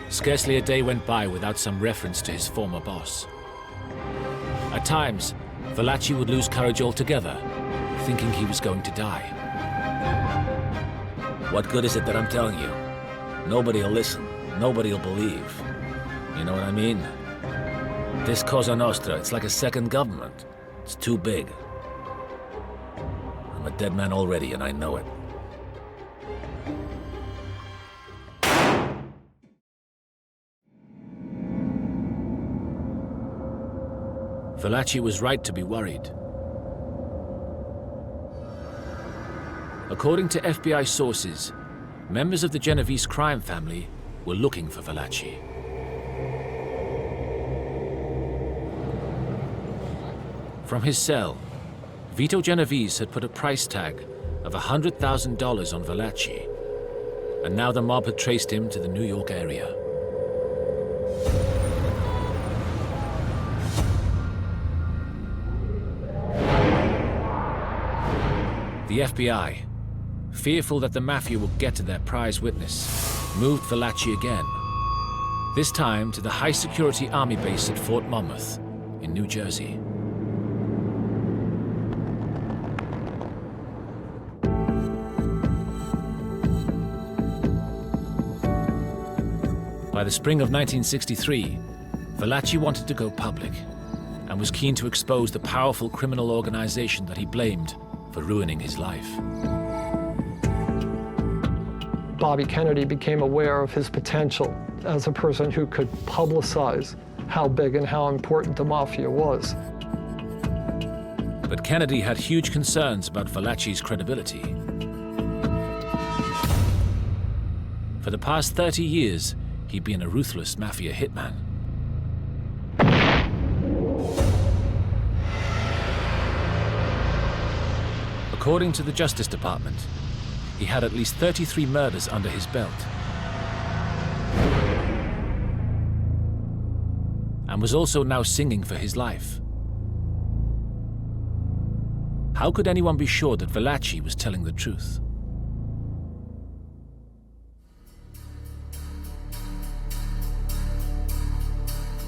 Scarcely a day went by without some reference to his former boss. At times, Valachi would lose courage altogether, thinking he was going to die. What good is it that I'm telling you? Nobody'll listen. Nobody'll believe. You know what I mean? This Cosa Nostra, it's like a second government. It's too big. I'm a dead man already, and I know it. Valachi was right to be worried. According to FBI sources, members of the Genovese crime family were looking for Valachi. From his cell, Vito Genovese had put a price tag of $100,000 on Valachi, and now the mob had traced him to the New York area. The FBI, fearful that the mafia would get to their prize witness, moved Valachi again, this time to the high-security army base at Fort Monmouth in New Jersey. By the spring of 1963, Valachi wanted to go public and was keen to expose the powerful criminal organization that he blamed for ruining his life. Bobby Kennedy became aware of his potential as a person who could publicize how big and how important the mafia was. But Kennedy had huge concerns about Valachi's credibility. For the past 30 years, he'd been a ruthless mafia hitman. According to the Justice Department, he had at least 33 murders under his belt, and was also now singing for his life. How could anyone be sure that Valachi was telling the truth?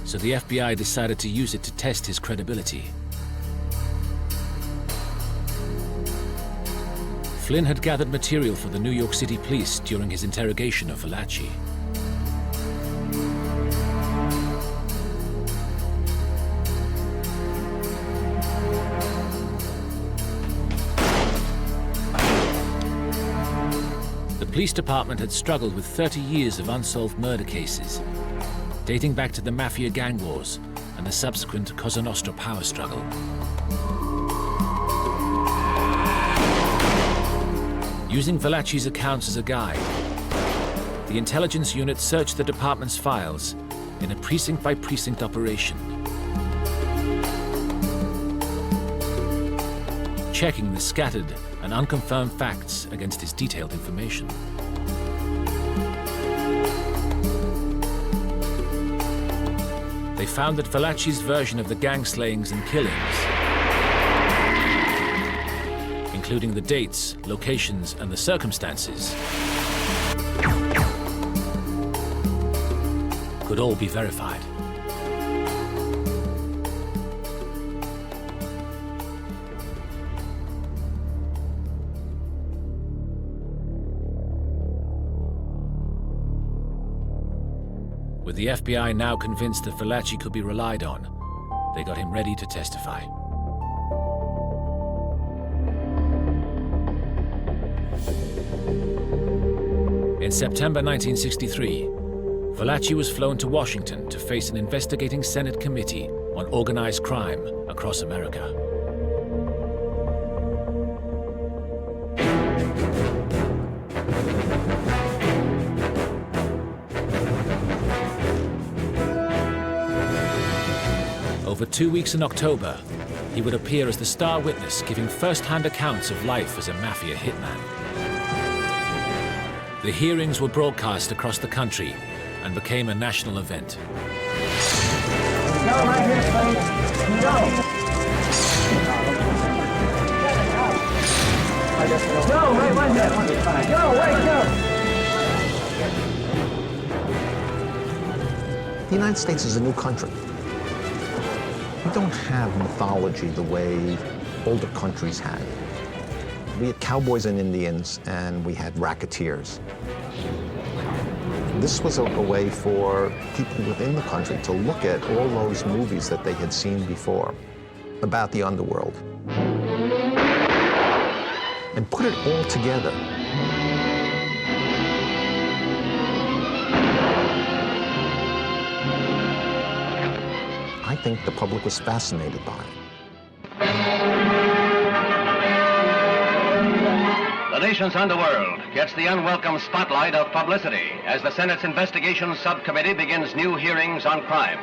So the FBI decided to use it to test his credibility. Flynn had gathered material for the New York City police during his interrogation of Valachi. The police department had struggled with 30 years of unsolved murder cases, dating back to the Mafia gang wars and the subsequent Cosa Nostra power struggle. Using Valachi's accounts as a guide, the intelligence unit searched the department's files in a precinct-by-precinct operation, checking the scattered and unconfirmed facts against his detailed information. They found that Valachi's version of the gang slayings and killings, including the dates, locations, and the circumstances, could all be verified. With the FBI now convinced that Valachi could be relied on, they got him ready to testify. In September 1963, Valachi was flown to Washington to face an investigating Senate committee on organized crime across America. Over 2 weeks in October, he would appear as the star witness giving first-hand accounts of life as a mafia hitman. The hearings were broadcast across the country and became a national event. Go right here, please. Go. Go, right there. Go, wait, go. The United States is a new country. We don't have mythology the way older countries had. We had cowboys and Indians, and we had racketeers. This was a way for people within the country to look at all those movies that they had seen before about the underworld and put it all together. I think the public was fascinated by it. The nation's underworld gets the unwelcome spotlight of publicity as the Senate's Investigations Subcommittee begins new hearings on crime.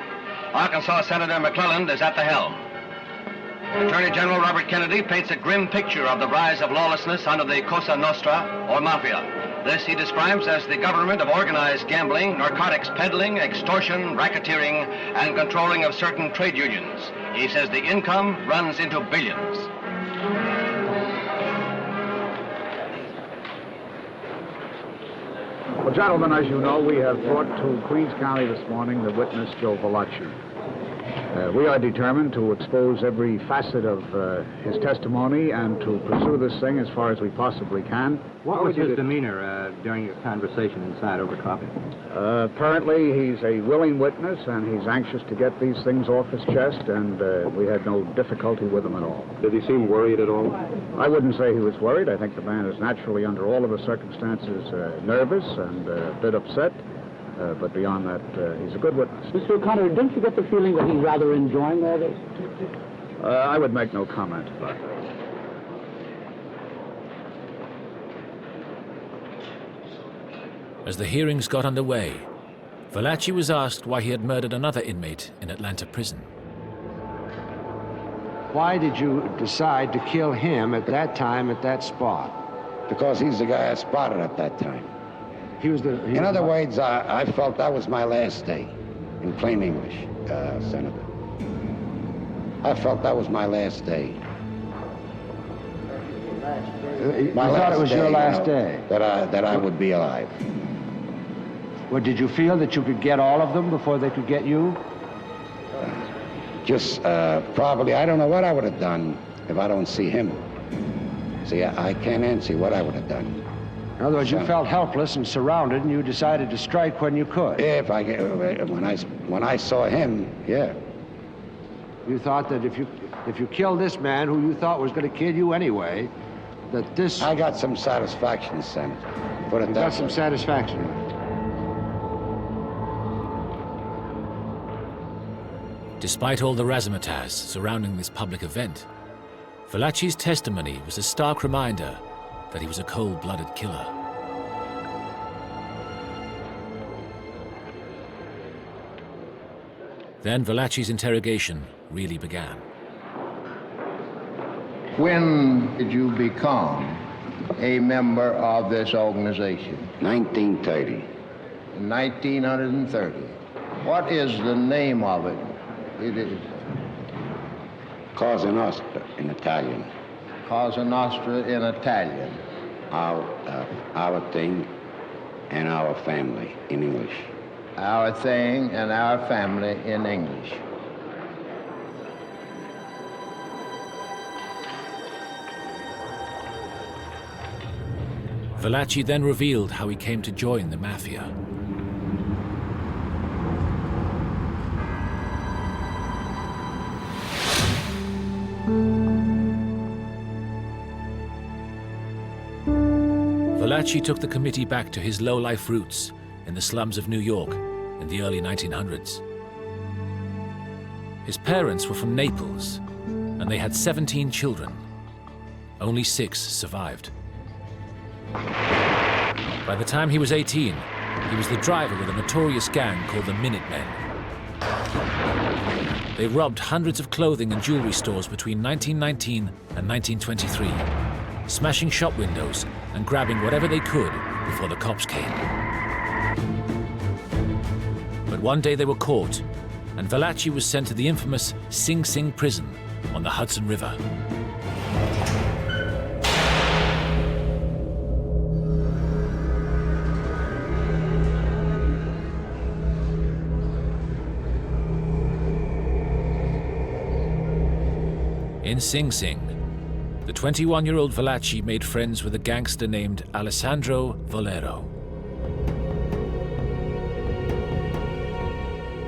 Arkansas Senator McClelland is at the helm. Attorney General Robert Kennedy paints a grim picture of the rise of lawlessness under the Cosa Nostra, or Mafia. This he describes as the government of organized gambling, narcotics peddling, extortion, racketeering, and controlling of certain trade unions. He says the income runs into billions. Well, gentlemen, as you know, we have brought to Queens County this morning the witness, Joe Valachi. We are determined to expose every facet of his testimony and to pursue this thing as far as we possibly can. What was his demeanor during your conversation inside over coffee? Apparently, he's a willing witness, and he's anxious to get these things off his chest, and we had no difficulty with him at all. Did he seem worried at all? I wouldn't say he was worried. I think the man is naturally, under all of the circumstances, nervous and a bit upset. But beyond that, he's a good witness. Mr. O'Connor, don't you get the feeling that he's rather enjoying all this? I would make no comment about that. As the hearings got underway, Valachi was asked why he had murdered another inmate in Atlanta prison. Why did you decide to kill him at that time, at that spot? Because he's the guy I spotted at that time. In other words, I felt that was my last day, in plain English, Senator. I felt that was my last day. You thought it was your last day? That I would be alive. Well, did you feel that you could get all of them before they could get you? Just probably, I don't know what I would have done if I don't see him. See, I can't answer what I would have done. In other words, you felt helpless and surrounded, and you decided to strike when you could. If I when I saw him, yeah. You thought that if you killed this man, who you thought was going to kill you anyway, that this. I got some satisfaction, Senator. Put it that way. You got some satisfaction. Despite all the razzmatazz surrounding this public event, Valachi's testimony was a stark reminder that he was a cold-blooded killer. Then Valachi's interrogation really began. When did you become a member of this organization? 1930. 1930. What is the name of it? It is Cosa Nostra in Italian. Cosa Nostra in Italian. Our thing and our family in English. Our thing and our family in English. Valachi then revealed how he came to join the Mafia. Valachi took the committee back to his low-life roots in the slums of New York in the early 1900s. His parents were from Naples, and they had 17 children. Only 6 survived. By the time he was 18, he was the driver with a notorious gang called the Minutemen. They robbed hundreds of clothing and jewelry stores between 1919 and 1923, smashing shop windows and grabbing whatever they could before the cops came. But one day they were caught, and Valachi was sent to the infamous Sing Sing prison on the Hudson River. In Sing Sing, the 21-year-old Valachi made friends with a gangster named Alessandro Volero.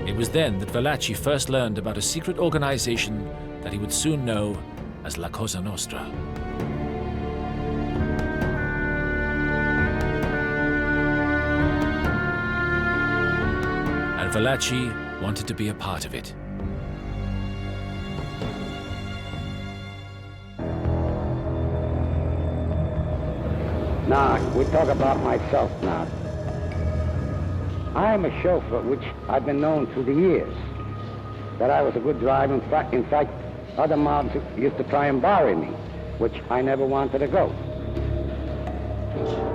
It was then that Valachi first learned about a secret organization that he would soon know as La Cosa Nostra. And Valachi wanted to be a part of it. Now, we talk about myself now. I am a chauffeur, which I've been known through the years, that I was a good driver. In fact, other mobs used to try and borrow me, which I never wanted to go.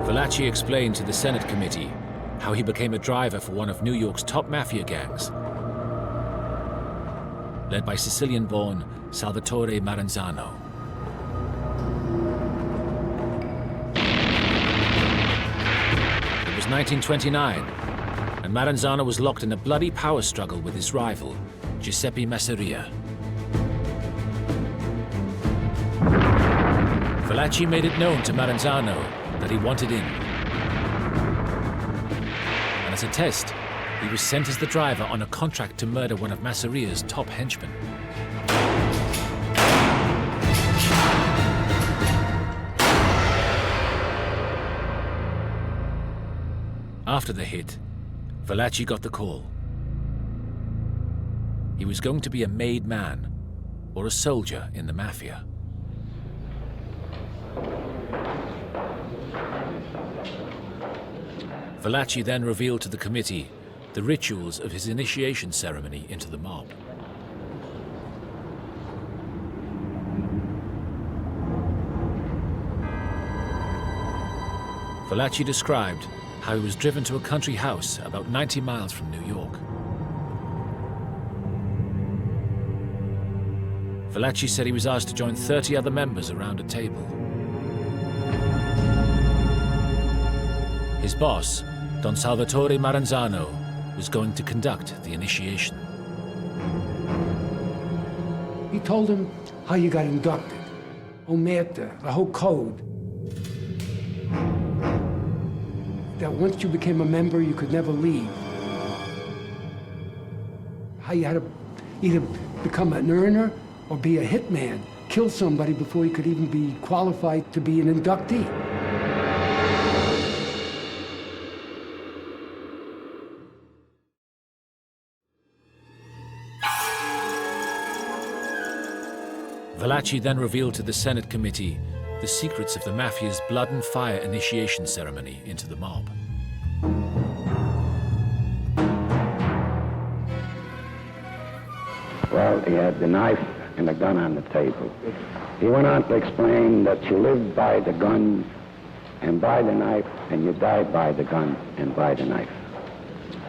Valachi explained to the Senate committee how he became a driver for one of New York's top mafia gangs, led by Sicilian-born Salvatore Maranzano. It was 1929, and Maranzano was locked in a bloody power struggle with his rival, Giuseppe Masseria. Valachi made it known to Maranzano that he wanted in. And as a test, he was sent as the driver on a contract to murder one of Masseria's top henchmen. After the hit, Valachi got the call. He was going to be a made man or a soldier in the Mafia. Valachi then revealed to the committee the rituals of his initiation ceremony into the mob. Valachi described how he was driven to a country house about 90 miles from New York. Valachi said he was asked to join 30 other members around a table. His boss, Don Salvatore Maranzano, was going to conduct the initiation. He told him how you got inducted, Omerta, the whole code. That once you became a member, you could never leave. How you had to either become an earner or be a hitman, kill somebody before you could even be qualified to be an inductee. Valachi then revealed to the Senate committee the secrets of the Mafia's blood and fire initiation ceremony into the mob. Well, he had the knife and the gun on the table. He went on to explain that you live by the gun and by the knife, and you die by the gun and by the knife.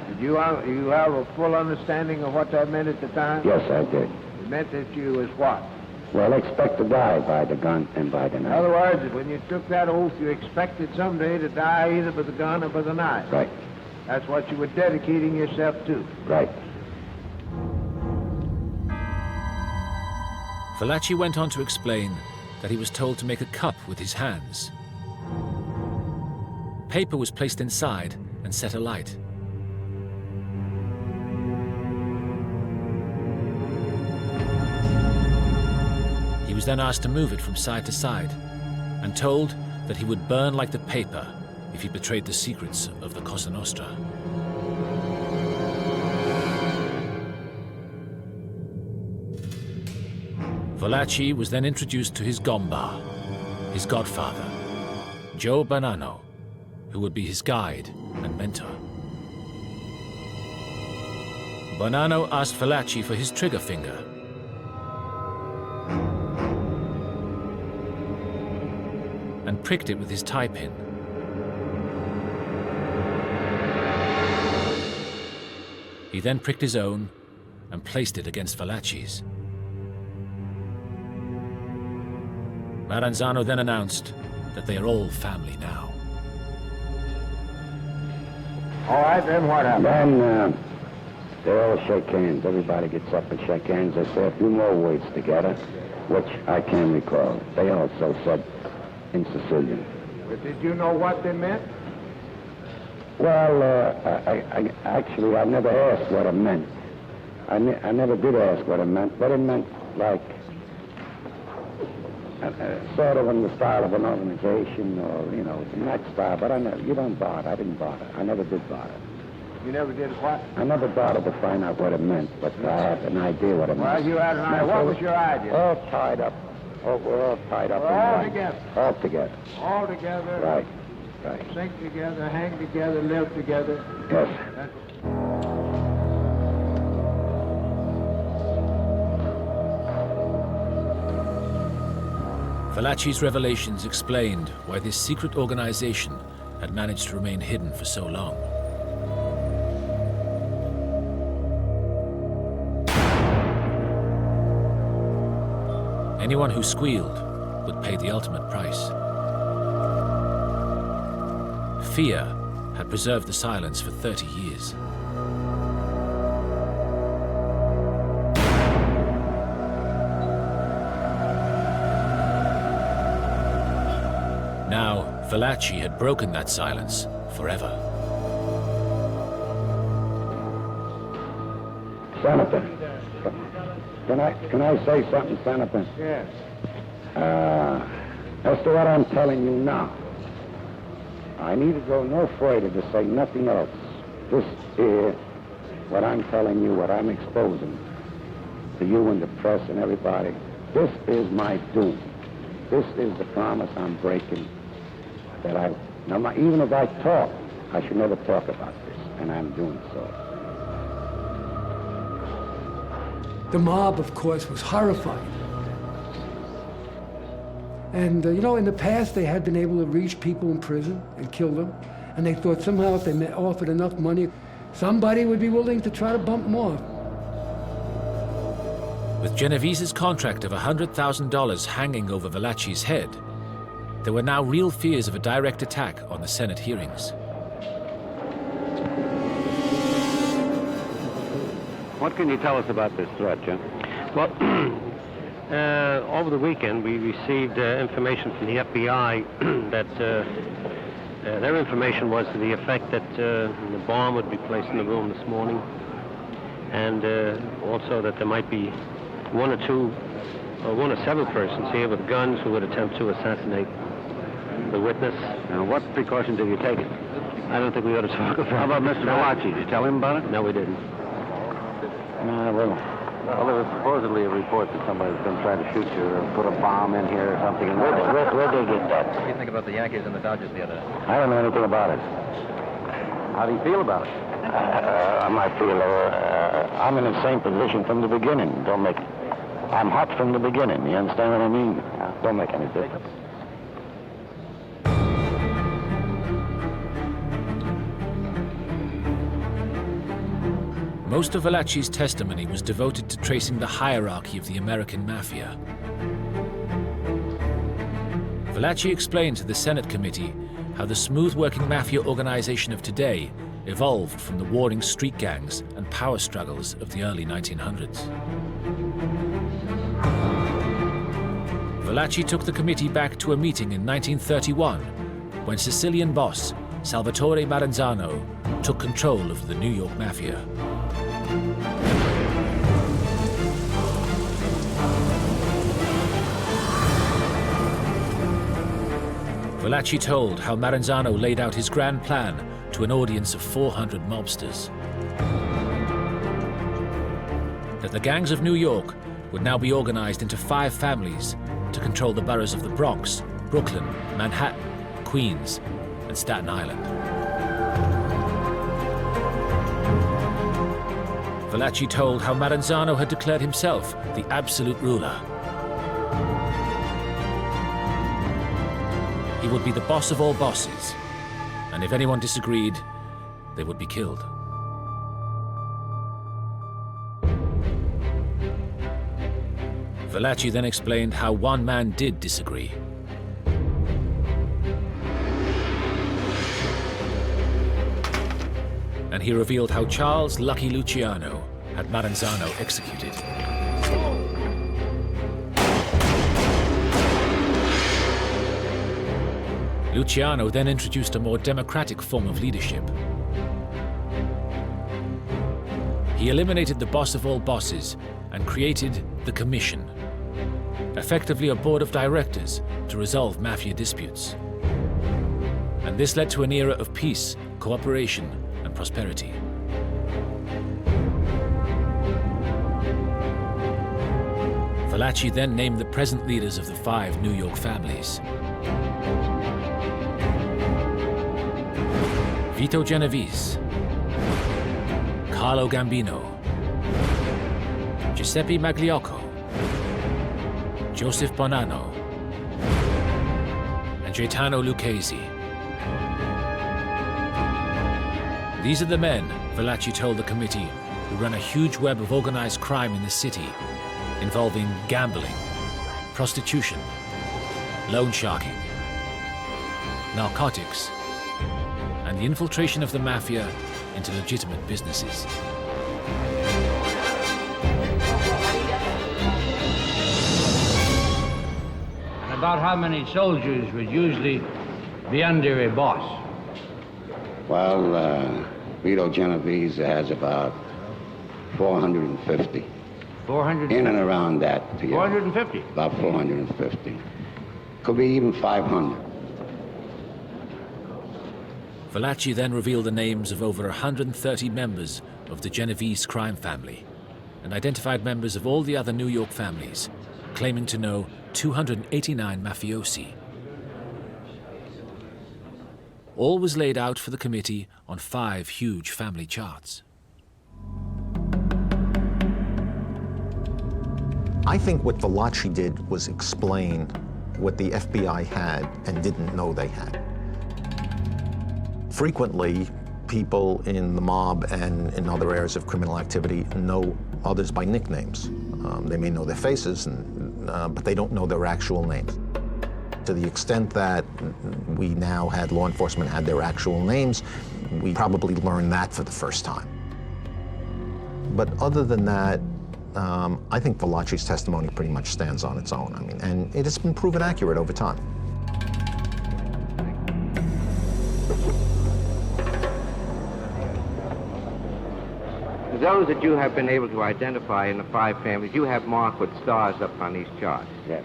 Did you have a full understanding of what that meant at the time? Yes, I did. It meant that you was what? Well, expect to die by the gun and by the In knife. other words, when you took that oath, you expected someday to die either by the gun or by the knife. Right. That's what you were dedicating yourself to. Right. Valachi went on to explain that he was told to make a cup with his hands. Paper was placed inside and set alight. He was then asked to move it from side to side and told that he would burn like the paper if he betrayed the secrets of the Cosa Nostra. Valachi was then introduced to his gomba, his godfather, Joe Bonanno, who would be his guide and mentor. Bonanno asked Valachi for his trigger finger. And pricked it with his tie pin. He then pricked his own and placed it against Valachi's. Maranzano then announced that they are all family now. All right, then what happened? Then they all shake hands. Everybody gets up and shake hands. They say a few more words together, which I can't recall. They also said in Sicilian. But did you know what they meant? Well, actually, I never asked what it meant. I never did ask what it meant, but it meant like sort of in the style of an organization, or in that style. But you don't bother. I didn't bother. I never did bother. You never did what? I never bothered to find out what it meant, but I had an idea what it meant. Well, you had an idea. What was your idea? All tied up. Oh, we're all tied up. We're all together. All together. All together. Right. Right. Sink together, hang together, live together. Yes. Valachi's revelations explained why this secret organization had managed to remain hidden for so long. Anyone who squealed would pay the ultimate price. Fear had preserved the silence for 30 years. Now, Valachi had broken that silence forever. Senator, can I say something, Senator? Yes. As to what I'm telling you now, I need to go no further to say nothing else. This is what I'm telling you, what I'm exposing to you and the press and everybody. This is my doom. This is the promise I'm breaking. That even if I talk, I should never talk about this, and I'm doing so. The mob, of course, was horrified. And, in the past, they had been able to reach people in prison and kill them. And they thought somehow if they offered enough money, somebody would be willing to try to bump them off. With Genovese's contract of $100,000 hanging over Valachi's head, there were now real fears of a direct attack on the Senate hearings. What can you tell us about this threat, Jim? Well, over the weekend, we received information from the FBI that their information was to the effect that the bomb would be placed in the room this morning, and also that there might be one or several persons here with guns who would attempt to assassinate the witness. Now, what precautions have you taken? I don't think we ought to talk about it. How about Mr. Valachi? Did you tell him about it? No, we didn't. Well, there was supposedly a report that somebody's been trying to shoot you or put a bomb in here or something. Where'd they get that? What do you think about the Yankees and the Dodgers the other day? I don't know anything about it. How do you feel about it? I feel I'm in the same position from the beginning. I'm hot from the beginning. You understand what I mean? Don't make any difference. Most of Valachi's testimony was devoted to tracing the hierarchy of the American Mafia. Valachi explained to the Senate committee how the smooth-working mafia organization of today evolved from the warring street gangs and power struggles of the early 1900s. Valachi took the committee back to a meeting in 1931 when Sicilian boss Salvatore Maranzano took control of the New York Mafia. Valachi told how Maranzano laid out his grand plan to an audience of 400 mobsters. That the gangs of New York would now be organized into 5 families to control the boroughs of the Bronx, Brooklyn, Manhattan, Queens, and Staten Island. Valachi told how Maranzano had declared himself the absolute ruler. He would be the boss of all bosses, and if anyone disagreed, they would be killed. Valachi then explained how one man did disagree. And he revealed how Charles Lucky Luciano had Maranzano executed. Luciano then introduced a more democratic form of leadership. He eliminated the boss of all bosses and created the Commission, effectively a board of directors to resolve mafia disputes. And this led to an era of peace, cooperation, and prosperity. Valachi then named the present leaders of the 5 New York families. Vito Genovese, Carlo Gambino, Giuseppe Magliocco, Joseph Bonanno, and Gaetano Lucchesi. These are the men, Valachi told the committee, who run a huge web of organized crime in the city, involving gambling, prostitution, loan sharking, narcotics, and the infiltration of the mafia into legitimate businesses. And about how many soldiers would usually be under a boss? Well, Vito Genovese has about 450. 450? In and around that. 450? About 450. Could be even 500. Valachi then revealed the names of over 130 members of the Genovese crime family and identified members of all the other New York families, claiming to know 289 mafiosi. All was laid out for the committee on 5 huge family charts. I think what Valachi did was explain what the FBI had and didn't know they had. Frequently, people in the mob and in other areas of criminal activity know others by nicknames. They may know their faces, but they don't know their actual names. To the extent that we now had law enforcement had their actual names, we probably learned that for the first time. But other than that, I think Valachi's testimony pretty much stands on its own. I mean, and it has been proven accurate over time. Those that you have been able to identify in the 5 families, you have marked with stars up on these charts. Yes.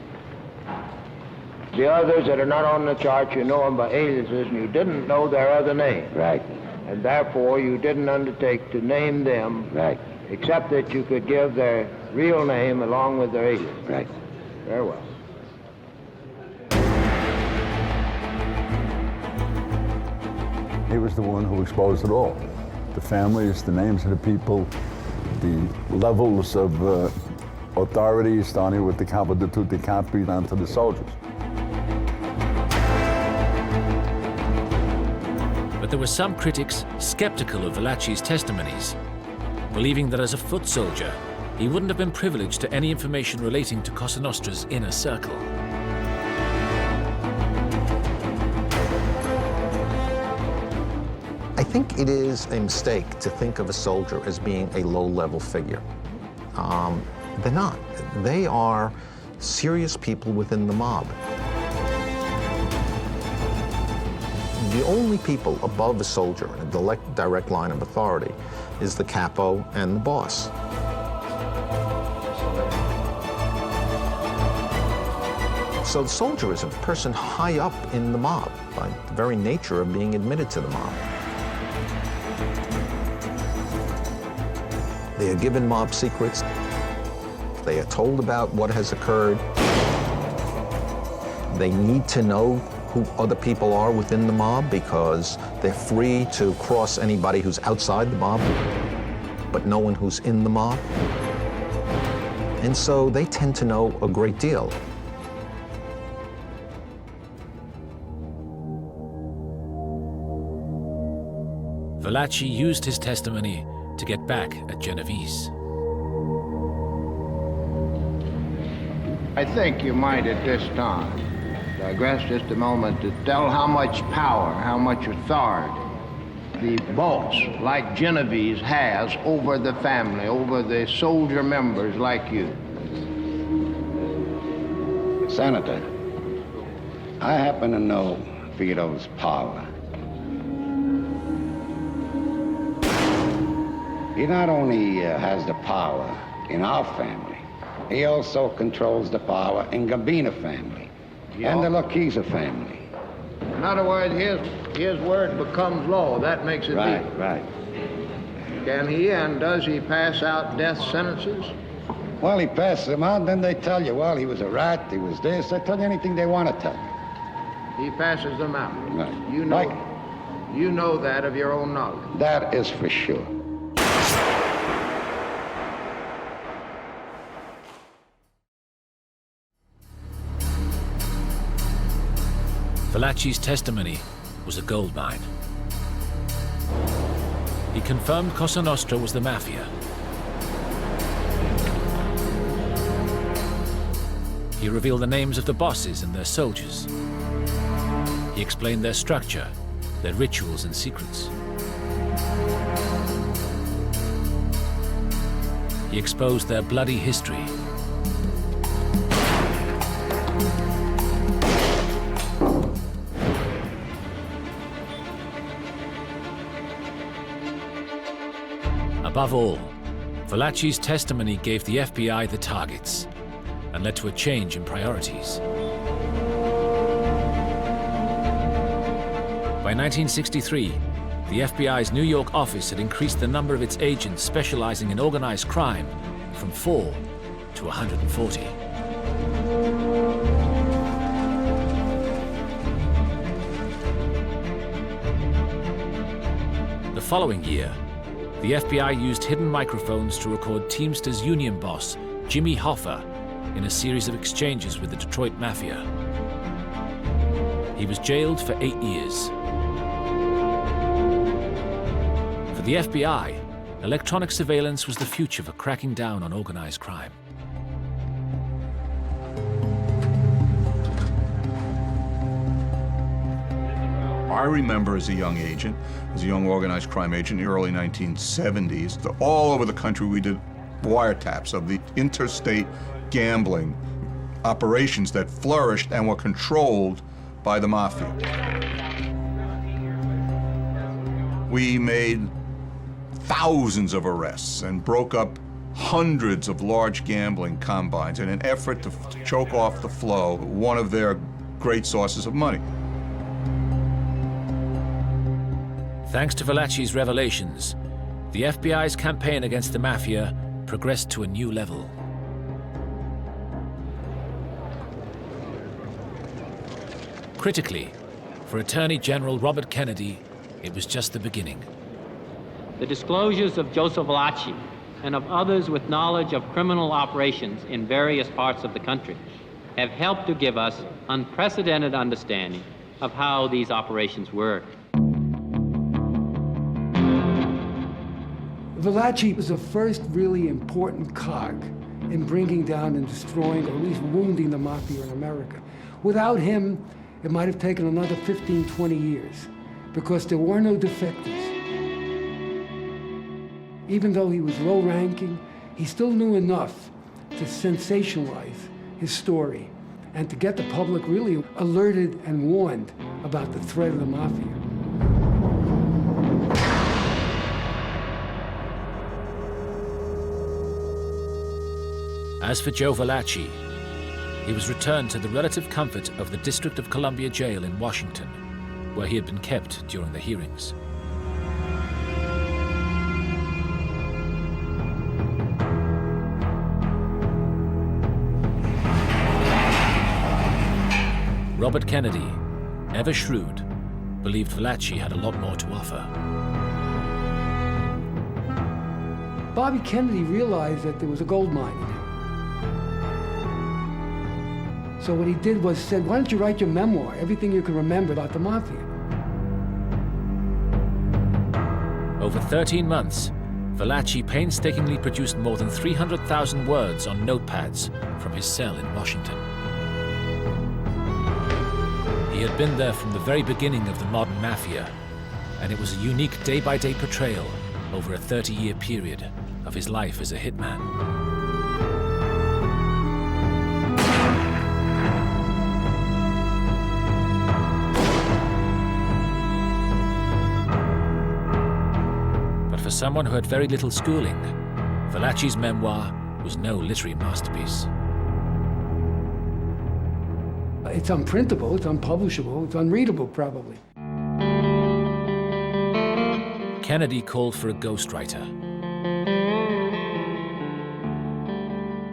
The others that are not on the chart, you know them by aliases, and you didn't know their other names. Right. And therefore, you didn't undertake to name them. Right. Except that you could give their real name along with their alias. Right. Very well. He was the one who exposed it all. The families, the names of the people, the levels of authority, starting with the capo di tutti i capi down to the soldiers. But there were some critics skeptical of Valachi's testimonies, believing that as a foot soldier, he wouldn't have been privileged to any information relating to Cosa Nostra's inner circle. I think it is a mistake to think of a soldier as being a low-level figure. They're not. They are serious people within the mob. The only people above a soldier in a direct line of authority is the capo and the boss. So the soldier is a person high up in the mob by the very nature of being admitted to the mob. They are given mob secrets. They are told about what has occurred. They need to know who other people are within the mob because they're free to cross anybody who's outside the mob, but no one who's in the mob. And so they tend to know a great deal. Valachi used his testimony to get back at Genovese. I think you might at this time digress just a moment to tell how much power, how much authority the boss, like Genovese, has over the family, over the soldier members like you. Senator, I happen to know Vito's power. He not only has the power in our family, he also controls the power in Gabina family and the Laquiza family. In other words, his word becomes law. That makes it right, legal. Right. Can he and does he pass out death sentences? Well, he passes them out, then they tell you, well, he was a rat, he was this. They tell you anything they want to tell you. He passes them out. Right. You know that of your own knowledge. That is for sure. Valachi's testimony was a goldmine. He confirmed Cosa Nostra was the mafia. He revealed the names of the bosses and their soldiers. He explained their structure, their rituals and secrets. He exposed their bloody history. Above all, Valachi's testimony gave the FBI the targets and led to a change in priorities. By 1963, the FBI's New York office had increased the number of its agents specializing in organized crime from 4 to 140. The following year, the FBI used hidden microphones to record Teamsters union boss Jimmy Hoffa in a series of exchanges with the Detroit Mafia. He was jailed for 8 years. For the FBI, electronic surveillance was the future for cracking down on organized crime. I remember as a young agent, as a young organized crime agent in the early 1970s, all over the country we did wiretaps of the interstate gambling operations that flourished and were controlled by the mafia. We made thousands of arrests and broke up hundreds of large gambling combines in an effort to choke off the flow, one of their great sources of money. Thanks to Valachi's revelations, the FBI's campaign against the mafia progressed to a new level. Critically, for Attorney General Robert Kennedy, it was just the beginning. The disclosures of Joseph Valachi and of others with knowledge of criminal operations in various parts of the country have helped to give us unprecedented understanding of how these operations work. Valachi was the first really important cog in bringing down and destroying, or at least wounding, the mafia in America. Without him, it might have taken another 15, 20 years, because there were no defectors. Even though he was low-ranking, he still knew enough to sensationalize his story and to get the public really alerted and warned about the threat of the mafia. As for Joe Valachi, he was returned to the relative comfort of the District of Columbia Jail in Washington, where he had been kept during the hearings. Robert Kennedy, ever shrewd, believed Valachi had a lot more to offer. Bobby Kennedy realized that there was a gold mine in him. So what he did was said, why don't you write your memoir, everything you can remember about the mafia? Over 13 months, Valachi painstakingly produced more than 300,000 words on notepads from his cell in Washington. He had been there from the very beginning of the modern mafia, and it was a unique day-by-day portrayal over a 30-year period of his life as a hitman. But for someone who had very little schooling, Valachi's memoir was no literary masterpiece. It's unprintable, it's unpublishable, it's unreadable probably. Kennedy called for a ghostwriter.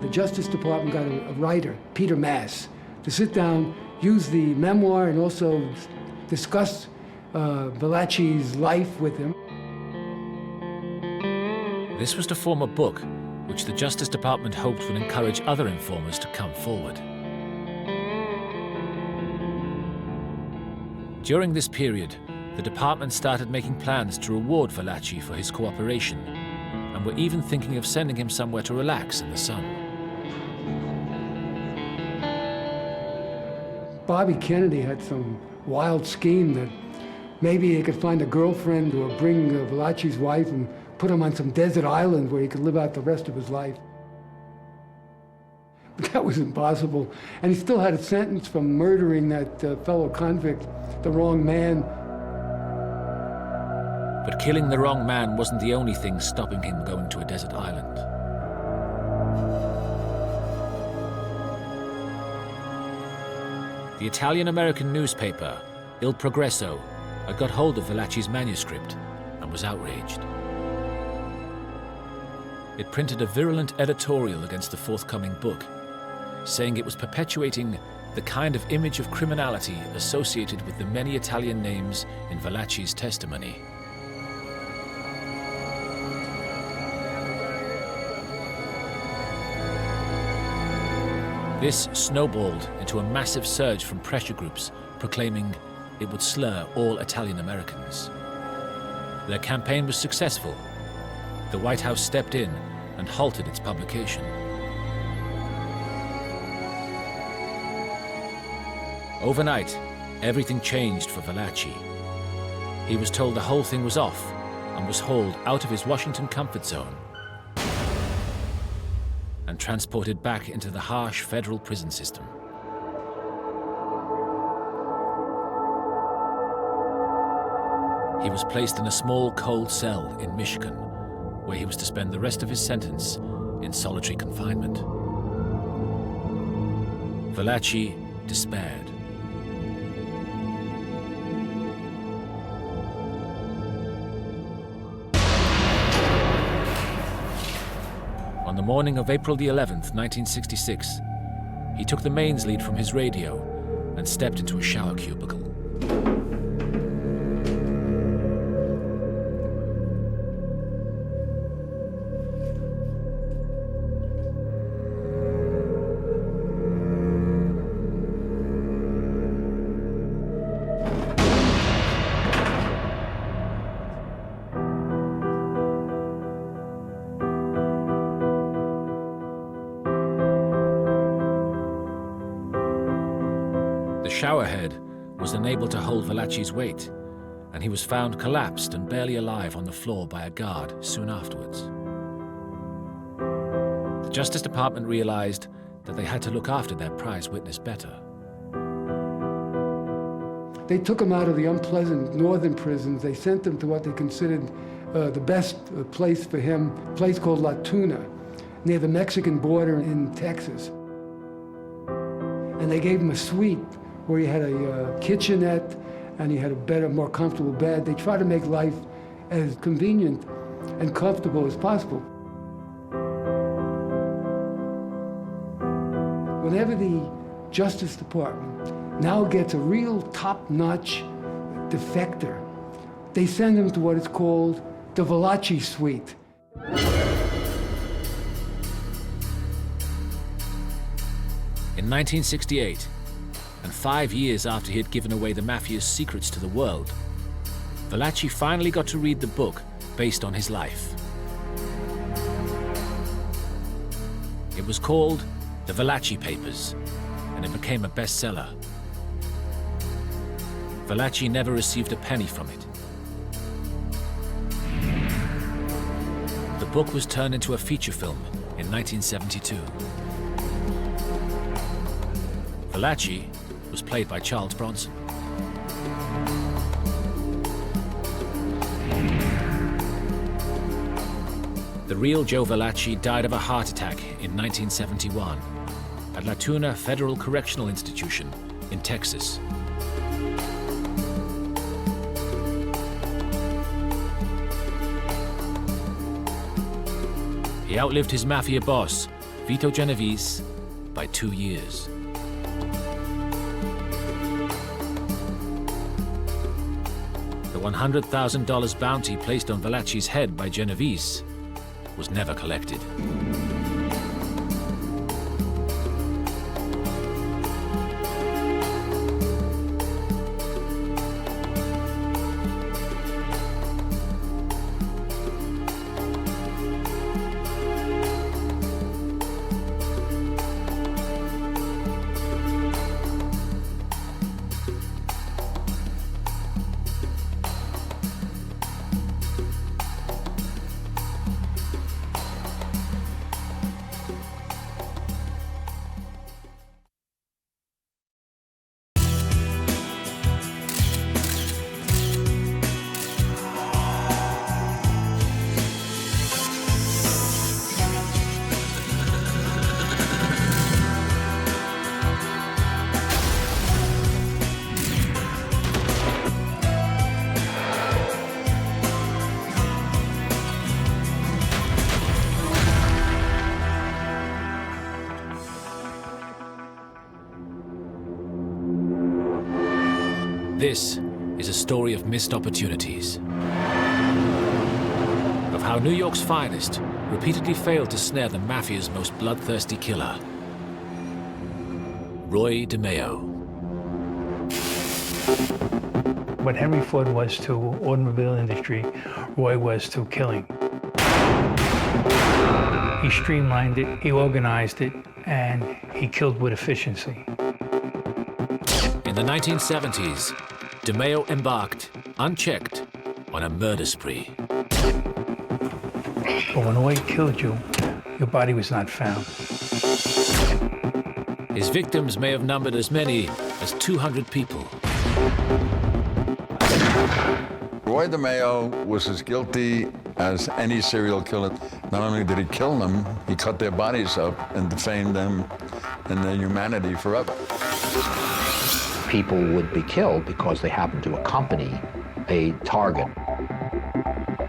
The Justice Department got a writer, Peter Mass, to sit down, use the memoir, and also discuss Valachi's life with him. This was to form a book which the Justice Department hoped would encourage other informers to come forward. During this period, the department started making plans to reward Valachi for his cooperation, and were even thinking of sending him somewhere to relax in the sun. Bobby Kennedy had some wild scheme that maybe he could find a girlfriend or bring Valachi's wife and put him on some desert island where he could live out the rest of his life. But that was impossible. And he still had a sentence from murdering that fellow convict, the wrong man. But killing the wrong man wasn't the only thing stopping him going to a desert island. The Italian-American newspaper, Il Progresso, had got hold of Valachi's manuscript and was outraged. It printed a virulent editorial against the forthcoming book, saying it was perpetuating the kind of image of criminality associated with the many Italian names in Valachi's testimony. This snowballed into a massive surge from pressure groups proclaiming it would slur all Italian Americans. Their campaign was successful. The White House stepped in and halted its publication. Overnight, everything changed for Valachi. He was told the whole thing was off and was hauled out of his Washington comfort zone and transported back into the harsh federal prison system. He was placed in a small cold cell in Michigan, where he was to spend the rest of his sentence in solitary confinement. Valachi despaired. On the morning of April the 11th, 1966, he took the mains lead from his radio and stepped into a shower cubicle. The showerhead was unable to hold Valachi's weight, and he was found collapsed and barely alive on the floor by a guard soon afterwards. The Justice Department realized that they had to look after their prize witness better. They took him out of the unpleasant northern prisons. They sent him to what they considered the best place for him, a place called La Tuna, near the Mexican border in Texas. And they gave him a suite where he had a kitchenette and he had a better, more comfortable bed. They tried to make life as convenient and comfortable as possible. Whenever the Justice Department now gets a real top-notch defector, they send him to what is called the Valachi suite. In 1968, and 5 years after he had given away the Mafia's secrets to the world, Valachi finally got to read the book based on his life. It was called The Valachi Papers, and it became a bestseller. Valachi never received a penny from it. The book was turned into a feature film in 1972. Valachi was played by Charles Bronson. The real Joe Valachi died of a heart attack in 1971 at La Tuna Federal Correctional Institution in Texas. He outlived his mafia boss, Vito Genovese, by 2 years. The $100,000 bounty placed on Valachi's head by Genovese was never collected. This is a story of missed opportunities, of how New York's finest repeatedly failed to snare the Mafia's most bloodthirsty killer, Roy DeMeo. What Henry Ford was to automobile industry, Roy was to killing. He streamlined it, he organized it, and he killed with efficiency. In the 1970s, DeMeo embarked, unchecked, on a murder spree. But when Roy killed you, your body was not found. His victims may have numbered as many as 200 people. Roy DeMeo was as guilty as any serial killer. Not only did he kill them, he cut their bodies up and defamed them and their humanity forever. People would be killed because they happened to accompany a target.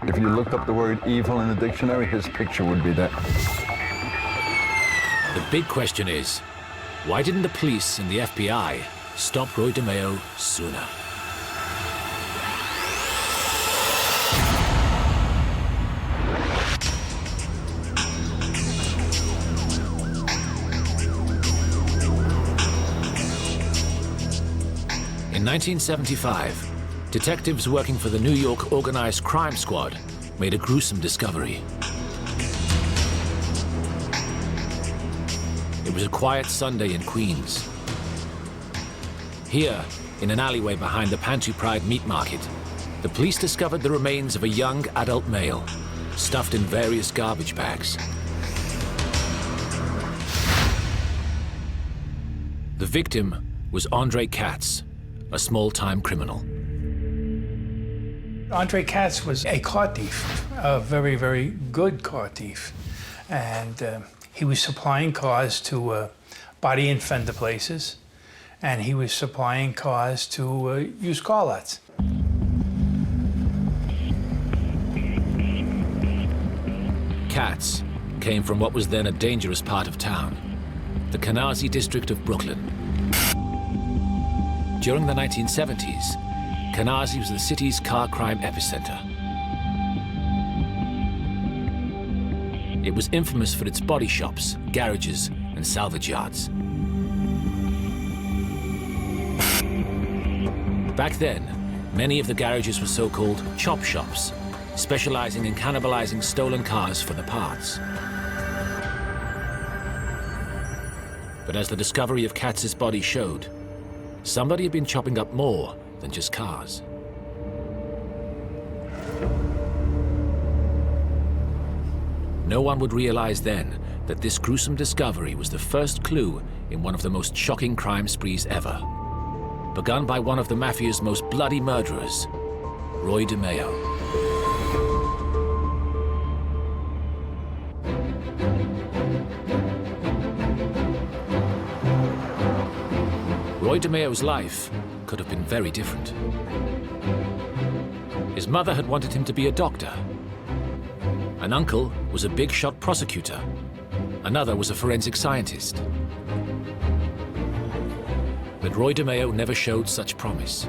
If you looked up the word evil in the dictionary, his picture would be there. The big question is, why didn't the police and the FBI stop Roy DeMeo sooner? In 1975, detectives working for the New York Organized Crime Squad made a gruesome discovery. It was a quiet Sunday in Queens. Here, in an alleyway behind the Pantry Pride meat market, the police discovered the remains of a young adult male, stuffed in various garbage bags. The victim was Andre Katz, a small-time criminal. Andre Katz was a car thief, a very, very good car thief. And he was supplying cars to body and fender places, and he was supplying cars to used car lots. Katz came from what was then a dangerous part of town, the Canarsie district of Brooklyn. During the 1970s, Canarsie was the city's car crime epicenter. It was infamous for its body shops, garages, and salvage yards. Back then, many of the garages were so-called chop shops, specializing in cannibalizing stolen cars for the parts. But as the discovery of Katz's body showed, somebody had been chopping up more than just cars. No one would realize then that this gruesome discovery was the first clue in one of the most shocking crime sprees ever, begun by one of the Mafia's most bloody murderers, Roy DeMeo. Roy DeMeo's life could have been very different. His mother had wanted him to be a doctor. An uncle was a big-shot prosecutor. Another was a forensic scientist. But Roy DeMeo never showed such promise.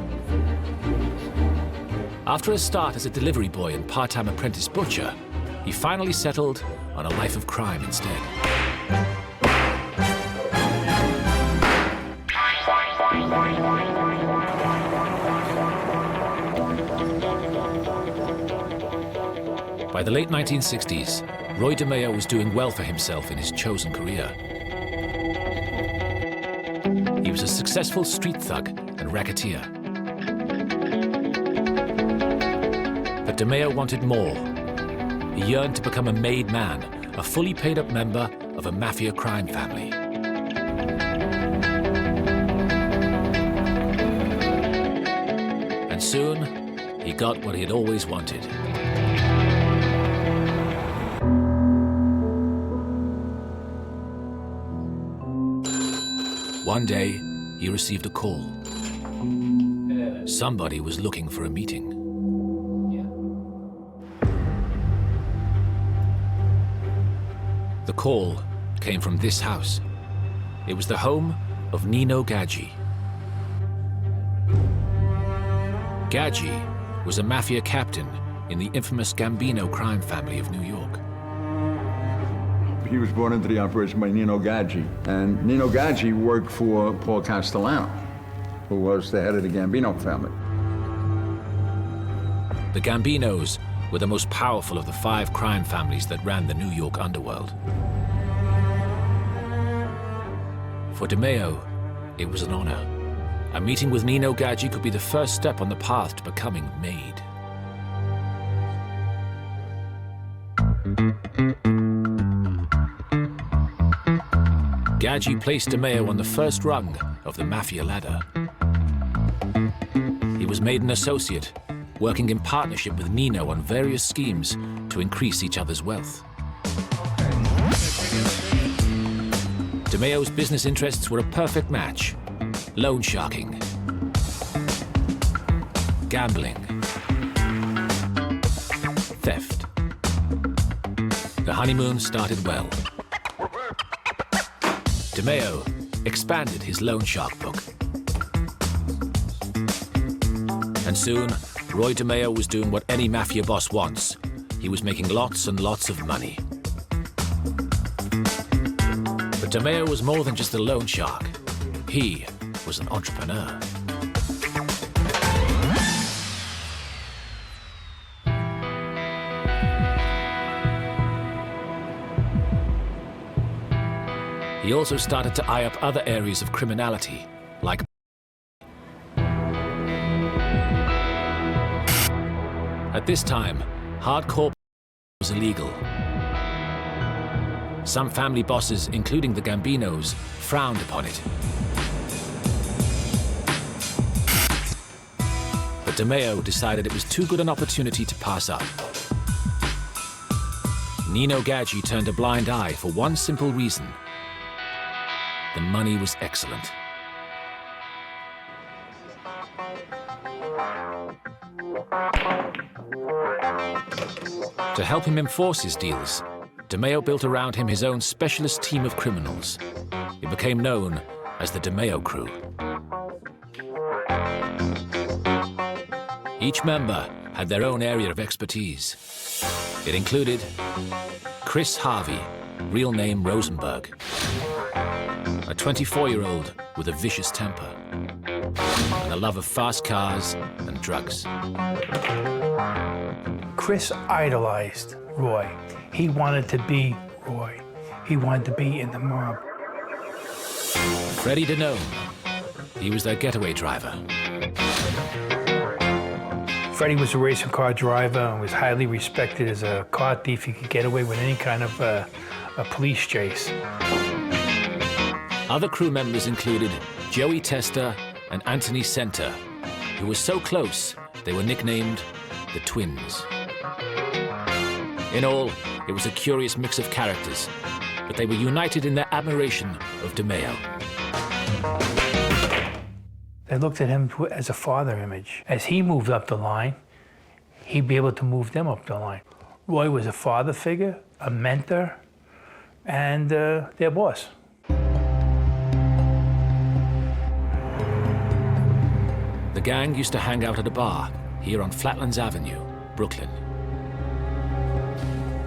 After a start as a delivery boy and part-time apprentice butcher, he finally settled on a life of crime instead. By the late 1960s, Roy DeMeo was doing well for himself in his chosen career. He was a successful street thug and racketeer. But DeMeo wanted more. He yearned to become a made man, a fully paid-up member of a mafia crime family. And soon, he got what he had always wanted. One day, he received a call. Somebody was looking for a meeting. The call came from this house. It was the home of Nino Gaggi. Gaggi was a mafia captain in the infamous Gambino crime family of New York. He was brought into the operation by Nino Gaggi, and Nino Gaggi worked for Paul Castellano, who was the head of the Gambino family. The Gambinos were the most powerful of the 5 crime families that ran the New York underworld. For DeMeo, it was an honor. A meeting with Nino Gaggi could be the first step on the path to becoming made. Gaggi placed DeMeo on the first rung of the mafia ladder. He was made an associate, working in partnership with Nino on various schemes to increase each other's wealth. DeMeo's business interests were a perfect match: loan sharking, gambling, theft. The honeymoon started well. DeMeo expanded his loan shark book. And soon, Roy DeMeo was doing what any mafia boss wants. He was making lots and lots of money. But DeMeo was more than just a loan shark. He was an entrepreneur. He also started to eye up other areas of criminality, like this time, hardcore was illegal. Some family bosses, including the Gambinos, frowned upon it. But DeMeo decided it was too good an opportunity to pass up. Nino Gadji turned a blind eye for one simple reason. The money was excellent. To help him enforce his deals, DeMeo built around him his own specialist team of criminals. It became known as the DeMeo Crew. Each member had their own area of expertise. It included Chris Harvey, real name Rosenberg, a 24-year-old with a vicious temper and a love of fast cars and drugs. Chris idolized Roy. He wanted to be Roy. He wanted to be in the mob. Freddie DeNome. He was their getaway driver. Freddie was a racing car driver and was highly respected as a car thief. He could get away with any kind of a police chase. Other crew members included Joey Testa and Anthony Center, who were so close they were nicknamed the Twins. In all, it was a curious mix of characters, but they were united in their admiration of DeMeo. They looked at him as a father image. As he moved up the line, he'd be able to move them up the line. Roy was a father figure, a mentor, and their boss. The gang used to hang out at a bar here on Flatlands Avenue, Brooklyn.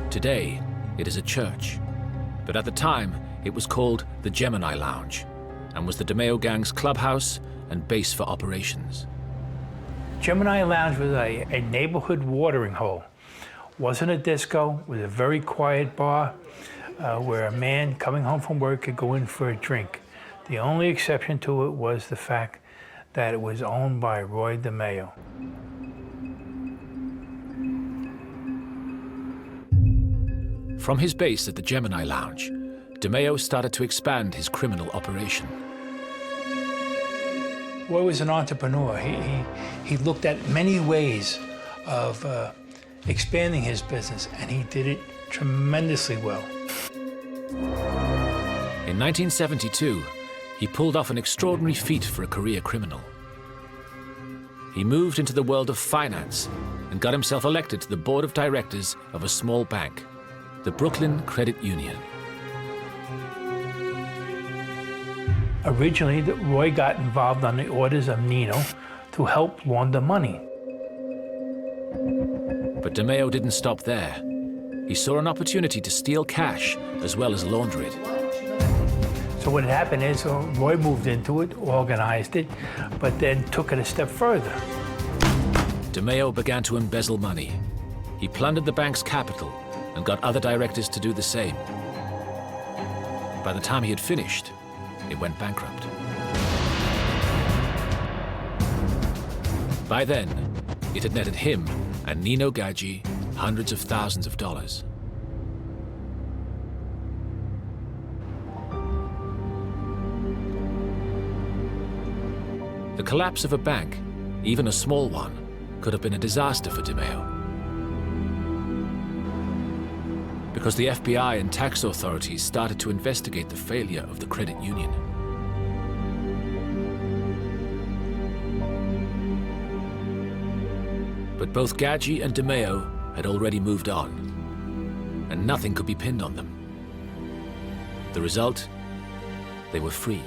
Today, it is a church, but at the time, it was called the Gemini Lounge and was the DeMeo gang's clubhouse and base for operations. Gemini Lounge was a neighborhood watering hole. Wasn't a disco, was a very quiet bar where a man coming home from work could go in for a drink. The only exception to it was the fact that it was owned by Roy DeMeo. From his base at the Gemini Lounge, DeMeo started to expand his criminal operation. Roy was an entrepreneur. He looked at many ways of expanding his business, and he did it tremendously well. In 1972, he pulled off an extraordinary feat for a career criminal. He moved into the world of finance and got himself elected to the board of directors of a small bank, the Brooklyn Credit Union. Originally, Roy got involved on the orders of Nino to help launder money. But DeMeo didn't stop there. He saw an opportunity to steal cash as well as launder it. So what had happened is Roy moved into it, organized it, but then took it a step further. DeMeo began to embezzle money. He plundered the bank's capital and got other directors to do the same. By the time he had finished, it went bankrupt. By then, it had netted him and Nino Gadji hundreds of thousands of dollars. The collapse of a bank, even a small one, could have been a disaster for DeMeo. Because the FBI and tax authorities started to investigate the failure of the credit union. But both Gadji and DeMeo had already moved on, and nothing could be pinned on them. The result? They were free.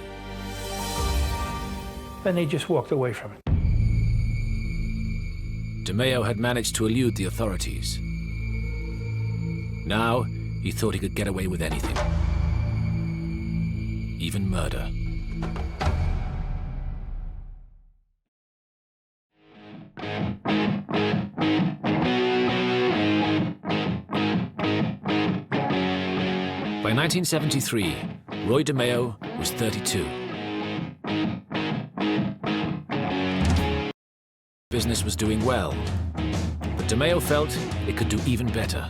Then they just walked away from it. DeMeo had managed to elude the authorities. Now, he thought he could get away with anything. Even murder. By 1973, Roy DeMeo was 32. Business was doing well, but But DeMeo felt it could do even better.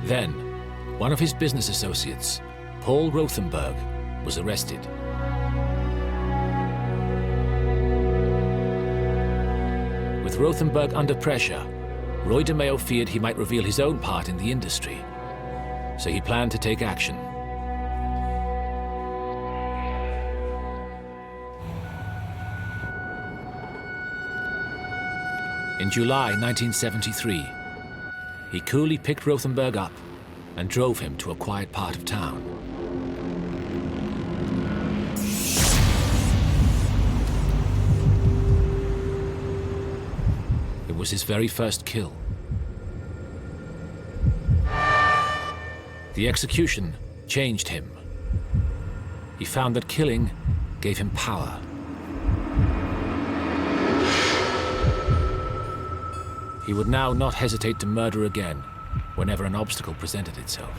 Then, one of his business associates, Paul Rothenberg, was arrested. With Rothenberg under pressure, Roy DeMeo feared he might reveal his own part in the industry, so he planned to take action. In July 1973, he coolly picked Rothenberg up and drove him to a quiet part of town. It was his very first kill. The execution changed him. He found that killing gave him power. He would now not hesitate to murder again whenever an obstacle presented itself.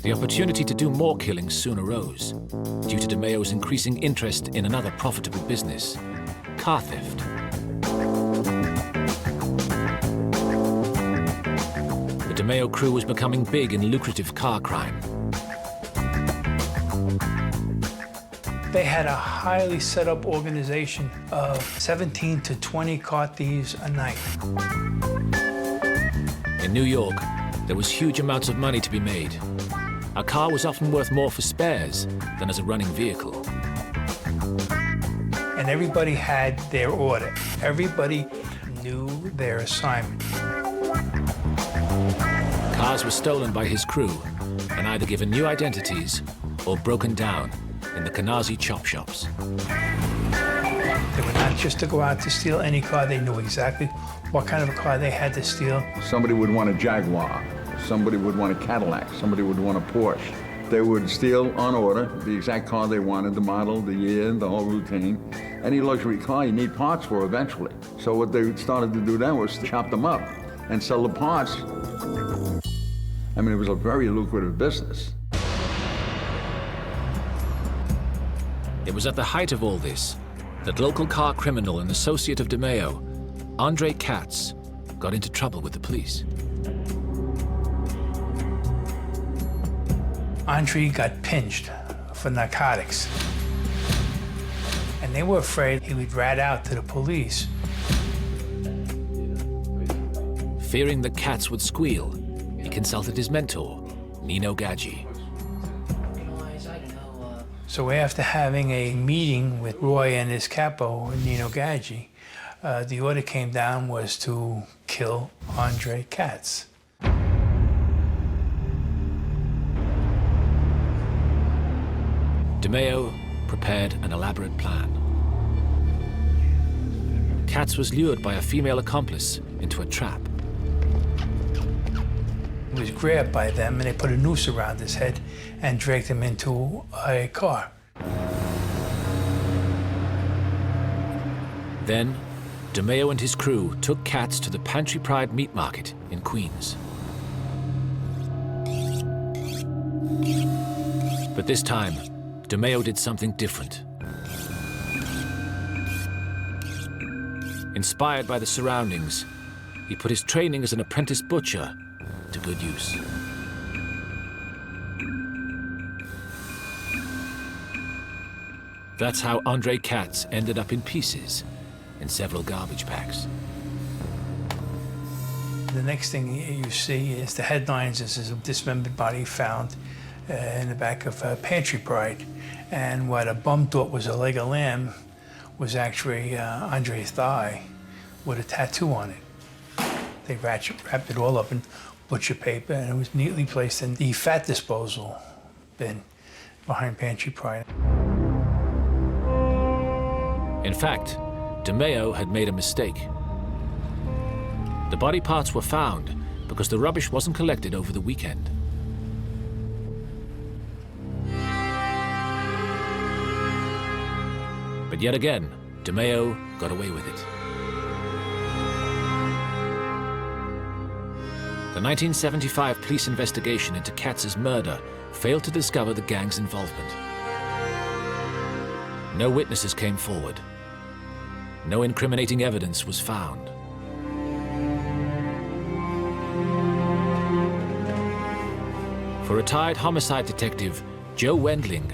The opportunity to do more killings soon arose, due to DeMeo's increasing interest in another profitable business, car theft. The DeMeo crew was becoming big in lucrative car crime. They had a highly set up organization of 17 to 20 car thieves a night. In New York, there was huge amounts of money to be made. A car was often worth more for spares than as a running vehicle. And everybody had their order. Everybody knew their assignment. Cars were stolen by his crew and either given new identities or broken down in the Canarsie chop shops. They were not just to go out to steal any car. They knew exactly what kind of a car they had to steal. Somebody would want a Jaguar. Somebody would want a Cadillac. Somebody would want a Porsche. They would steal on order the exact car they wanted, the model, the year, the whole routine. Any luxury car you need parts for eventually. So what they started to do then was chop them up and sell the parts. I mean, it was a very lucrative business. It was at the height of all this that local car criminal and associate of DeMeo, Andre Katz, got into trouble with the police. Andre got pinched for narcotics. And they were afraid he would rat out to the police. Fearing that Katz would squeal, he consulted his mentor, Nino Gaggi. So after having a meeting with Roy and his capo, Nino Gaggi, the order came down was to kill Andre Katz. DeMeo prepared an elaborate plan. Katz was lured by a female accomplice into a trap. He was grabbed by them and they put a noose around his head and dragged him into a car. Then, DeMeo and his crew took Katz to the Pantry Pride meat market in Queens. But this time, DeMeo did something different. Inspired by the surroundings, he put his training as an apprentice butcher to good use. That's how Andre Katz ended up in pieces in several garbage packs. The next thing you see is the headlines is a dismembered body found in the back of Pantry Pride. And what a bum thought was a leg of lamb was actually Andre's thigh with a tattoo on it. They wrapped it all up in butcher paper, and it was neatly placed in the fat disposal bin behind Pantry Pride. In fact, DeMeo had made a mistake. The body parts were found because the rubbish wasn't collected over the weekend. But yet again, DeMeo got away with it. The 1975 police investigation into Katz's murder failed to discover the gang's involvement. No witnesses came forward. No incriminating evidence was found. For retired homicide detective Joe Wendling,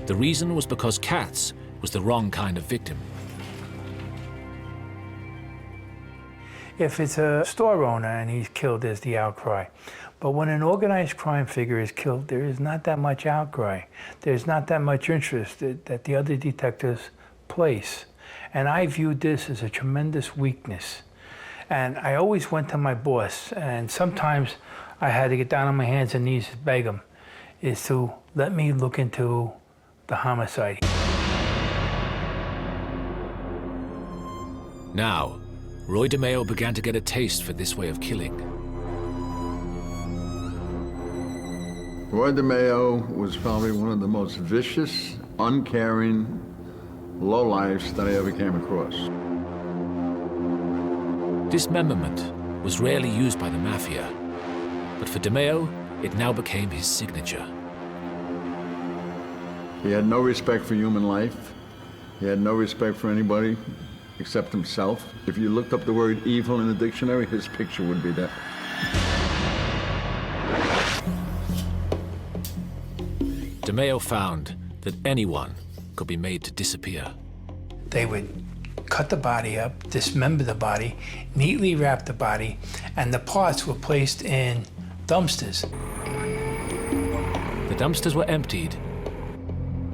the reason was because Katz was the wrong kind of victim. If it's a store owner and he's killed, there's the outcry. But when an organized crime figure is killed, there is not that much outcry. There's not that much interest that the other detectives place. And I viewed this as a tremendous weakness. And I always went to my boss, and sometimes I had to get down on my hands and knees and beg him, is to let me look into the homicide. Now, Roy DeMeo began to get a taste for this way of killing. Roy DeMeo was probably one of the most vicious, uncaring lowlifes that I ever came across. Dismemberment was rarely used by the Mafia, but for DeMeo, it now became his signature. He had no respect for human life. He had no respect for anybody except himself. If you looked up the word evil in the dictionary, his picture would be there. DeMeo found that anyone could be made to disappear. They would cut the body up, dismember the body, neatly wrap the body, and the parts were placed in dumpsters. The dumpsters were emptied,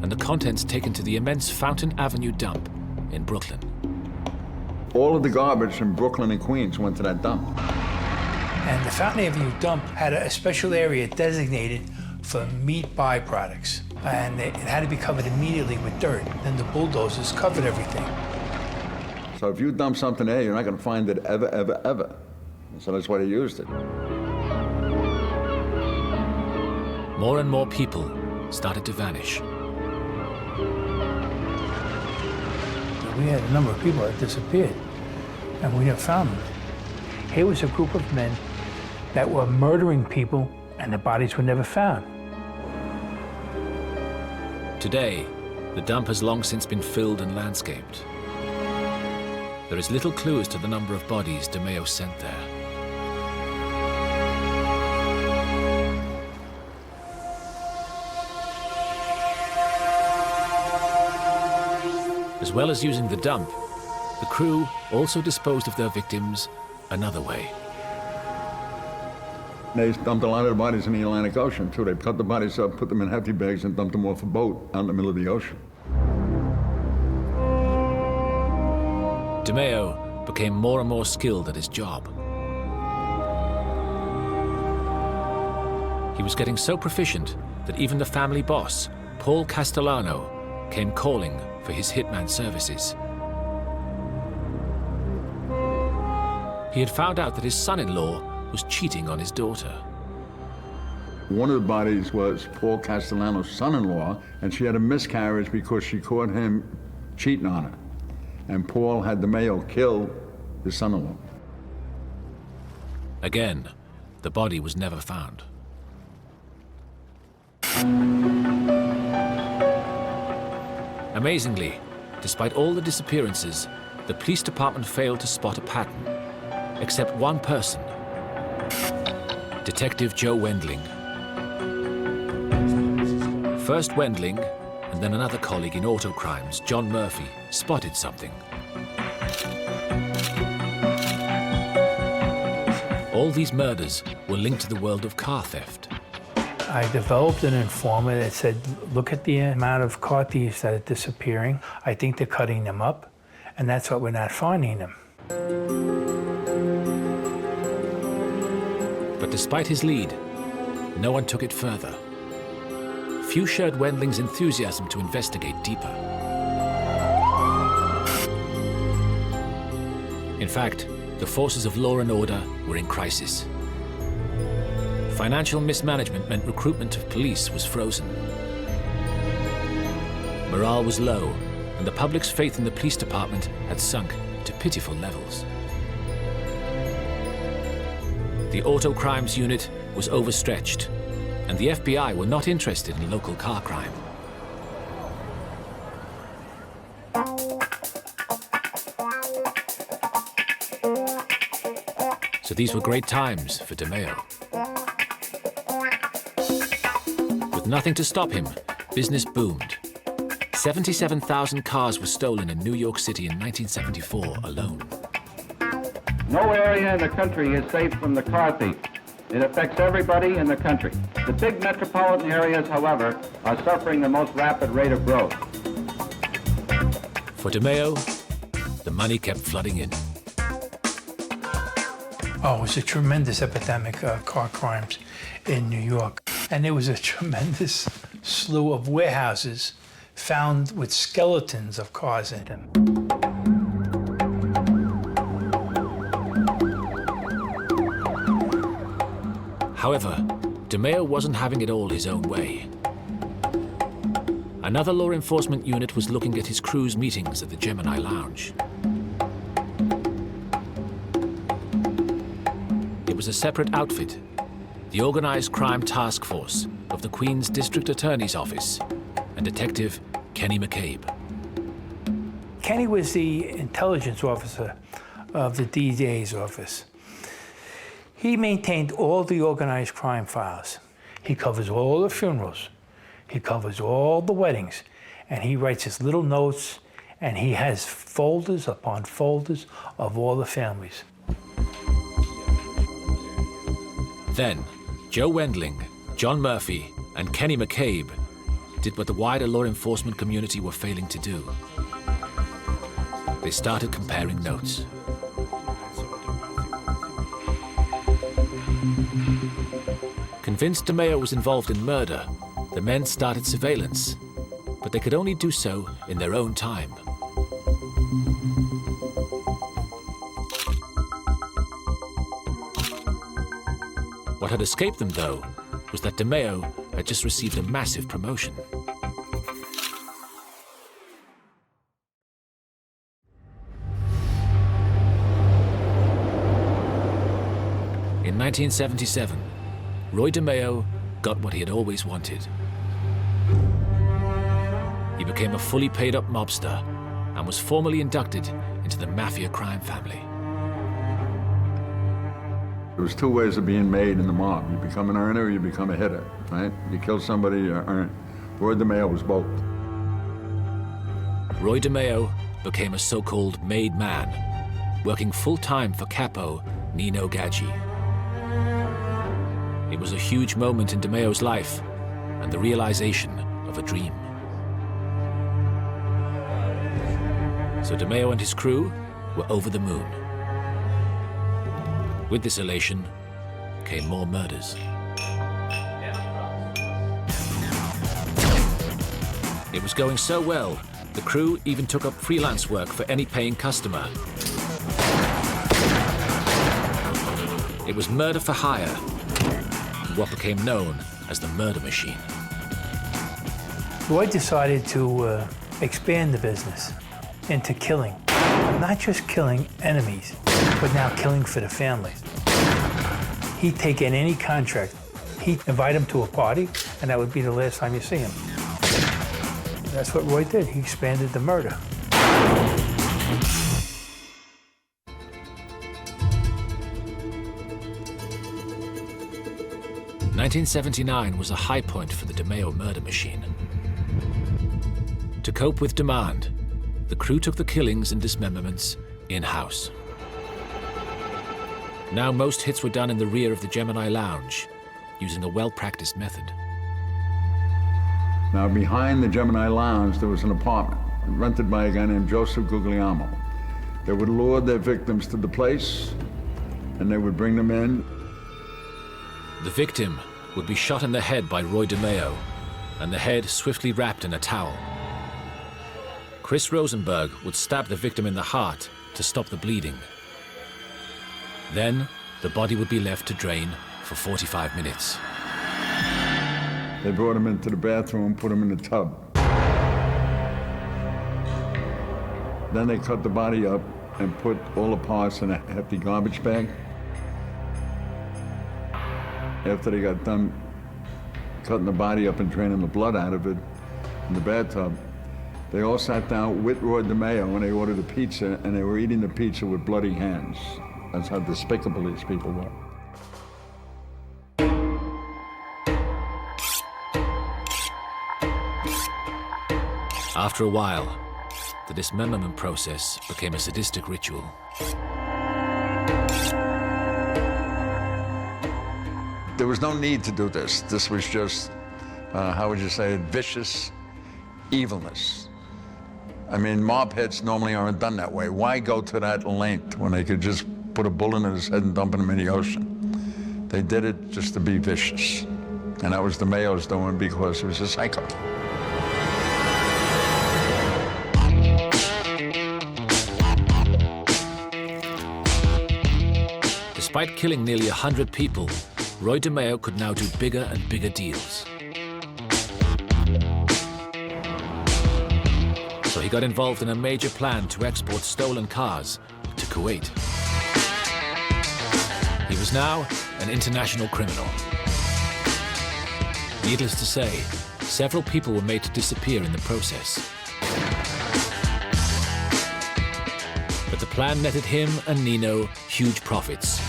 and the contents taken to the immense Fountain Avenue dump in Brooklyn. All of the garbage in Brooklyn and Queens went to that dump. And the Fountain Avenue dump had a special area designated for meat byproducts. And it had to be covered immediately with dirt. Then the bulldozers covered everything. So if you dump something there, you're not going to find it ever, ever, ever. So that's why they used it. More and more people started to vanish. We had a number of people that disappeared, and we never found them. Here was a group of men that were murdering people, and the bodies were never found. Today, the dump has long since been filled and landscaped. There is little clue as to the number of bodies DeMeo sent there. As well as using the dump, the crew also disposed of their victims another way. They dumped a lot of the bodies in the Atlantic Ocean, too. They cut the bodies up, put them in hefty bags, and dumped them off a boat out in the middle of the ocean. DeMeo became more and more skilled at his job. He was getting so proficient that even the family boss, Paul Castellano, came calling for his hitman services. He had found out that his son-in-law was cheating on his daughter. One of the bodies was Paul Castellano's son-in-law, and she had a miscarriage because she caught him cheating on her. And Paul had DeMeo kill his son-in-law. Again, the body was never found. Amazingly, despite all the disappearances, the police department failed to spot a pattern, except one person, Detective Joe Wendling. First Wendling, and then another colleague in auto crimes, John Murphy, spotted something. All these murders were linked to the world of car theft. I developed an informer that said, look at the amount of car thieves that are disappearing. I think they're cutting them up, and that's why we're not finding them. But despite his lead, no one took it further. Few shared Wendling's enthusiasm to investigate deeper. In fact, the forces of law and order were in crisis. Financial mismanagement meant recruitment of police was frozen. Morale was low, and the public's faith in the police department had sunk to pitiful levels. The auto crimes unit was overstretched, and the FBI were not interested in local car crime. So these were great times for DeMeo. With nothing to stop him, business boomed. 77,000 cars were stolen in New York City in 1974 alone. No area in the country is safe from the car thief. It affects everybody in the country. The big metropolitan areas, however, are suffering the most rapid rate of growth. For DeMeo, the money kept flooding in. Oh, it was a tremendous epidemic of car crimes in New York. And there was a tremendous slew of warehouses found with skeletons of cars in them. However, DeMeo wasn't having it all his own way. Another law enforcement unit was looking at his crew's meetings at the Gemini Lounge. It was a separate outfit, the Organized Crime Task Force of the Queens District Attorney's Office and Detective Kenny McCabe. Kenny was the intelligence officer of the DA's office. He maintained all the organized crime files. He covers all the funerals. He covers all the weddings. And he writes his little notes, and he has folders upon folders of all the families. Then, Joe Wendling, John Murphy, and Kenny McCabe did what the wider law enforcement community were failing to do. They started comparing notes. Convinced DeMeo was involved in murder, the men started surveillance, but they could only do so in their own time. What had escaped them, though, was that DeMeo had just received a massive promotion. In 1977, Roy DeMeo got what he had always wanted. He became a fully paid-up mobster and was formally inducted into the Mafia crime family. There was two ways of being made in the mob. You become an earner or you become a hitter, right? You kill somebody, you earn. Roy DeMeo was both. Roy DeMeo became a so-called made man, working full-time for capo Nino Gaggi. It was a huge moment in DeMeo's life and the realization of a dream. So DeMeo and his crew were over the moon. With this elation came more murders. It was going so well, the crew even took up freelance work for any paying customer. It was murder for hire, what became known as the murder machine. Roy decided to expand the business into killing. Not just killing enemies, but now killing for the families. He'd take in any contract. He'd invite him to a party, and that would be the last time you see him. That's what Roy did. He expanded the murder. 1979 was a high point for the DeMeo murder machine. To cope with demand, the crew took the killings and dismemberments in-house. Now most hits were done in the rear of the Gemini Lounge, using a well-practiced method. Now behind the Gemini Lounge, there was an apartment rented by a guy named Joseph Guglielmo. They would lure their victims to the place, and they would bring them in. The victim would be shot in the head by Roy DeMeo, and the head swiftly wrapped in a towel. Chris Rosenberg would stab the victim in the heart to stop the bleeding. Then, the body would be left to drain for 45 minutes. They brought him into the bathroom, put him in the tub. Then they cut the body up and put all the parts in a hefty garbage bag. after they got done cutting the body up and draining the blood out of it in the bathtub, they all sat down with Roy DeMeo and they ordered a pizza, and they were eating the pizza with bloody hands. That's how despicable these people were. After a while, the dismemberment process became a sadistic ritual. There was no need to do this. This was just, how would you say it, vicious evilness. I mean, mob heads normally aren't done that way. Why go to that length when they could just put a bullet in his head and dump him in the ocean? They did it just to be vicious. And that was DeMeo's doing because he was a psycho. Despite killing nearly 100 people, Roy DeMeo could now do bigger and bigger deals. So he got involved in a major plan to export stolen cars to Kuwait. He was now an international criminal. Needless to say, several people were made to disappear in the process. But the plan netted him and Nino huge profits.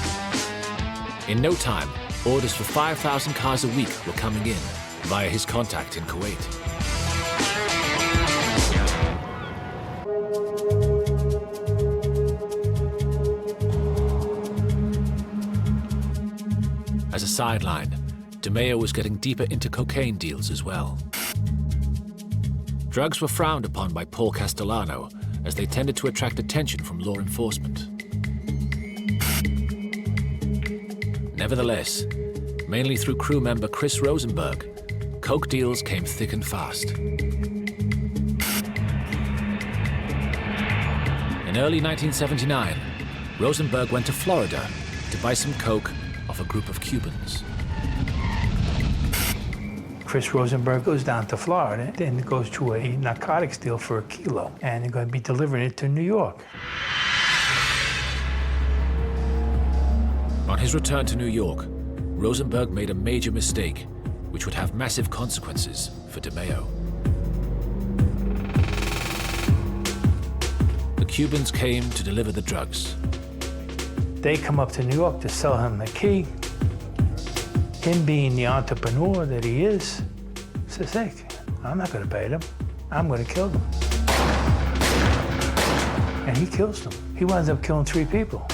In no time, orders for 5,000 cars a week were coming in via his contact in Kuwait. As a sideline, DeMeo was getting deeper into cocaine deals as well. Drugs were frowned upon by Paul Castellano, as they tended to attract attention from law enforcement. Nevertheless, mainly through crew member Chris Rosenberg, coke deals came thick and fast. In early 1979, Rosenberg went to Florida to buy some coke off a group of Cubans. Chris Rosenberg goes down to Florida and goes to a narcotics deal for a kilo, and they're going to be delivering it to New York. On his return to New York, Rosenberg made a major mistake, which would have massive consequences for DeMeo. The Cubans came to deliver the drugs. They come up to New York to sell him the key. Him being the entrepreneur that he is, says, hey, I'm not going to pay them. I'm going to kill them. And he kills them. He winds up killing 3 people.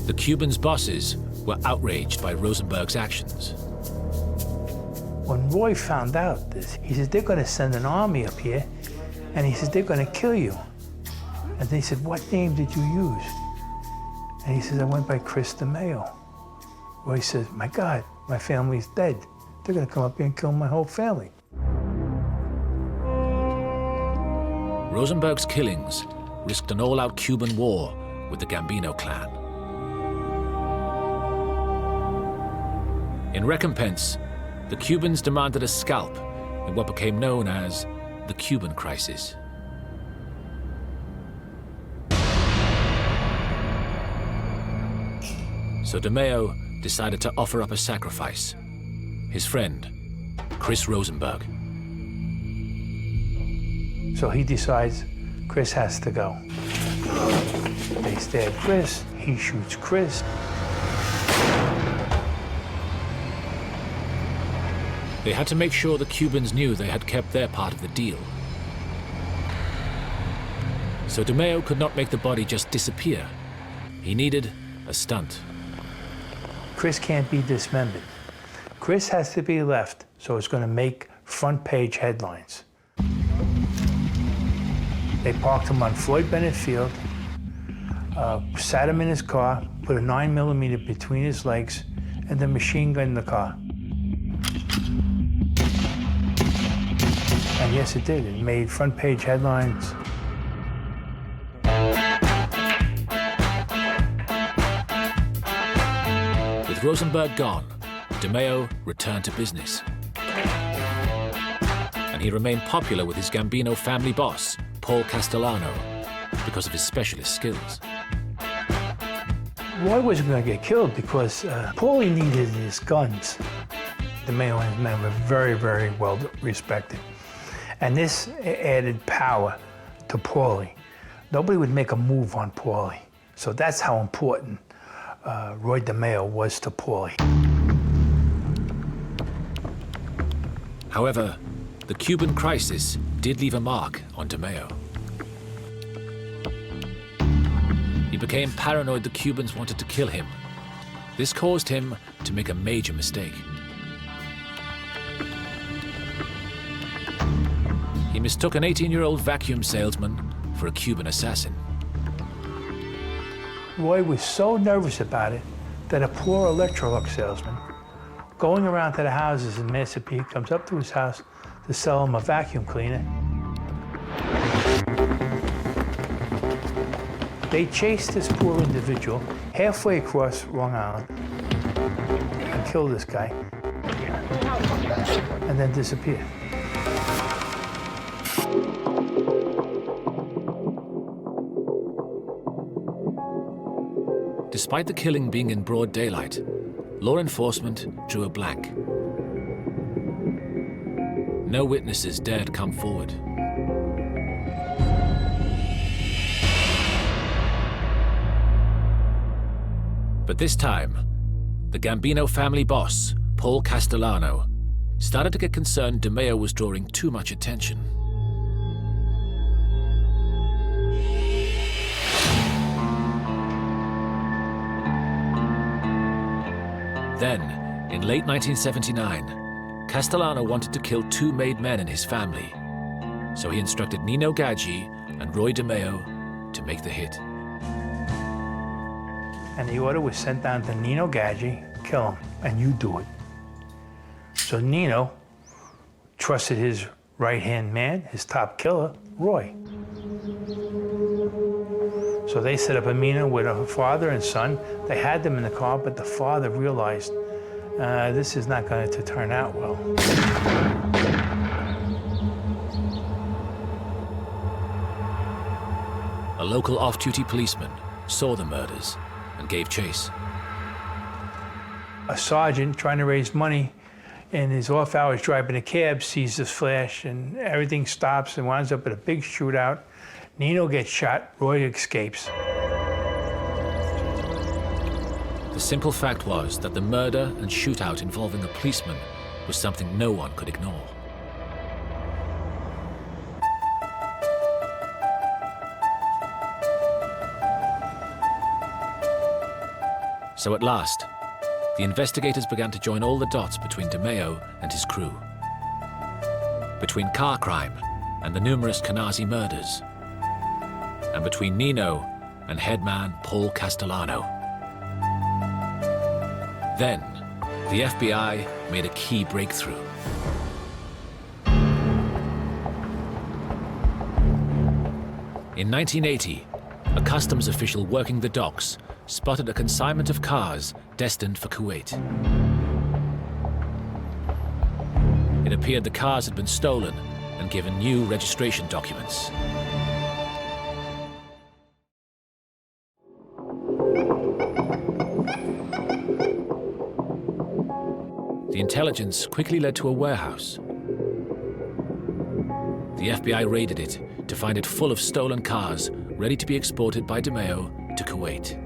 The Cubans' bosses were outraged by Rosenberg's actions. When Roy found out this, he says, they're going to send an army up here, and he says, they're going to kill you. And they said, what name did you use? And he says, I went by Chris DeMeo. Roy says, my God, my family's dead. They're going to come up here and kill my whole family. Rosenberg's killings risked an all-out Cuban war with the Gambino clan. In recompense, the Cubans demanded a scalp in what became known as the Cuban Crisis. So DeMeo decided to offer up a sacrifice. His friend, Chris Rosenberg. So he decides Chris has to go. They stab Chris, he shoots Chris. They had to make sure the Cubans knew they had kept their part of the deal. So DeMeo could not make the body just disappear. He needed a stunt. Chris can't be dismembered. Chris has to be left, so it's going to make front page headlines. They parked him on Floyd Bennett Field, sat him in his car, put a 9mm between his legs, and then machine gunned the car. And yes, it did. It made front page headlines. With Rosenberg gone, DeMeo returned to business. And he remained popular with his Gambino family boss, Paul Castellano, because of his specialist skills. Roy wasn't going to get killed because Paulie needed his guns. DeMeo and his men were very, very well respected. And this added power to Paulie. Nobody would make a move on Paulie. So that's how important Roy DeMeo was to Paulie. However, the Cuban crisis did leave a mark on DeMeo. He became paranoid the Cubans wanted to kill him. This caused him to make a major mistake. He mistook an 18-year-old vacuum salesman for a Cuban assassin. Roy was so nervous about it that a poor Electrolux salesman going around to the houses in Massapee comes up to his house to sell him a vacuum cleaner. They chased this poor individual halfway across Long Island and killed this guy and then disappeared. Despite the killing being in broad daylight, law enforcement drew a blank. No witnesses dared come forward. But this time, the Gambino family boss, Paul Castellano, started to get concerned DeMeo was drawing too much attention. Then, in late 1979, Castellano wanted to kill two made men in his family, so he instructed Nino Gaggi and Roy DeMeo to make the hit. And the order was sent down to Nino Gaggi, kill him, and you do it. So Nino trusted his right-hand man, his top killer, Roy. So they set up a meeting with a father and son. They had them in the car, but the father realized this is not going to turn out well. A local off-duty policeman saw the murders and gave chase. A sergeant trying to raise money in his off hours driving a cab sees this flash and everything stops and winds up at a big shootout. Nino gets shot, Roy escapes. The simple fact was that the murder and shootout involving a policeman was something no one could ignore. So at last, the investigators began to join all the dots between DeMeo and his crew. Between car crime and the numerous Canarsie murders. And between Nino and headman Paul Castellano. Then, the FBI made a key breakthrough. In 1980, a customs official working the docks spotted a consignment of cars destined for Kuwait. It appeared the cars had been stolen and given new registration documents. The intelligence quickly led to a warehouse. The FBI raided it to find it full of stolen cars ready to be exported by DeMeo to Kuwait.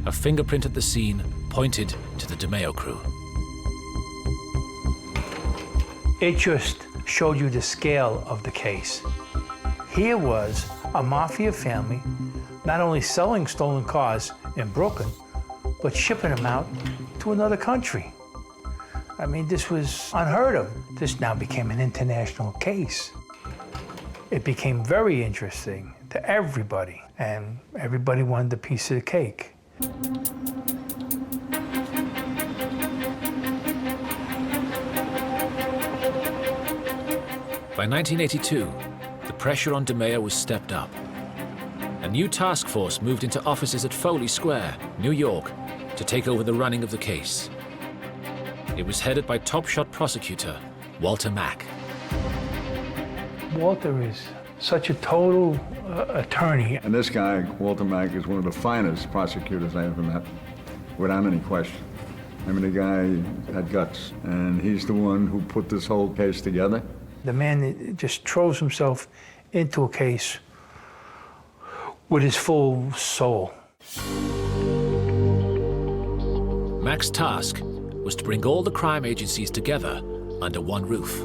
A fingerprint at the scene pointed to the DeMeo crew. It just showed you the scale of the case. Here was a mafia family not only selling stolen cars in Brooklyn, but shipping them out to another country. I mean, this was unheard of. This now became an international case. It became very interesting to everybody, and everybody wanted a piece of the cake. By 1982, the pressure on DeMeo was stepped up. A new task force moved into offices at Foley Square, New York, to take over the running of the case. It was headed by top shot prosecutor Walter Mack. Walter is such a total attorney. And this guy, Walter Mack, is one of the finest prosecutors I ever met, without any question. I mean, the guy had guts, and he's the one who put this whole case together. The man that just throws himself into a case with his full soul. Mack's task was to bring all the crime agencies together under one roof.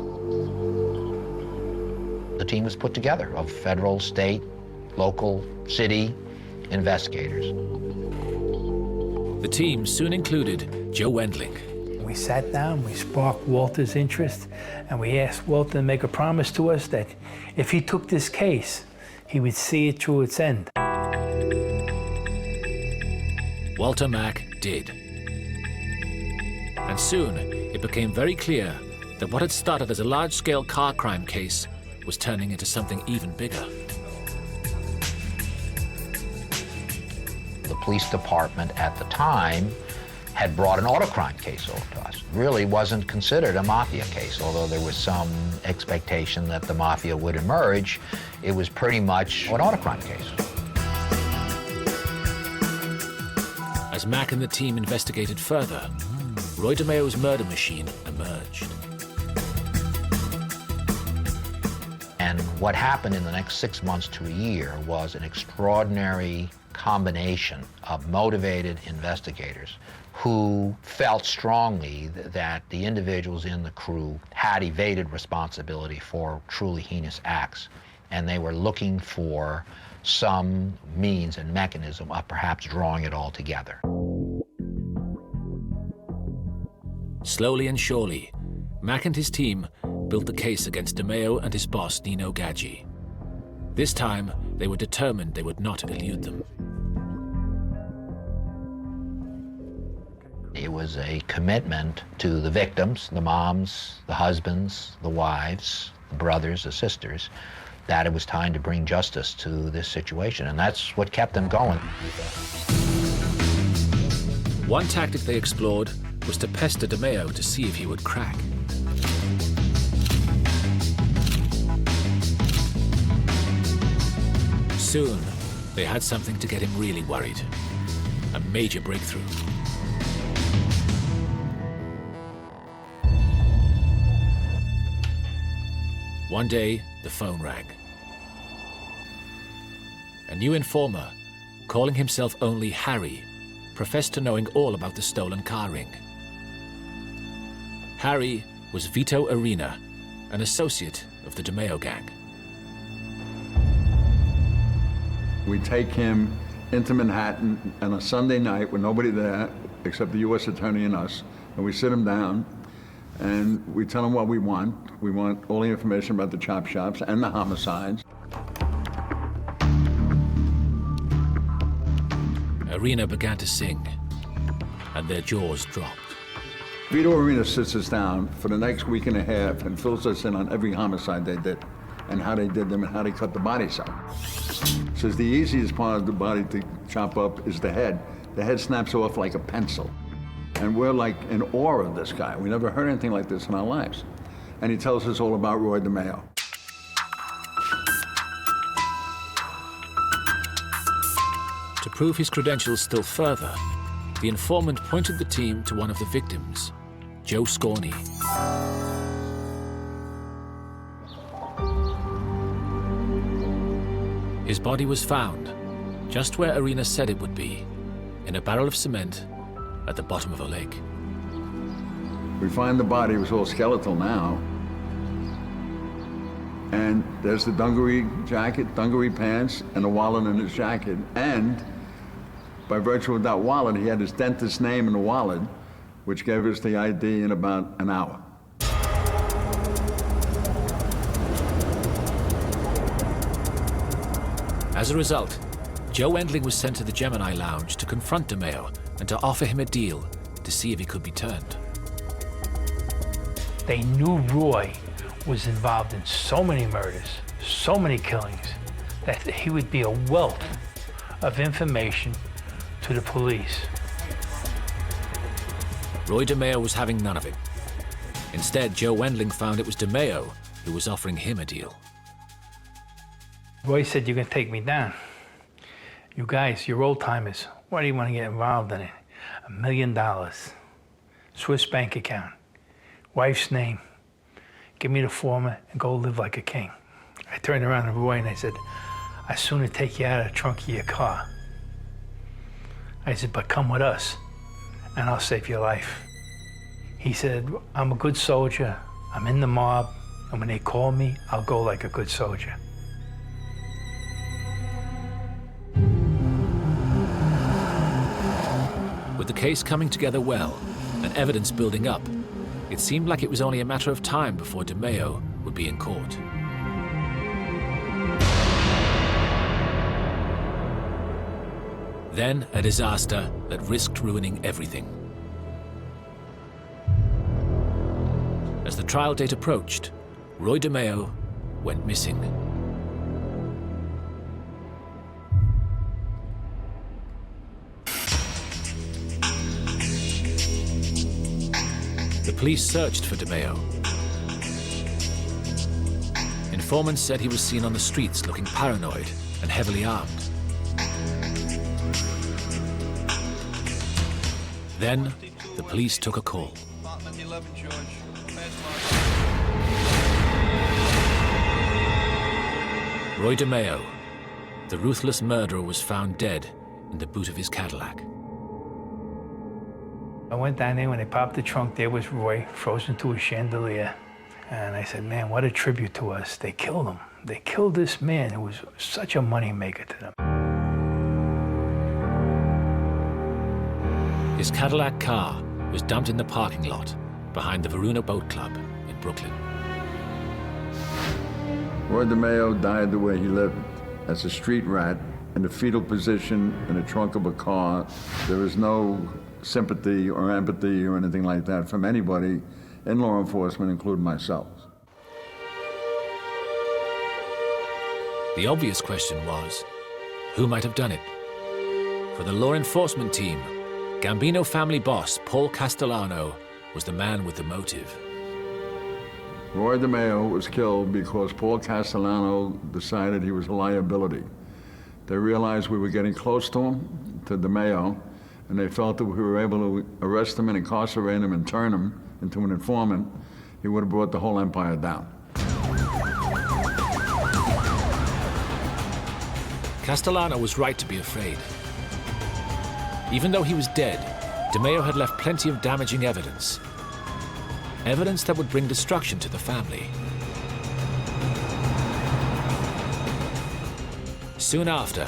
The team was put together of federal, state, local, city investigators. The team soon included Joe Wendling. We sat down, we sparked Walter's interest, and we asked Walter to make a promise to us that if he took this case, he would see it through its end. Walter Mack did. And soon, it became very clear that what had started as a large-scale car crime case was turning into something even bigger. The police department at the time had brought an auto crime case over to us. Really wasn't considered a mafia case, although there was some expectation that the mafia would emerge. It was pretty much an auto crime case. As Mack and the team investigated further, Roy DeMeo's murder machine emerged. And what happened in the next 6 months to a year was an extraordinary combination of motivated investigators who felt strongly that the individuals in the crew had evaded responsibility for truly heinous acts, and they were looking for some means and mechanism of perhaps drawing it all together. Slowly and surely, Mack and his team built the case against DeMeo and his boss, Nino Gaggi. This time, they were determined they would not elude them. It was a commitment to the victims, the moms, the husbands, the wives, the brothers, the sisters, that it was time to bring justice to this situation, and that's what kept them going. One tactic they explored was to pester DeMeo to see if he would crack. Soon, they had something to get him really worried. A major breakthrough. One day, the phone rang. A new informer, calling himself only Harry, professed to knowing all about the stolen car ring. Harry was Vito Arena, an associate of the DeMeo gang. We take him into Manhattan on a Sunday night with nobody there except the U.S. attorney and us, and we sit him down and we tell him what we want. We want all the information about the chop shops and the homicides. Arena began to sing, and their jaws dropped. Vito Arena sits us down for the next week and a half and fills us in on every homicide they did and how they did them and how they cut the bodies up. Says the easiest part of the body to chop up is the head. The head snaps off like a pencil. And we're like in awe of this guy. We never heard anything like this in our lives. And he tells us all about Roy DeMeo. To prove his credentials still further, the informant pointed the team to one of the victims, Joe Scorney. His body was found just where Arena said it would be, in a barrel of cement at the bottom of a lake. We find the body, it was all skeletal now. And there's the dungaree jacket, dungaree pants, and a wallet in his jacket. And by virtue of that wallet, he had his dentist's name in the wallet, which gave us the ID in about an hour. As a result, Joe Wendling was sent to the Gemini Lounge to confront DeMeo and to offer him a deal to see if he could be turned. They knew Roy was involved in so many murders, so many killings, that he would be a wealth of information to the police. Roy DeMeo was having none of it. Instead, Joe Wendling found it was DeMeo who was offering him a deal. Roy said, "You're gonna take me down. You guys, you're old timers. Why do you want to get involved in it? $1 million, Swiss bank account, wife's name. Give me the former and go live like a king." I turned around to Roy and I said, "I'd sooner take you out of the trunk of your car." I said, "But come with us and I'll save your life." He said, "I'm a good soldier. I'm in the mob. And when they call me, I'll go like a good soldier." With the case coming together well and evidence building up, it seemed like it was only a matter of time before DeMeo would be in court. Then a disaster that risked ruining everything. As the trial date approached, Roy DeMeo went missing. The police searched for DeMeo. Informants said he was seen on the streets looking paranoid and heavily armed. Then, the police took a call. Roy DeMeo, the ruthless murderer, was found dead in the boot of his Cadillac. I went down there, when they popped the trunk, there was Roy, frozen to a chandelier. And I said, "Man, what a tribute to us. They killed him. They killed this man who was such a moneymaker to them." His Cadillac car was dumped in the parking lot behind the Varuna Boat Club in Brooklyn. Roy DeMeo died the way he lived, as a street rat in a fetal position in the trunk of a car. There was no sympathy or empathy or anything like that from anybody in law enforcement, including myself. The obvious question was, who might have done it? For the law enforcement team, Gambino family boss Paul Castellano was the man with the motive. Roy DeMeo was killed because Paul Castellano decided he was a liability. They realized we were getting close to him, to DeMeo, and they felt that if we were able to arrest him and incarcerate him and turn him into an informant, he would have brought the whole empire down. Castellano was right to be afraid. Even though he was dead, DeMeo had left plenty of damaging evidence. Evidence that would bring destruction to the family. Soon after,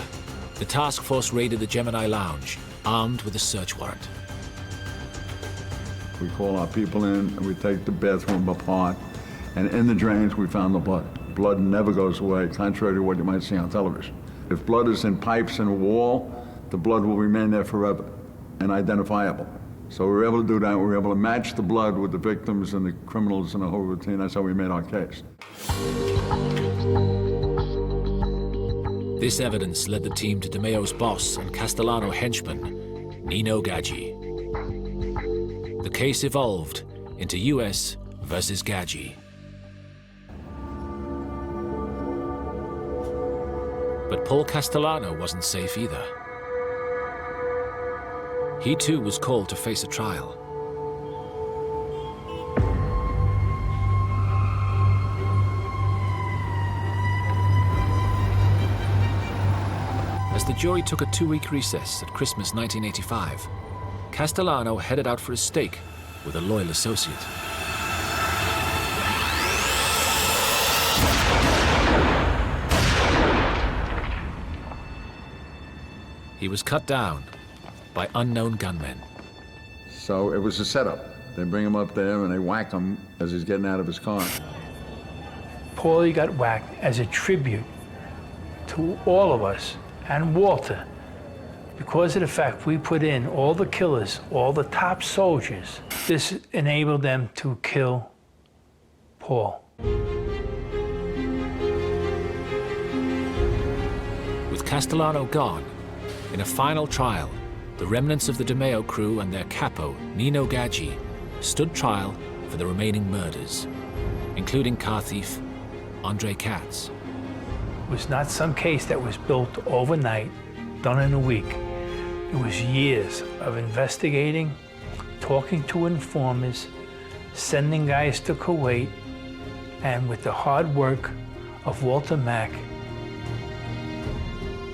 the task force raided the Gemini Lounge, armed with a search warrant. We call our people in, and we take the bathroom apart, and in the drains we found the blood. Blood never goes away, contrary to what you might see on television. If blood is in pipes in a wall, the blood will remain there forever and identifiable. So we were able to do that. We were able to match the blood with the victims and the criminals and the whole routine. That's how we made our case. This evidence led the team to DeMeo's boss and Castellano henchman, Nino Gaggi. The case evolved into US versus Gaggi. But Paul Castellano wasn't safe either. He too was called to face a trial. As the jury took a 2-week recess at Christmas 1985, Castellano headed out for a steak with a loyal associate. He was cut down by unknown gunmen. So it was a setup. They bring him up there and they whack him as he's getting out of his car. Paulie got whacked as a tribute to all of us and Walter, because of the fact we put in all the killers, all the top soldiers. This enabled them to kill Paul. With Castellano gone, in a final trial, the remnants of the DeMeo crew and their capo, Nino Gaggi, stood trial for the remaining murders, including car thief Andre Katz. was not some case that was built overnight, done in a week. It was years of investigating, talking to informers, sending guys to Kuwait, and with the hard work of Walter Mack.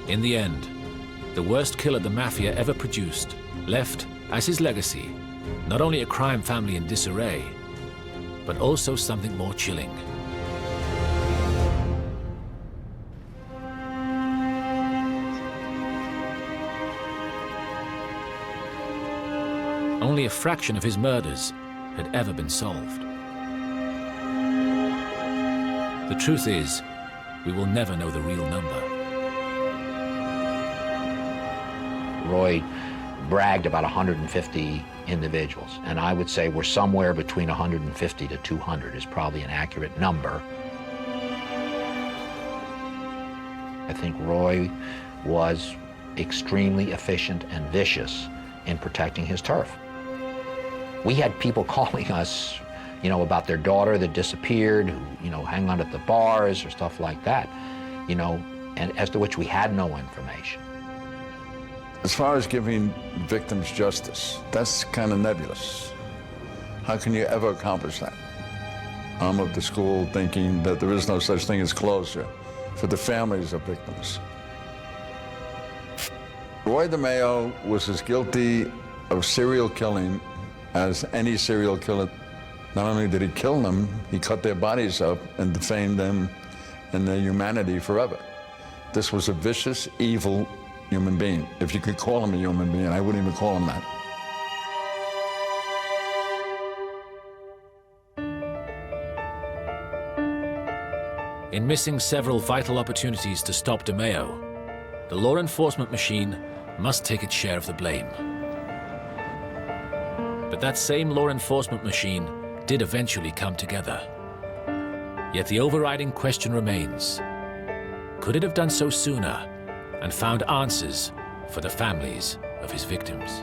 In the end, the worst killer the Mafia ever produced left as his legacy not only a crime family in disarray, but also something more chilling. Only a fraction of his murders had ever been solved. The truth is, we will never know the real number. Roy bragged about 150 individuals, and I would say we're somewhere between 150 to 200 is probably an accurate number. I think Roy was extremely efficient and vicious in protecting his turf. We had people calling us, about their daughter that disappeared, who, hang out at the bars or stuff like that, and as to which we had no information. As far as giving victims justice, that's kind of nebulous. How can you ever accomplish that? I'm of the school thinking that there is no such thing as closure for the families of victims. Roy DeMeo was as guilty of serial killing as any serial killer. Not only did he kill them, he cut their bodies up and defamed them and their humanity forever. This was a vicious, evil human being. If you could call him a human being, I wouldn't even call him that. In missing several vital opportunities to stop DeMeo, the law enforcement machine must take its share of the blame. But that same law enforcement machine did eventually come together. Yet the overriding question remains, could it have done so sooner and found answers for the families of his victims?